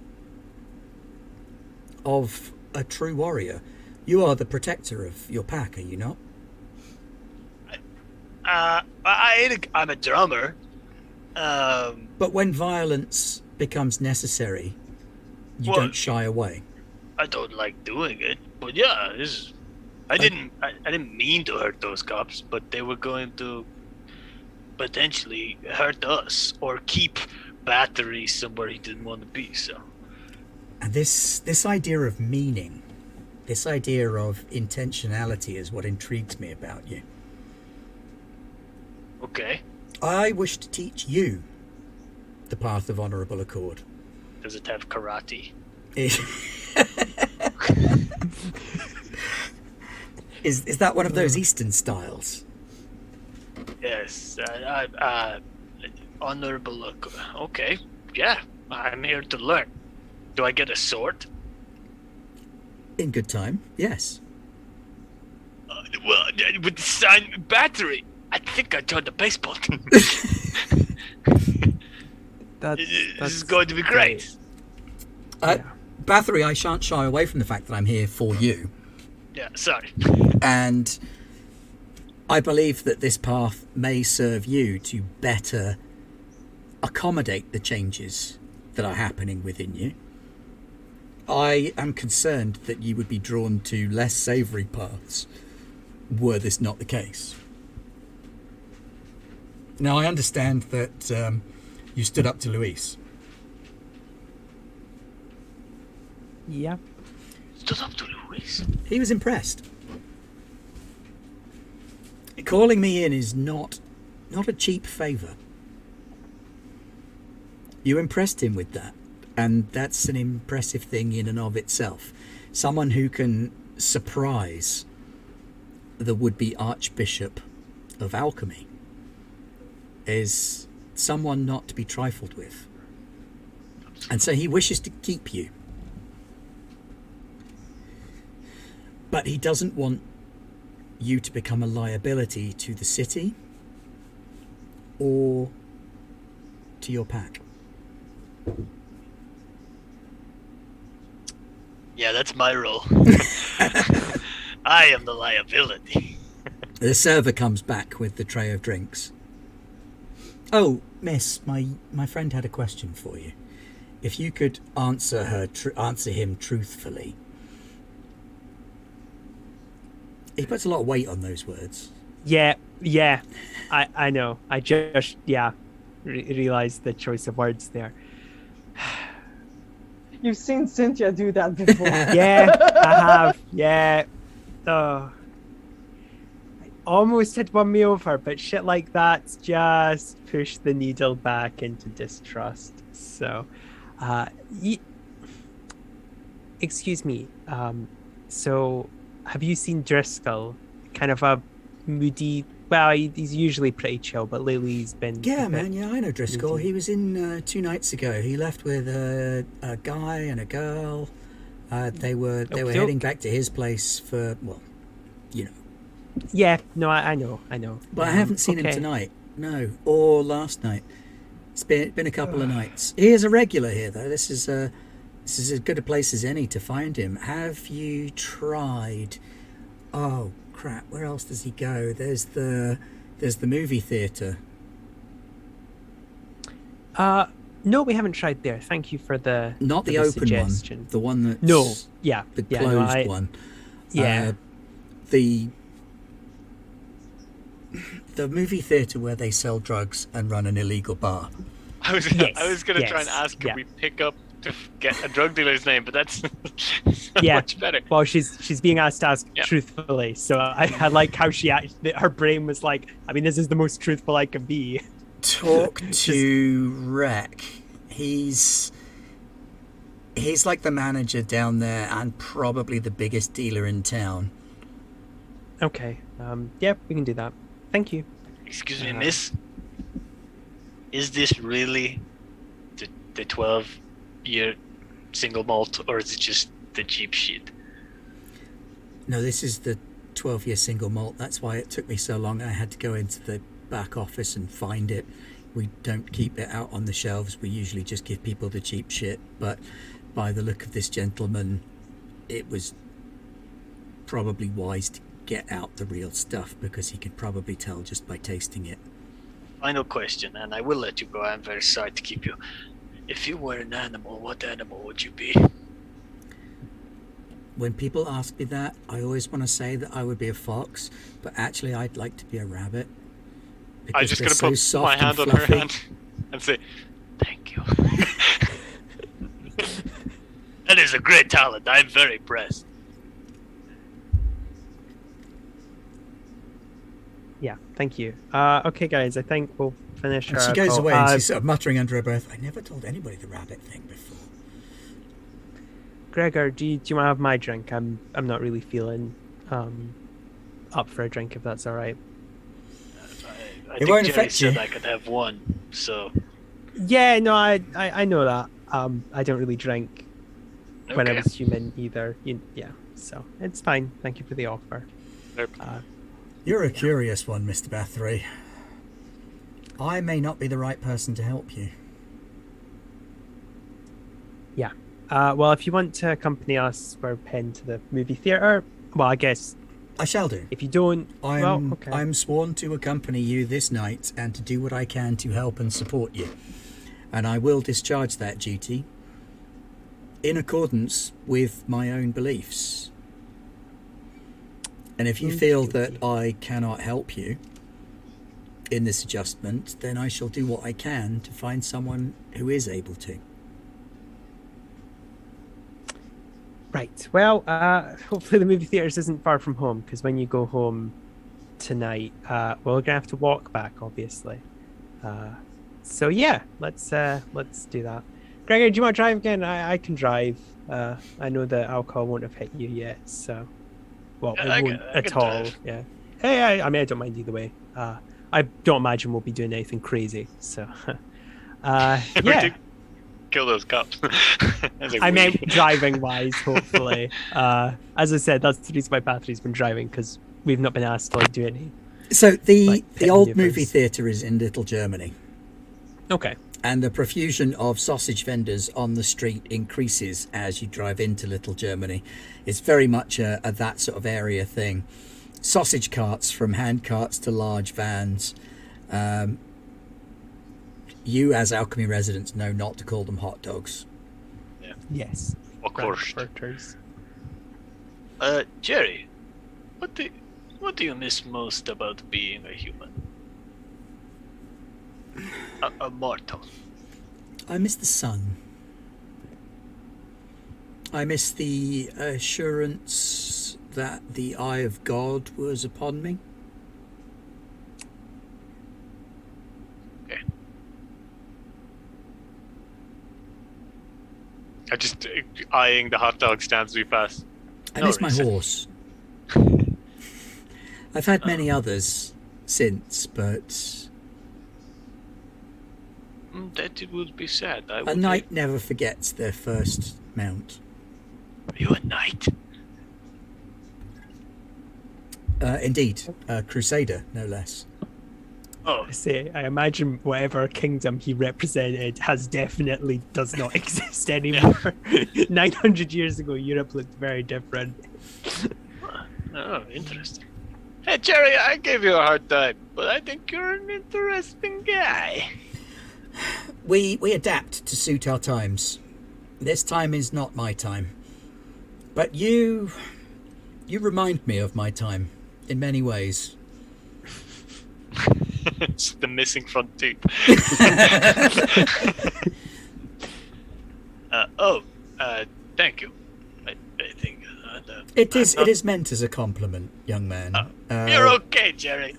S1: of a true warrior. You are the protector of your pack, are you not?
S3: I'm a drummer.
S1: But when violence becomes necessary, you don't shy away.
S3: I don't like doing it, but yeah, I didn't mean to hurt those cops, but they were going to potentially hurt us or keep Bathory somewhere he didn't want to be. So,
S1: and this idea of meaning, this idea of intentionality is what intrigues me about you.
S3: Okay.
S1: I wish to teach you the path of honourable accord.
S3: Does it have karate?
S1: Is that one of those Eastern styles?
S3: Yes. Honorable look. Okay. Yeah. I'm here to learn. Do I get a sword?
S1: In good time, yes.
S3: Well, with the sign Bathory, I think I turned the baseball team. This is going to be great.
S1: Bathory, I shan't shy away from the fact that I'm here for you.
S3: Yeah, sorry.
S1: And I believe that this path may serve you to better accommodate the changes that are happening within you. I am concerned that you would be drawn to less savoury paths were this not the case. Now, I understand that you stood up to Luis.
S2: Yeah.
S3: Stood up to Luis?
S1: He was impressed. Calling me in is not a cheap favour. You impressed him with that, and that's an impressive thing in and of itself. Someone who can surprise the would-be Archbishop of Alchemy is someone not to be trifled with. And so he wishes to keep you. But he doesn't want you to become a liability to the city or to your pack.
S3: Yeah, that's my role. I am the liability.
S1: The server comes back with the tray of drinks. Oh, miss, my friend had a question for you. If you could answer him truthfully. He puts a lot of weight on those words.
S2: Yeah, I know. I just, realised the choice of words there.
S4: You've seen Sinthia do that before.
S2: Yeah, I have. Yeah. Oh. I almost had won me over, but shit like that's just pushed the needle back into distrust. So, excuse me. So, have you seen Driscoll? Kind of a moody. Well, he's usually pretty chill, but lately he's been.
S1: Yeah, man. Yeah, I know Driscoll.
S2: moody.
S1: He was in 2 nights ago. He left with a guy and a girl. They were heading back to his place for, well, you know.
S2: Yeah. No, I know.
S1: But I haven't seen him
S2: okay.
S1: tonight. No, or last night. It's been a couple of nights. He is a regular here, though. This is as good a place as any to find him. Have you tried? Oh crap! Where else does he go? There's the movie theatre.
S2: No, we haven't tried there. Thank you for the
S1: Not
S2: for
S1: the open
S2: suggestion.
S1: one. The one that's
S2: No, yeah,
S1: the
S2: yeah,
S1: closed
S2: no,
S1: one.
S2: Yeah,
S1: The movie theatre where they sell drugs and run an illegal bar.
S3: I was going to try and ask, could we pick up to get a drug dealer's name, but that's much better.
S2: Well, she's being asked to ask truthfully, so I like how her brain was like, I mean, this is the most truthful I can be.
S1: Talk to Rec. He's like the manager down there and probably the biggest dealer in town.
S2: Okay. Yeah, we can do that. Thank you.
S3: Excuse me, miss. Is this really the 12-year single malt, or is it just the cheap shit?
S1: No, this is the 12-year single malt. That's why it took me so long. I had to go into the back office and find it. We don't keep it out on the shelves. We usually just give people the cheap shit. But by the look of this gentleman, it was probably wise to get out the real stuff because he could probably tell just by tasting it.
S3: Final question, and I will let you go. I'm very sorry to keep you. If you were an animal, what animal would you be?
S1: When people ask me that, I always want to say that I would be a fox, but actually I'd like to be a rabbit.
S3: I'm just going to put
S1: soft
S3: my
S1: and
S3: hand on her
S1: fluffy.
S3: hand and say, thank you. That is a great talent. I'm very impressed.
S2: Yeah, thank you. Okay, guys, I think we'll finish.
S1: And she goes away and she's sort of muttering under her breath, I never told anybody the rabbit thing before.
S2: Gregor, do you want to have my drink? I'm not really feeling up for a drink, if that's all right.
S3: I
S1: It
S3: think
S1: won't
S3: Jerry
S1: affect
S3: said
S1: you.
S3: I could have one, so...
S2: Yeah, no, I know that. I don't really drink when I
S3: Okay.
S2: was human either. Yeah, so it's fine. Thank you for the offer.
S3: Nope.
S1: You're a curious one, Mr. Bathory. I may not be the right person to help you.
S2: Yeah. Well, if you want to accompany us, we're heading to the movie theater. Well, I guess
S1: I shall do.
S2: if you don't, okay.
S1: I'm sworn to accompany you this night and to do what I can to help and support you. And I will discharge that duty in accordance with my own beliefs. And if you feel that I cannot help you in this adjustment, then I shall do what I can to find someone who is able to.
S2: Right. Well, hopefully the movie theaters isn't far from home, because when you go home tonight, well, we're gonna have to walk back, obviously. So yeah, let's do that. Gregor, do you want to drive again? I can drive. I know that alcohol won't have hit you yet, so well, it won't at all.
S3: Drive.
S2: Yeah. Hey, I mean, I don't mind either way. I don't imagine we'll be doing anything crazy. So, yeah.
S3: Kill those cops.
S2: I meant driving wise, hopefully. As I said, that's the reason why Bathory's been driving, because we've not been asked to do any.
S1: So the old
S2: maneuvers.
S1: movie theatre is in Little Germany.
S2: Okay.
S1: And the profusion of sausage vendors on the street increases as you drive into Little Germany. It's very much a that sort of area thing. Sausage carts, from hand carts to large vans. You, as Alchemy residents, know not to call them hot dogs.
S3: Yeah.
S2: Yes.
S3: Of course.
S2: Frankfurters.
S3: Jerry, what do you miss most about being a human? A mortal.
S1: I miss the sun. I miss the assurance that the eye of God was upon me.
S3: Okay. I just eyeing the hot dog stands we pass.
S1: I miss my horse. I've had many others since, but
S3: that it would be sad.
S1: a knight never forgets their first mount.
S3: Are you a knight?
S1: Indeed, a crusader, no less.
S3: Oh,
S2: I imagine whatever kingdom he represented definitely does not exist anymore. 900 years ago, Europe looked very different.
S3: oh, interesting. Hey, Jerry, I gave you a hard time, but I think you're an interesting guy.
S1: We adapt to suit our times. This time is not my time. But you remind me of my time in many ways.
S3: It's the missing front tooth. Thank you. I think
S1: it is meant as a compliment, young man.
S3: You're okay, Jerry.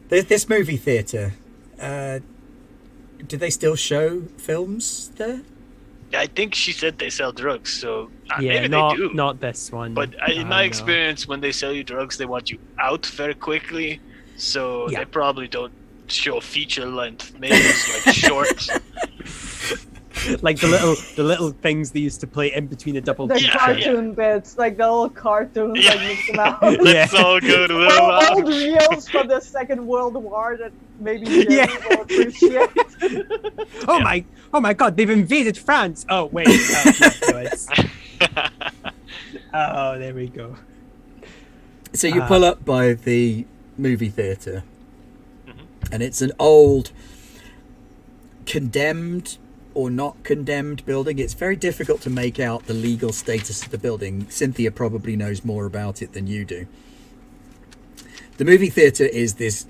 S1: This movie theatre, do they still show films there?
S3: I think she said they sell drugs, so
S2: Yeah,
S3: maybe
S2: not
S3: they do.
S2: not this one.
S3: But in my
S2: No.
S3: experience, when they sell you drugs, they want you out very quickly, so
S2: Yeah.
S3: they probably don't show feature length. Maybe it's like short.
S2: Like the little things they used to play in between a double
S4: The
S2: feature.
S4: cartoon bits, like the little cartoons,
S3: Yeah.
S4: like Mickey Mouse.
S3: Let's all go to Little
S4: Old
S3: Mouse.
S4: reels from the Second World War that maybe Jerry
S2: Yeah.
S4: will appreciate.
S2: Oh my God! They've invaded France. Oh wait. Oh, no, it's- oh, there we go.
S1: So you pull up by the movie theatre, and it's an old, condemned or not condemned building. It's very difficult to make out the legal status of the building. Sinthia probably knows more about it than you do. The movie theatre is this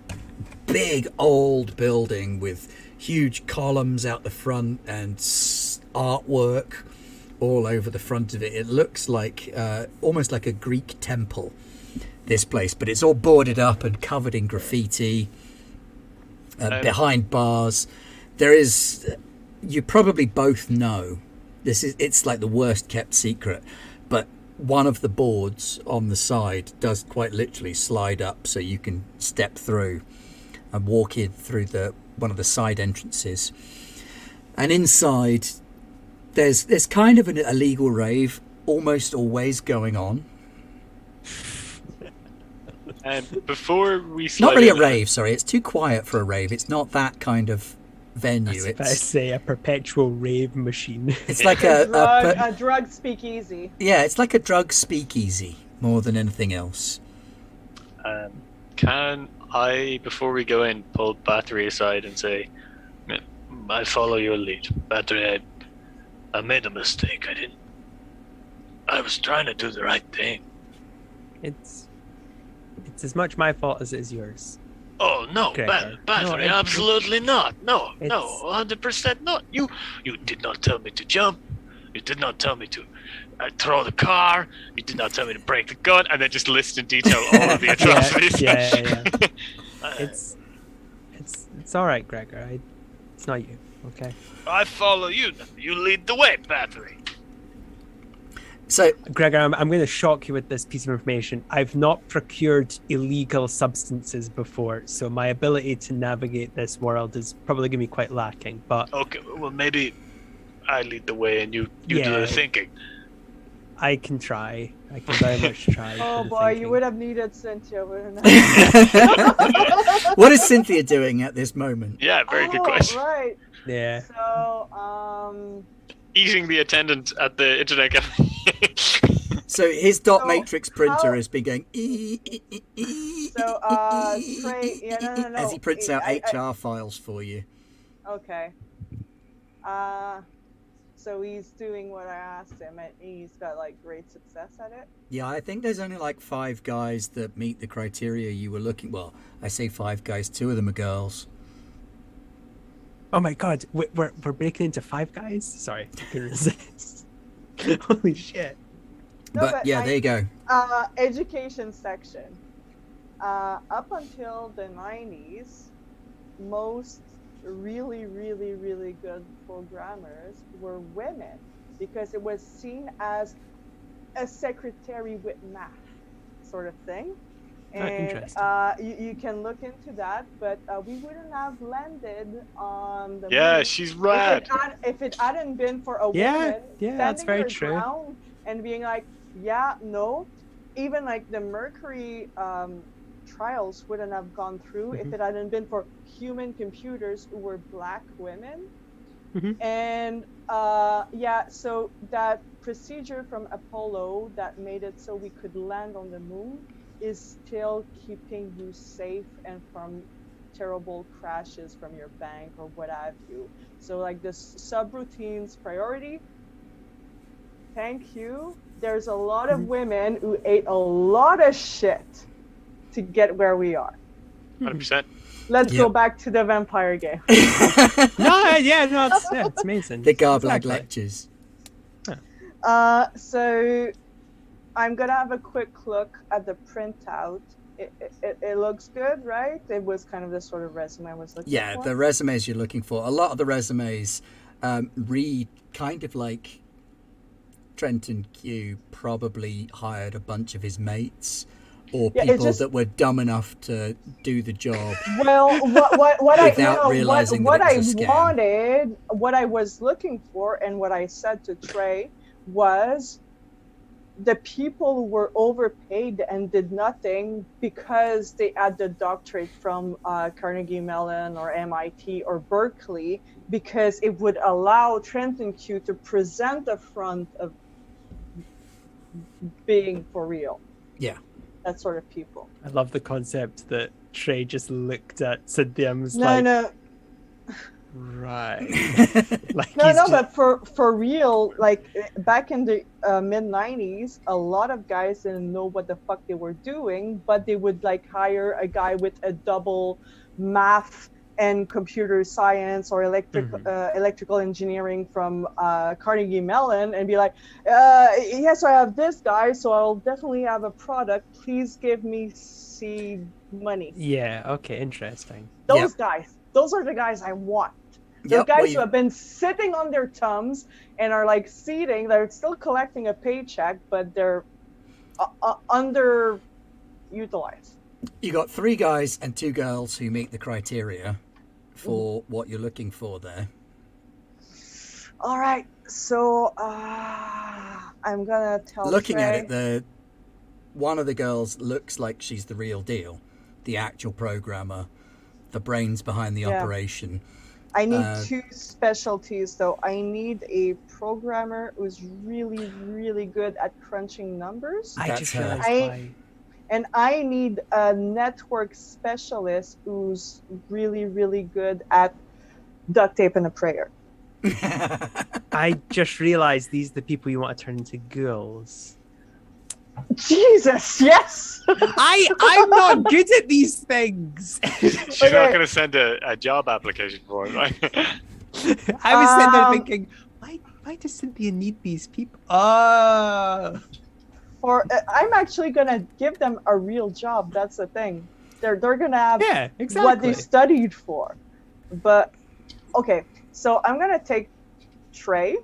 S1: big old building with huge columns out the front and artwork all over the front of it. It looks like almost like a Greek temple, this place, but it's all boarded up and covered in graffiti. Behind bars, there is. You probably both know it's like the worst kept secret, but one of the boards on the side does quite literally slide up so you can step through and walk in through one of the side entrances. And inside there's kind of an illegal rave almost always going on.
S3: And before we slide
S1: Not really a
S3: in,
S1: rave, sorry. It's too quiet for a rave. It's not that kind of venue.
S2: I
S1: It's
S2: say a perpetual rave machine.
S1: it's like
S4: a drug speakeasy.
S1: yeah, it's like a drug speakeasy more than anything else.
S3: Can I, before we go in, pull Bathory aside and say, I follow your lead. Bathory, I made a mistake. I was trying to do the right thing.
S2: It's as much my fault as it is yours.
S3: Oh, no,
S2: Gregor.
S3: Bathory,
S2: No,
S3: absolutely not. No,
S2: It's-
S3: 100% not. You did not tell me to jump. You did not tell me to throw the car. You did not tell me to break the gun, and then just list in detail all of the atrocities.
S2: yeah. It's all right, Gregor. It's not you, okay?
S3: I follow you. You lead the way, Bathory.
S1: So
S2: Gregor, I'm going to shock you with this piece of information. I've not procured illegal substances before, so my ability to navigate this world is probably going to be quite lacking. But
S3: Okay, well, maybe I lead the way and you do
S2: Yeah.
S3: the thinking.
S2: I can try. I can very much try.
S4: Oh
S2: for the
S4: boy, you
S2: thinking.
S4: would have needed Sinthia, wouldn't you?
S1: what is Sinthia doing at this moment?
S3: Yeah, very good question.
S4: Right.
S2: Yeah.
S4: So,
S3: Eating the attendant at the internet cafe.
S1: So his dot
S4: So,
S1: matrix printer
S4: how-
S1: has been going
S4: So, Trey, no.
S1: as he prints out
S4: I-
S1: HR files for you.
S4: okay. So he's doing what I asked him, and he's got like great success at it.
S1: Yeah, I think there's only like 5 guys that meet the criteria you were looking. Well, I say 5 guys, 2 of them are girls.
S2: Oh my god, we're breaking into 5 guys? Sorry, I couldn't resist. Holy shit.
S4: No,
S1: But
S4: but
S1: yeah, there you go.
S4: Education section. Up until the 90s, most really good programmers were women because it was seen as a secretary with math sort of thing. And
S2: interesting.
S4: you can look into that, but we wouldn't have landed on the
S3: Yeah,
S4: moon
S3: she's rad.
S4: if it hadn't been for a
S2: Yeah,
S4: woman
S2: yeah, that's
S4: standing
S2: very
S4: her
S2: true.
S4: ground and being like, yeah, no. Even like the Mercury trials wouldn't have gone through if it hadn't been for human computers who were black women. And so that procedure from Apollo that made it so we could land on the moon is still keeping you safe and from terrible crashes from your bank or what have you. So like this subroutine's priority, thank you. There's a lot of women who ate a lot of shit to get where we are.
S3: 100%.
S4: Let's
S1: Yep.
S4: go back to the vampire game.
S2: No, it's amazing.
S1: The Garblag
S2: Exactly.
S1: lectures.
S4: So I'm gonna have a quick look at the printout. It looks good, right? It was kind of the sort of resume I was looking
S1: Yeah,
S4: for.
S1: the resumes you're looking for. A lot of the resumes read kind of like Trenton Q probably hired a bunch of his mates or
S4: Yeah, it
S1: people
S4: just-
S1: that were dumb enough to do the job.
S4: Well, what
S1: Without realizing that it was a scam.
S4: wanted, what I was looking for, and what I said to Trey was the people who were overpaid and did nothing because they had the doctorate from Carnegie Mellon or MIT or Berkeley, because it would allow Trenton Q to present the front of being for real.
S1: Yeah.
S4: That sort of people.
S2: I love the concept that Trey just looked at Sinthia and was
S4: No,
S2: like,
S4: no.
S2: right. Like
S4: No,
S2: he's
S4: no,
S2: just-
S4: but for real, like back in the mid 90s, a lot of guys didn't know what the fuck they were doing, but they would like hire a guy with a double math and computer science or electrical engineering from Carnegie Mellon and be like, yes, I have this guy, so I'll definitely have a product. Please give me seed money.
S2: Yeah, okay, interesting.
S4: Those guys, those are the guys I want. The guys who have been sitting on their thumbs and are like seeding, they're still collecting a paycheck, but they're underutilized.
S1: You got 3 guys and 2 girls who meet the criteria for what you're looking for there.
S4: All right, so I'm gonna tell
S1: Looking
S4: Trey,
S1: at it, one of the girls looks like she's the real deal, the actual programmer, the brains behind the operation.
S4: I need 2 specialties, though. I need a programmer who's really, really good at crunching numbers.
S2: I
S1: That's
S2: just
S1: her.
S2: realized why.
S4: And I need a network specialist who's really, really good at duct tape and a prayer.
S2: I just realized these are the people you want to turn into ghouls.
S4: Jesus, yes!
S2: I'm not good at these things.
S3: She's not going to send a job application for it, right?
S2: I was sitting there thinking, why does Cynthia need these people? I'm
S4: actually gonna give them a real job. That's the thing. They're gonna have what they studied for. But okay, so I'm gonna take Trey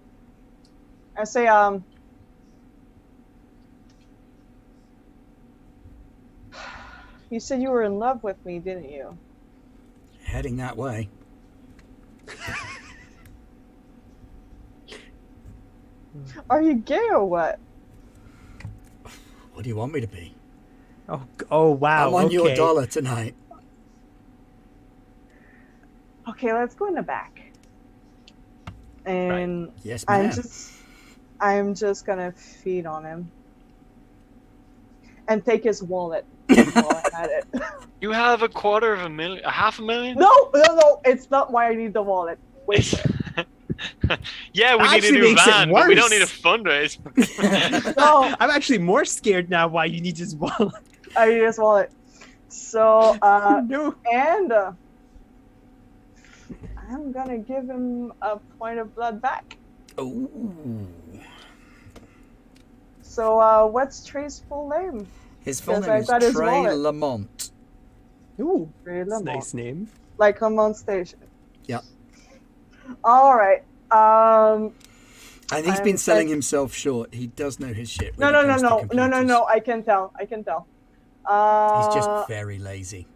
S4: and say, you said you were in love with me, didn't you?
S1: Heading that way.
S4: Are you gay or what?
S1: What do you want me to be?
S2: Oh wow.
S1: I'm on your dollar tonight.
S4: Okay, let's go in the back. And
S1: yes, ma'am.
S4: I'm just gonna feed on him and take his wallet while I'm at it.
S3: You have $250,000, $500,000?
S4: No, it's not why I need the wallet. Wait.
S3: Yeah, we
S2: That
S3: need a
S2: actually
S3: new
S2: makes it
S3: van, but we don't need a
S2: worse.
S3: fundraise.
S4: No,
S2: I'm actually more scared now why you need his wallet.
S4: I need his wallet. So,
S2: No.
S4: and I'm gonna give him a point of blood back.
S1: Ooh.
S4: So, what's Trey's full name?
S1: His full
S4: Yes,
S1: name
S4: I've
S1: is
S4: got his
S1: Trey
S4: wallet.
S1: Lamont.
S2: Ooh,
S4: Trey
S2: that's a
S4: Lamont.
S2: nice name.
S4: Like Lamont Station.
S1: Yep.
S4: All right.
S1: And he's been selling himself short. He does know his shit.
S4: No. I can tell.
S1: He's just very lazy.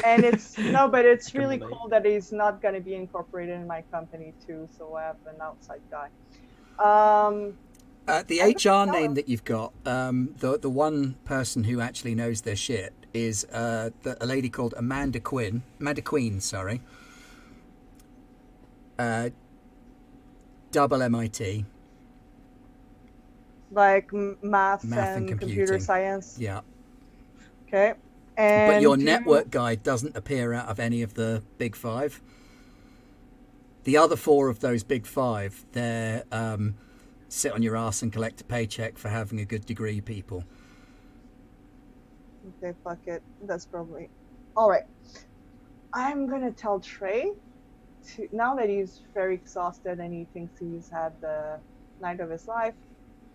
S4: And it's but it's really
S2: relate.
S4: cool that he's not going to be incorporated in my company too. So I have an outside guy.
S1: The HR name that you've got, the one person who actually knows their shit is a lady called Amanda Queen, sorry. Double MIT.
S4: Like math
S1: and
S4: computer
S1: computing.
S4: science.
S1: Yeah.
S4: Okay. And
S1: But your network guy doesn't appear out of any of the big 5. The other 4 of those big 5, they're sit on your ass and collect a paycheck for having a good degree people.
S4: Okay, fuck it. That's probably all right. I'm gonna tell Trey to, now that he's very exhausted and he thinks he's had the night of his life.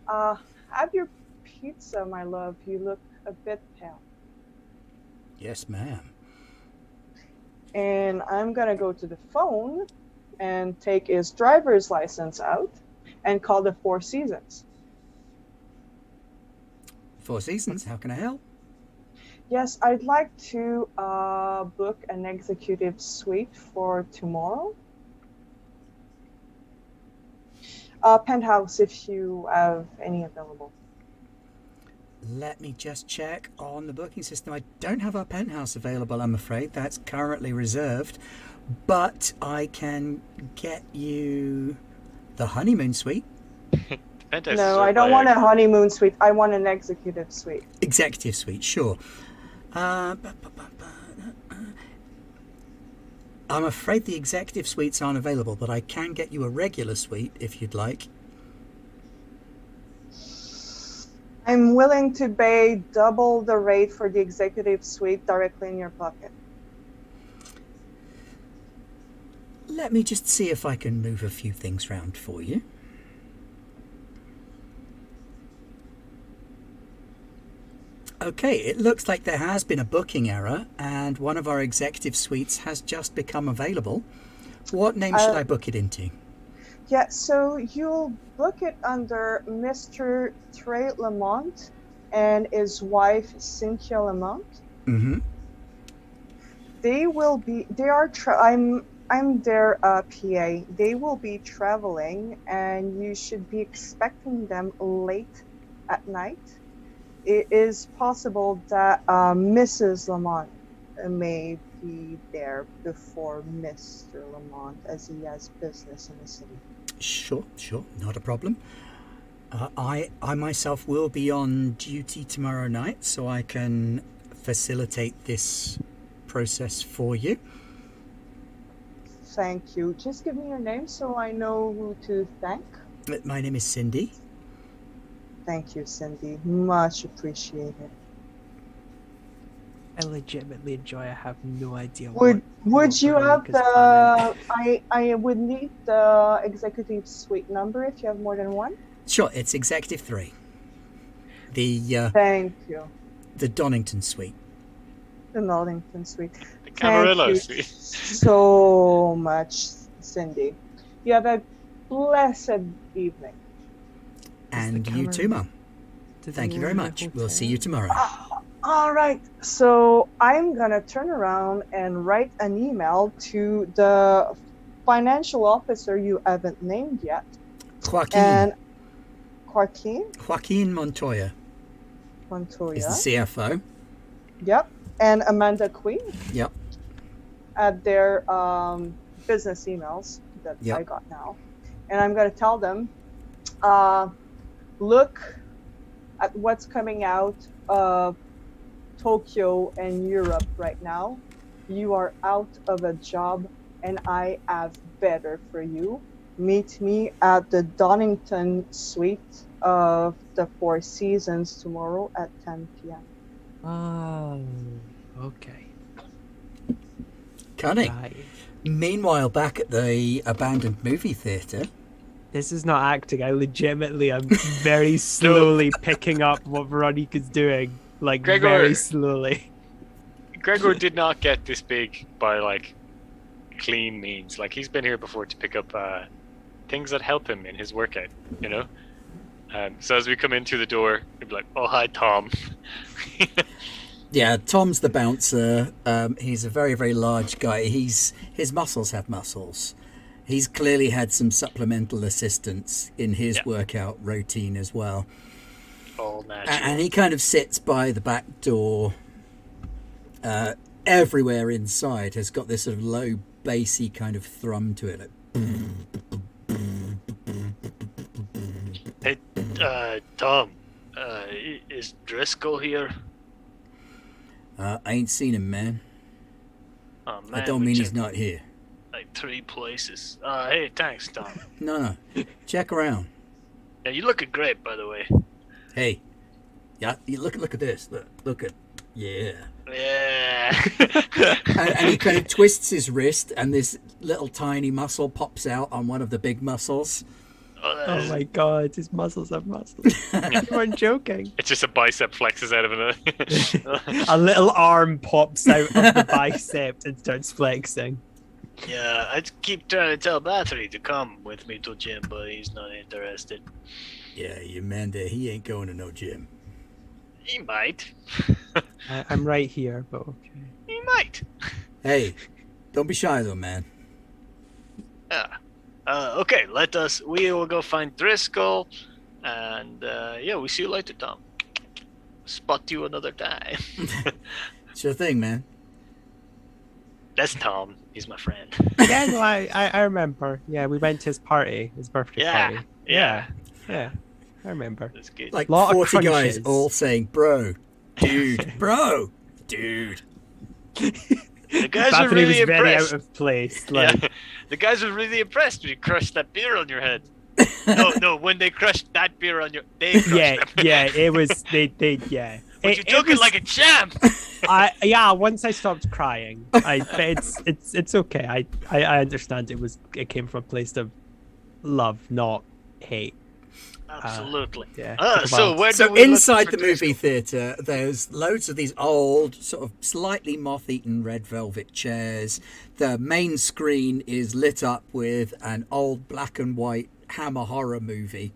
S4: Have your pizza, my love. You look a bit pale.
S1: Yes, ma'am.
S4: And I'm gonna go to the phone and take his driver's license out and call the Four Seasons.
S1: Four Seasons, how can I help?
S4: Yes, I'd like to book an executive suite for tomorrow. Penthouse, if you have any available.
S1: Let me just check on the booking system. I don't have our penthouse available, I'm afraid. That's currently reserved. But I can get you the honeymoon suite.
S4: No, I don't want a honeymoon suite. I want an executive suite.
S1: Executive suite, sure. I'm afraid the executive suites aren't available, but I can get you a regular suite if you'd like.
S4: I'm willing to pay double the rate for the executive suite directly in your pocket.
S1: Let me just see if I can move a few things around for you. Okay, it looks like there has been a booking error and one of our executive suites has just become available. What name should I book it into?
S4: Yeah, so you'll book it under Mr. Trey Lamont and his wife Sinthia Lamont.
S1: Mm-hmm. I'm their PA. They will be traveling and you should be expecting them late at night.
S4: it is possible that Mrs. Lamont may be there before Mr. Lamont, as he has business in the city.
S1: Sure, not a problem. I myself will be on duty tomorrow night, so I can facilitate this process for you.
S4: Thank you. Just give me your name so I know who to thank.
S1: My name is Cindy.
S4: Thank you, Cindy. Much appreciated.
S2: I legitimately enjoy. I have no idea.
S4: Would
S2: what
S4: you have
S2: Veronica's planning.
S4: I would need the executive suite number if you have more than one.
S1: Sure, it's Executive 3. The
S4: Thank you.
S1: the Donington suite.
S4: The Northington suite.
S3: The Camarillo
S4: Thank you
S3: suite.
S4: so much, Cindy. You have a blessed evening.
S1: And you too, Mum. Thank you very much. We'll see you tomorrow.
S4: All right. So I'm going to turn around and write an email to the financial officer you haven't named yet. Joaquin
S1: Montoya is the CFO.
S4: Yep. And Amanda Queen.
S1: Yep.
S4: At their business emails that I got now. And I'm going to tell them, look at what's coming out of Tokyo and Europe right now. You are out of a job and I have better for you. Meet me at the Donington suite of the Four Seasons tomorrow at 10 p.m.
S2: Oh, okay.
S1: Cunning.
S2: Right.
S1: Meanwhile, back at the abandoned movie theatre.
S2: This is not acting. I legitimately am very slowly picking up what Veronica's doing. Like,
S3: Gregor,
S2: very slowly.
S3: Gregor did not get this big by, like, clean means. Like, he's been here before to pick up things that help him in his workout, you know? So as we come in through the door, he'd be like, oh, hi, Tom.
S1: Yeah, Tom's the bouncer. He's a very, very large guy. His muscles have muscles. He's clearly had some supplemental assistance in his workout routine as well.
S3: All natural.
S1: And he kind of sits by the back door. Everywhere inside has got this sort of low, bassy kind of thrum to it.
S3: Hey, Tom, is Driscoll here?
S1: I ain't seen him, man.
S3: Oh, man,
S1: I don't mean he's not here.
S3: Like 3 places. Hey, thanks, Tom.
S1: No. Check around.
S3: Yeah, you're looking great, by the way.
S1: Hey. Yeah, you look at this. Look at. Yeah.
S3: Yeah.
S1: and he kind of twists his wrist, and this little tiny muscle pops out on one of the big muscles.
S2: Oh my god, his muscles have muscles. You weren't joking.
S3: It's just a bicep flexes out of it.
S2: A little arm pops out of the bicep and starts flexing.
S3: Yeah, I keep trying to tell Bathory to come with me to gym, but he's not interested.
S1: Yeah, you man there, he ain't going to no gym.
S3: He might.
S2: I'm right here, but okay.
S3: He might.
S1: Hey, don't be shy though, man.
S3: Yeah. Okay, we will go find Driscoll, and we'll see you later, Tom. Spot you another time.
S1: Sure thing, man.
S3: That's Tom. He's my friend.
S2: Yeah, no, I remember. Yeah, we went to his party, his birthday party. Yeah, I remember.
S3: That's good.
S1: Like
S2: Lot of
S1: 40 guys
S2: crunches.
S1: all saying, bro, dude, bro, dude.
S3: The guys
S2: Bathory
S3: were really
S2: was very
S3: impressed.
S2: out of place. Like,
S3: Yeah, the guys were really impressed when you crushed that beer on your head. No, when they crushed that beer on your, they crushed that.
S2: yeah, it was they yeah.
S3: But you took it like a champ.
S2: Once I stopped crying, but it's okay. I understand it came from a place of love, not hate.
S3: Absolutely.
S2: Yeah.
S3: So
S1: inside the movie theatre, there's loads of these old, sort of slightly moth-eaten red velvet chairs. The main screen is lit up with an old black and white Hammer horror movie.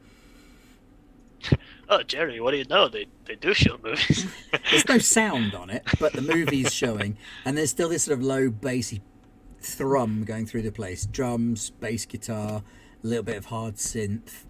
S3: Oh, Jerry, what do you know? They do show movies.
S1: There's no sound on it, but the movie's showing, and there's still this sort of low, bassy thrum going through the place. Drums, bass guitar, a little bit of hard synth.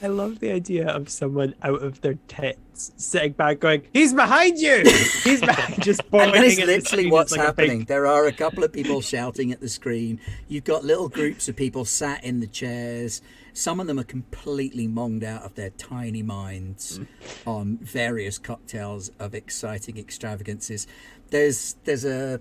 S2: I love the idea of someone out of their tits sitting back going, "He's behind you! He's behind!" Just
S1: And
S2: pointing
S1: that is
S2: at the
S1: literally
S2: screen.
S1: what's
S2: It's like
S1: happening.
S2: A big...
S1: There are a couple of people shouting at the screen. You've got little groups of people sat in the chairs. Some of them are completely monged out of their tiny minds on various cocktails of exciting extravagances. There's a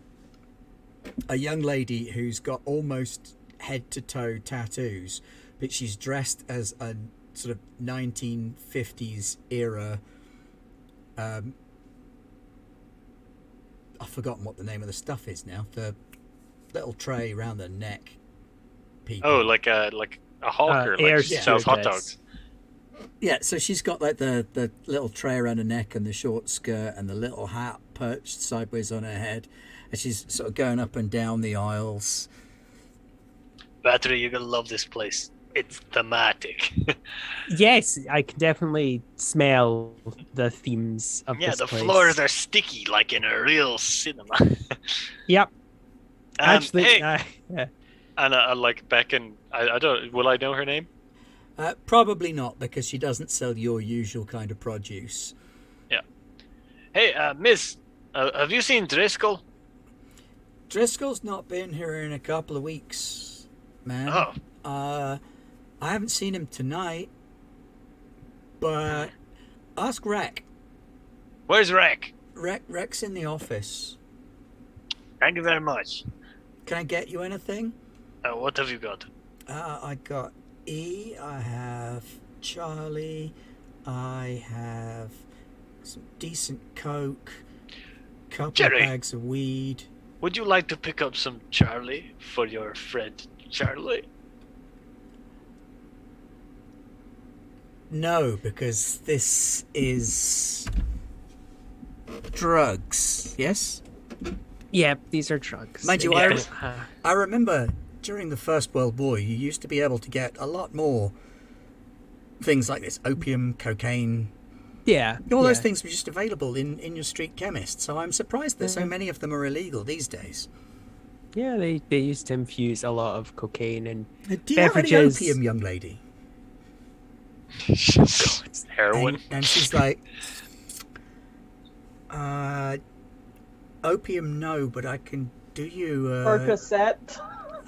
S1: young lady who's got almost head to toe tattoos, but she's dressed as a sort of 1950s era. I've forgotten what the name of the stuff is now. The little tray around the neck. People.
S3: Oh, like a hawker,
S2: air
S3: like sells hot
S2: stewardess.
S3: dogs.
S1: Yeah, so she's got like the little tray around her neck and the short skirt and the little hat perched sideways on her head, and she's sort of going up and down the aisles.
S3: Bathory, you're gonna love this place. It's thematic.
S2: Yes, I can definitely smell the themes of
S3: Yeah,
S2: this
S3: the
S2: place.
S3: floors are sticky, like in a real cinema.
S2: Yep. Actually,
S3: hey,
S2: yeah.
S3: and I like beckon. I don't. Will I know her name?
S1: Probably not, because she doesn't sell your usual kind of produce.
S3: Yeah. Hey, Miss, have you seen Driscoll?
S1: Driscoll's not been here in a couple of weeks, man.
S3: Oh.
S1: I haven't seen him tonight, but ask Rek.
S3: Where's Rek?
S1: Rek's in the office.
S3: Thank you very much.
S1: Can I get you anything?
S3: What have you got?
S1: I got E, I have Charlie, I have some decent Coke, couple
S3: Jerry.
S1: of bags of weed.
S3: Would you like to pick up some Charlie for your friend Charlie?
S1: No, because this is drugs, yes?
S2: Yeah, these are drugs.
S1: Mind you,
S2: Yeah.
S1: I remember during the First World War, you used to be able to get a lot more things like this. Opium, cocaine,
S2: Yeah.
S1: all those
S2: yeah.
S1: things were just available in your street chemist. So I'm surprised that so many of them are illegal these days.
S2: Yeah, they used to infuse a lot of cocaine and
S1: Do you have any
S2: beverages.
S1: opium, young lady?
S3: Heroin.
S1: And she's like, opium, no, but I can do you...
S4: Percocet.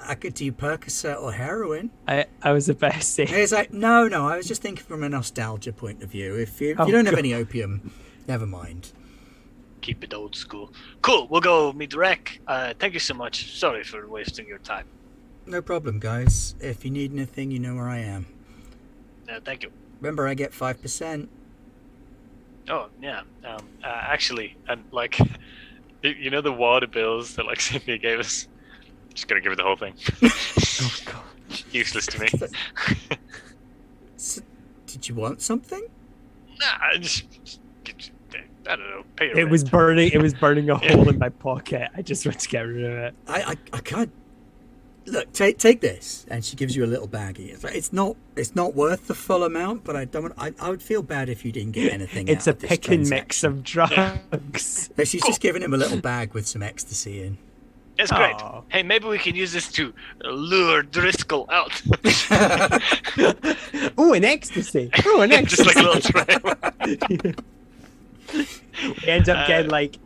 S1: I could do Percocet or heroin.
S2: I was about to say.
S1: And he's like, no, I was just thinking from a nostalgia point of view. If you
S2: Oh,
S1: don't have
S2: God.
S1: any opium, never mind.
S3: Keep it old school. Cool. We'll go meet Rek. Thank you so much. Sorry for wasting your time.
S1: No problem, guys. If you need anything, you know where I am.
S3: Thank you.
S1: Remember, I get 5%.
S3: Oh yeah. Actually, and like, you know the wad of bills that like Sinthia gave us. Just gonna give her the whole thing.
S2: Oh God.
S3: Useless to me.
S1: So, did you want something?
S3: Nah, I don't know. Pay your
S2: It was
S3: rent.
S2: burning. It was burning a
S3: Yeah.
S2: hole in my pocket. I just want to get rid of it.
S1: I can't. Look, take this, and she gives you a little baggie. It's not worth the full amount, but I would feel bad if you didn't get anything.
S2: It's
S1: out
S2: a
S1: of this
S2: pick and mix
S1: transaction.
S2: of drugs.
S1: No, she's just giving him a little bag with some ecstasy in.
S3: It's great.
S2: Aw.
S3: Hey, maybe we can use this to lure Driscoll out.
S2: Oh, an ecstasy. Oh, an ecstasy.
S3: Just like a little trail.
S2: We end up getting like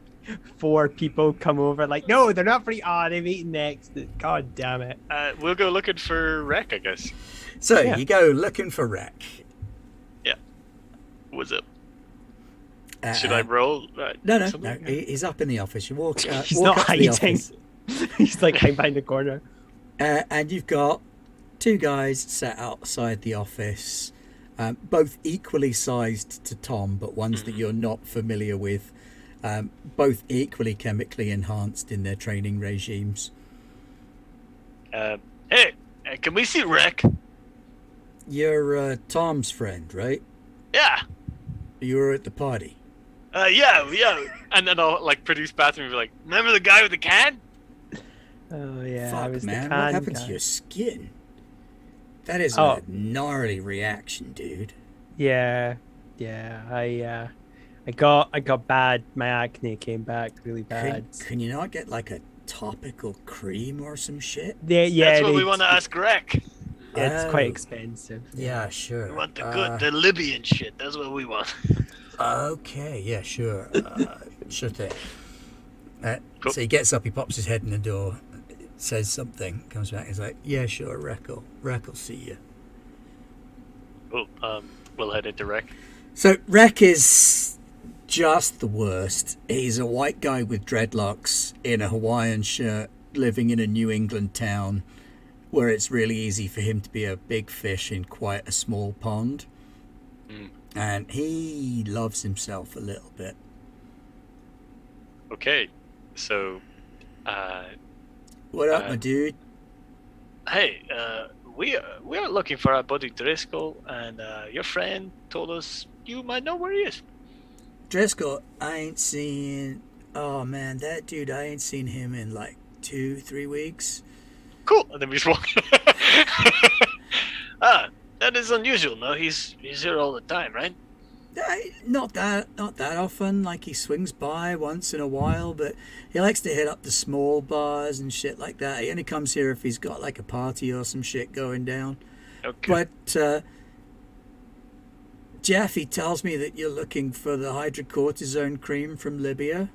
S2: 4 people come over. Like, no, they're not free. Ah, they've eaten ecstasy. God damn it.
S3: We'll go looking for Rek, I guess.
S1: So
S2: Yeah.
S1: you go looking for Rek.
S3: What's up?
S1: Uh,
S3: Should I roll?
S1: No.
S3: something?
S1: He's up in the office. You walk.
S2: He's
S1: walk
S2: not
S1: up to the
S2: hiding.
S1: office,
S2: He's like hiding behind the corner.
S1: and you've got 2 guys sat outside the office, both equally sized to Tom, but ones that you're not familiar with. Both equally chemically enhanced in their training regimes.
S3: Hey, can we see Rek?
S1: You're Tom's friend, right?
S3: Yeah.
S1: You were at the party.
S3: Yeah. And then I'll like produce bathroom and be like, remember the guy with the can?
S2: Oh yeah, I
S1: Fuck,
S2: was
S1: man,
S2: the
S1: what
S2: can
S1: happened
S2: guy.
S1: to your skin? That is
S2: Oh.
S1: a gnarly reaction, dude.
S2: Yeah. I got bad. My acne came back really bad.
S1: Can you not get like a topical cream or some shit?
S2: Yeah,
S3: That's what we want to ask Rek.
S2: It's quite
S1: Oh,
S2: expensive.
S1: yeah, sure.
S3: We want the Libyan shit. That's what we want.
S1: Okay, yeah, sure. Sure thing.
S3: Cool.
S1: So he gets up, he pops his head in the door, says something, comes back, he's like, yeah, sure, Rec will see you.
S3: Cool. We'll head into Rec.
S1: So Rec is just the worst. He's a white guy with dreadlocks in a Hawaiian shirt, living in a New England town where it's really easy for him to be a big fish in quite a small pond. And he loves himself a little bit.
S3: Okay, so,
S1: What up, my dude?
S3: hey, we are looking for our buddy Driscoll, and your friend told us you might know where he is.
S1: Driscoll, I ain't seen... Oh, man, that dude, I ain't seen him in like 2-3 weeks.
S3: Cool, and then we just walk. That is unusual. No, he's here all the time, right?
S1: Not that often. Like, he swings by once in a while, but he likes to hit up the small bars and shit like that. He only comes here if he's got like a party or some shit going down.
S3: Okay.
S1: But Jeff, he tells me that you're looking for the hydrocortisone cream from Libya.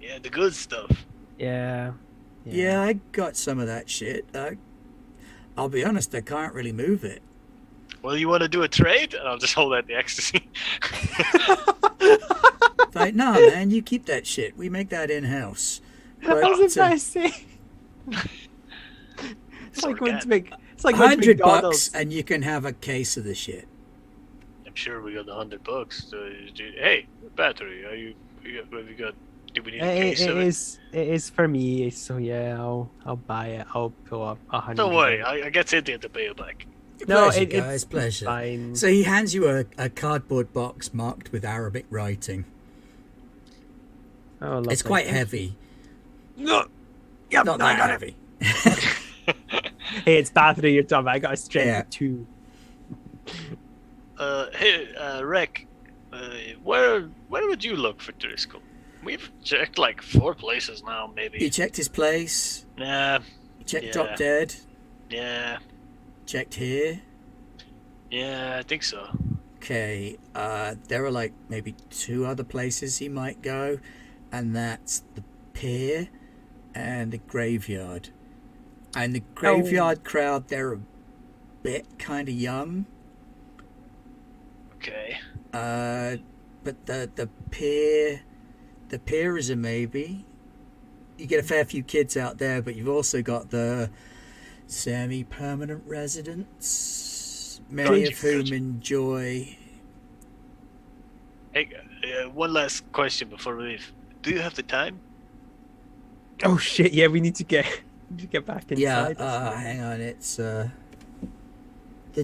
S3: Yeah, the good stuff.
S2: Yeah.
S1: Yeah, I got some of that shit. I'll be honest, I can't really move it.
S3: Well, you want to do a trade? And I'll just hold out the ecstasy.
S1: Like, nah, man, you keep that shit. We make that in-house.
S2: That was embarrassing. It's like going to make. It's like going to
S1: $100
S2: McDonald's.
S1: and you can have a case of the shit.
S3: I'm sure we got $100. So, hey, Bathory, have you got? Do we need a case of it?
S2: It is for me. So yeah, I'll buy it. I'll pull up 100.
S3: Don't worry, I get Sinthia to pay you back.
S2: No,
S1: Pleasure,
S2: it's
S1: guys, pleasure.
S2: fine.
S1: So he hands you a cardboard box marked with Arabic writing.
S2: Oh, lovely.
S1: It's quite heavy.
S2: No,
S1: Not that heavy.
S2: Hey, it's Bathory you're talking about. I got a strength
S1: Yeah.
S2: of 2.
S3: Hey, Rec, where would you look for Driscoll? We've checked like 4 places now, maybe.
S1: You checked his place.
S3: Nah.
S1: You checked
S3: Yeah.
S1: Drop Dead.
S3: Yeah.
S1: Checked here.
S3: Yeah, I think so.
S1: Okay. There are like maybe 2 other places he might go, and that's the pier and the graveyard. And the graveyard crowd, they're a bit kind of young.
S3: Okay.
S1: But the pier is a maybe. You get a fair few kids out there, but you've also got the semi-permanent residents, many of whom enjoy.
S3: Hey, one last question before we leave. Do you have the time?
S2: Oh shit! Yeah, we need to get back
S1: Yeah,
S2: inside.
S1: hang on. It's the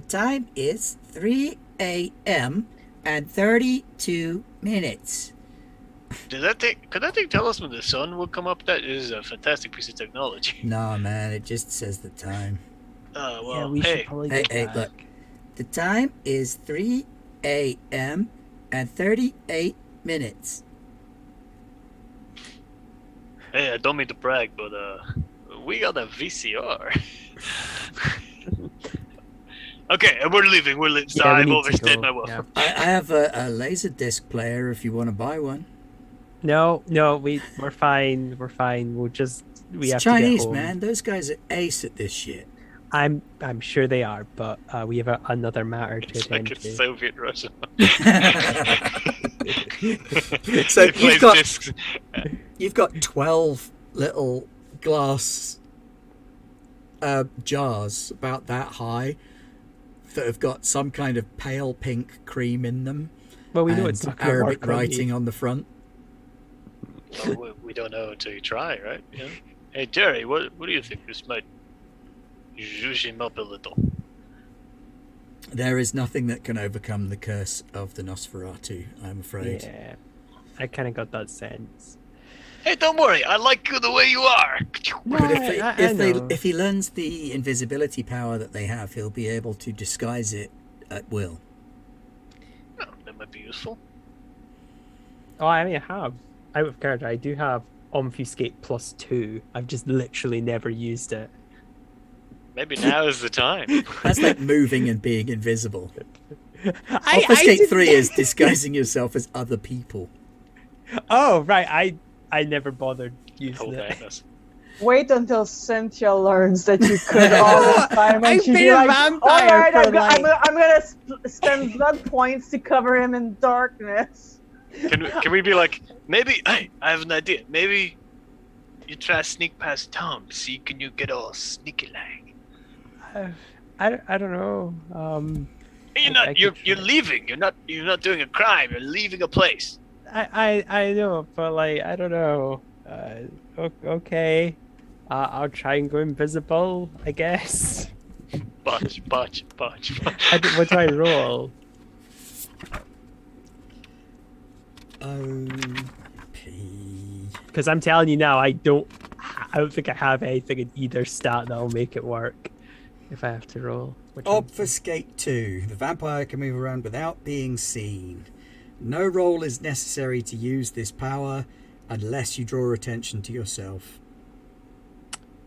S1: time is 3 a.m. and 32 minutes.
S3: Could that thing tell us when the sun will come up? That is a fantastic piece of technology.
S1: No, man, it just says the time.
S2: Yeah,
S3: Well,
S2: we should
S3: hey,
S2: probably
S1: Hey,
S2: get
S1: hey,
S2: back.
S1: look. The time is 3 a.m. and 38 minutes.
S3: hey, I don't mean to brag, but we got a VCR. Okay, and we're leaving. So
S2: Yeah, we
S3: I've
S2: need to
S3: overstayed
S2: go.
S3: my welcome.
S2: Yeah.
S1: I have a laser disc player if you want to buy one.
S2: No, we're fine. We're fine. We
S1: It's
S2: have
S1: Chinese,
S2: to get home.
S1: man. Those guys are ace at this shit.
S2: I'm sure they are, but we have another matter to
S3: It's like
S2: attend
S3: it's
S2: to.
S3: Soviet Russia.
S1: So
S3: It plays
S1: you've got
S3: discs.
S1: 12 little glass jars about that high that have got some kind of pale pink cream in them.
S2: Well, we know
S1: and
S2: it's not gonna
S1: Arabic
S2: work on
S1: writing
S2: you.
S1: on the front.
S3: Well, we don't know until you try, right? Yeah. Hey, Jerry, what do you think? This might zhuzh him up a little.
S1: There is nothing that can overcome the curse of the Nosferatu, I'm afraid.
S2: Yeah, I kind of got that sense.
S3: Hey, don't worry. I like you the way you are.
S2: No,
S1: But
S2: I know.
S1: if he learns the invisibility power that they have, he'll be able to disguise it at will.
S3: Oh, that might be useful.
S2: Oh, I mean, I have. Out of character, I do have Obfuscate +2. I've just literally never used it.
S3: Maybe now is the time.
S1: That's like moving and being invisible.
S2: I
S1: Obfuscate
S2: didn't-
S1: 3 is disguising yourself as other people.
S2: Oh, right. I never bothered using
S3: Hold
S2: it.
S3: that.
S4: Wait until Sinthia learns that you could all the time, and
S2: I've
S4: she'd
S2: been
S4: be
S2: a
S4: like,
S2: vampire
S4: "All right,
S2: for,
S4: I'm gonna spend blood points to cover him in darkness."
S3: Can we be like, maybe, hey, I have an idea. Maybe you try to sneak past town. See, can you get all sneaky like?
S2: I don't know.
S3: You're leaving. You're not doing a crime. You're leaving a place.
S2: I know, but like I don't know. Okay. I'll try and go invisible, I guess.
S3: Botch.
S2: What do I roll? Because I'm telling you now, I don't think I have anything in either stat that'll make it work. If I have to roll. Which one?
S1: Obfuscate 2. The vampire can move around without being seen. No roll is necessary to use this power unless you draw attention to yourself.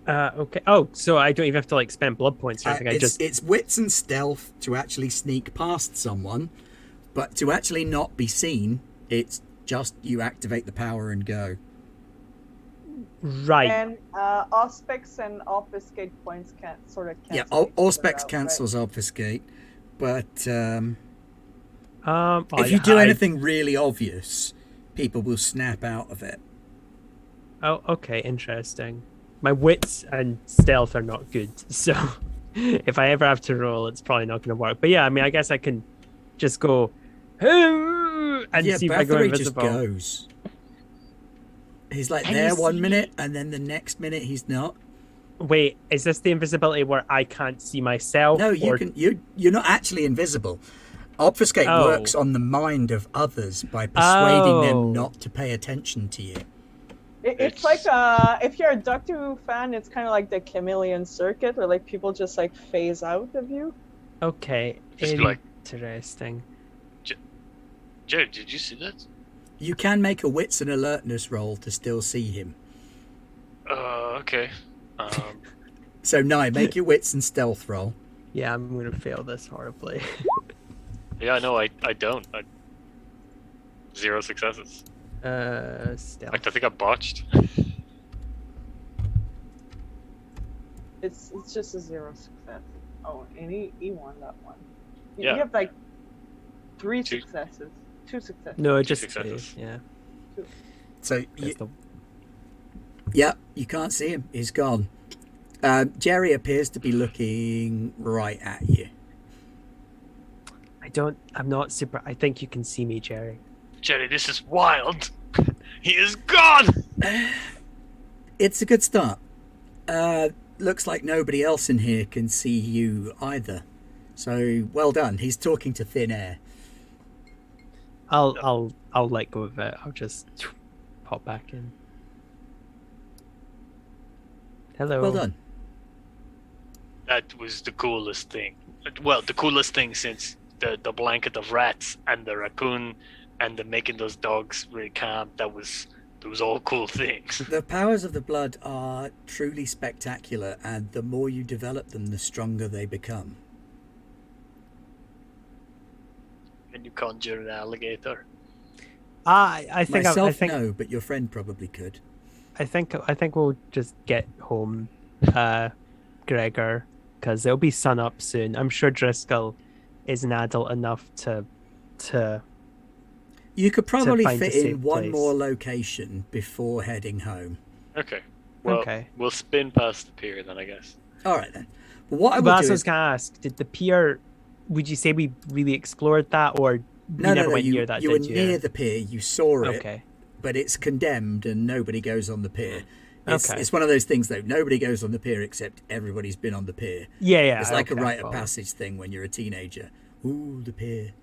S2: Okay. Oh, so I don't even have to like spend blood points or anything.
S1: It's wits and stealth to actually sneak past someone, but to actually not be seen, it's just you activate the power and go.
S2: Right.
S4: And Auspex and Obfuscate points can't sort of cancel.
S1: Yeah,
S4: each other
S1: Auspex
S4: out,
S1: cancels Obfuscate, but if
S2: I-
S1: you do
S2: I-
S1: anything really obvious, people will snap out of it.
S2: Oh, okay, interesting. My wits and stealth are not good, so if I ever have to roll, it's probably not going to work. But yeah, I mean, I guess I can just go and
S1: Yeah,
S2: see if I go
S1: Bathory just
S2: invisible.
S1: goes. He's like
S2: Can
S1: there
S2: you
S1: 1
S2: see?
S1: minute, and then the next minute he's not.
S2: Wait, is this the invisibility where I can't see myself?
S1: No, you
S2: or-
S1: can. You're not actually invisible. Obfuscate
S2: Oh.
S1: works on the mind of others by persuading
S2: Oh.
S1: them not to pay attention to you.
S4: It's like if you're a Doctor Who fan, it's kind of like the chameleon circuit, where like people just like phase out of you.
S2: Okay,
S3: Just like-
S2: interesting.
S3: Jared, did you see that?
S1: You can make a wits and alertness roll to still see him.
S3: Okay.
S1: So, Nye, make your wits and stealth roll.
S2: Yeah, I'm going to fail this horribly.
S3: Yeah, no, I don't. 0 successes. In
S2: Stealth.
S3: fact, I think I botched.
S4: It's just a 0 success. Oh, and he won that one.
S3: Yeah.
S4: You have like 3
S3: Two.
S4: successes, 2 successes.
S2: No,
S3: Two
S2: just
S3: successes.
S2: two, yeah.
S1: So,
S2: That's the-
S1: yeah, you can't see him. He's gone. Jerry appears to be looking right at you.
S2: I'm not super. I think you can see me, Jerry.
S3: Jerry, this is wild. He is gone.
S1: It's a good start. Looks like nobody else in here can see you either. So, well done. He's talking to thin air.
S2: I'll let go of it. I'll just pop back in. Hello.
S1: Well done.
S3: That was the coolest thing. Well, the coolest thing since the blanket of rats and the raccoon and the making those dogs really calm. Those all cool things.
S1: The powers of the blood are truly spectacular, and the more you develop them, the stronger they become.
S3: Can you conjure an alligator?
S2: I think
S1: Myself,
S2: I think
S1: no, but your friend probably could.
S2: I think we'll just get home, Gregor, because it'll be sun up soon. I'm sure Driscoll is an adult enough to.
S1: You could probably
S2: find a
S1: fit
S2: safe
S1: in one
S2: place.
S1: more location before heading home.
S3: Okay. Well,
S2: Okay.
S3: we'll spin past the pier then, I guess.
S1: All right then. Well, what I
S2: But
S1: will
S2: that's
S1: do
S2: what I was
S1: is
S2: gonna ask. Did the pier? Would you say we really explored that, or
S1: no,
S2: you never went
S1: you,
S2: near that?
S1: you were
S2: did you?
S1: near the pier. You saw it,
S2: Okay.
S1: but it's condemned, and nobody goes on the pier.
S2: Okay.
S1: It's one of those things though. Nobody goes on the pier except everybody's been on the pier.
S2: Yeah.
S1: It's like
S2: okay,
S1: a rite of
S2: follow.
S1: passage thing when you're a teenager. Ooh, the pier.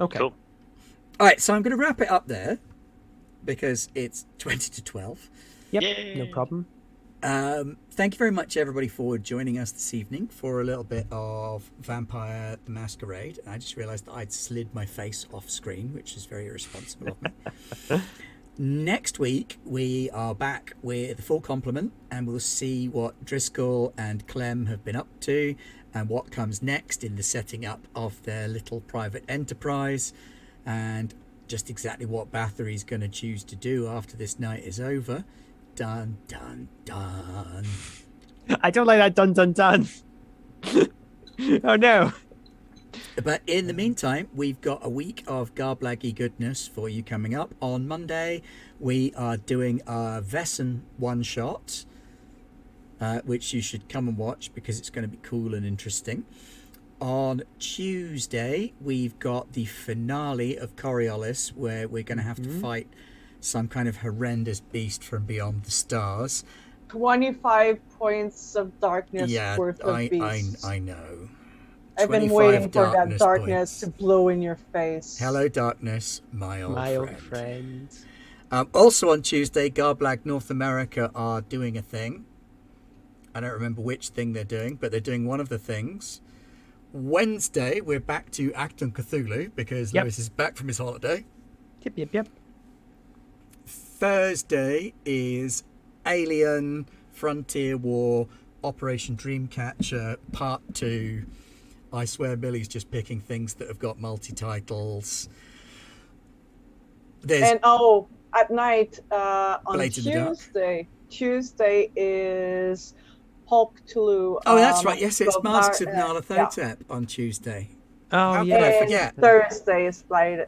S2: Okay.
S3: Cool.
S1: All right, so I'm going to wrap it up there because it's 20 to 12.
S2: Yep.
S3: Yay.
S2: No problem.
S1: Thank you very much, everybody, for joining us this evening for a little bit of Vampire the Masquerade. I just realised that I'd slid my face off screen, which is very irresponsible of me. Next week, we are back with a full complement, and we'll see what Driscoll and Clem have been up to and what comes next in the setting up of their little private enterprise, and just exactly what Bathory's going to choose to do after this night is over. Dun, dun, dun.
S2: I don't like that dun dun dun. Oh no.
S1: But in the meantime, we've got a week of Garblaggy goodness for you coming up. On Monday, we are doing a Vesson one-shot, which you should come and watch because it's going to be cool and interesting. On Tuesday, we've got the finale of Coriolis, where we're going to have to fight some kind of horrendous beast from beyond the stars.
S4: 25 points of darkness worth of beasts.
S1: I know.
S4: I've been waiting for that darkness
S1: points
S4: to blow in your face.
S1: Hello, darkness, my old
S2: friend.
S1: Also on Tuesday, Garblag North America are doing a thing. I don't remember which thing they're doing, but they're doing one of the things. Wednesday, we're back to Acton Cthulhu because Lewis is back from his holiday.
S2: Yep.
S1: Thursday is Alien Frontier War Operation Dreamcatcher Part 2. I swear Millie's just picking things that have got multi-titles.
S4: At night on Tuesday is Hulk Tulu.
S1: Oh, that's right. Yes, it's Masks of Nyarlathotep on Tuesday.
S2: Oh,
S1: How could I forget?
S4: Thursday is Blades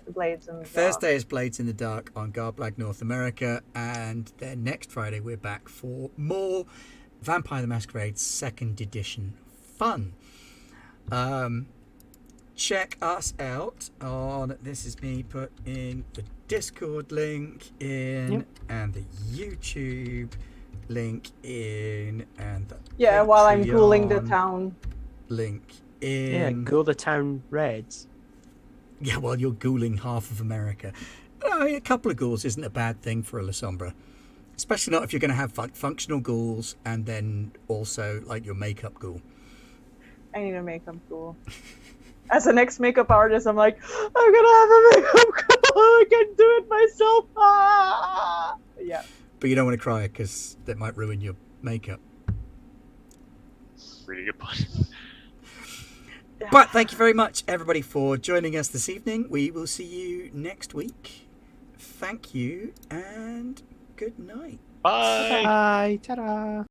S4: in the Dark.
S1: Thursday is Blades in the Dark on Garblag North America, and then next Friday we're back for more Vampire the Masquerade 2nd edition fun. Check us out on, this is me putting the Discord link in and the YouTube link in and the
S4: while I'm
S1: Patreon
S4: ghouling the town
S1: link in.
S2: Ghoul the town reds.
S1: Yeah, while you're ghouling half of America. A couple of ghouls isn't a bad thing for a La Sombra. Especially not if you're going to have functional ghouls and then also like your makeup ghoul.
S4: I need a makeup ghoul. As an ex-makeup artist, I'm like, I'm gonna have a makeup ghoul. I can do it myself. Yeah.
S1: But you don't want to cry because that might ruin your makeup.
S3: Really good point.
S1: But thank you very much, everybody, for joining us this evening. We will see you next week. Thank you and good night.
S3: Bye.
S2: Bye. Ta-da.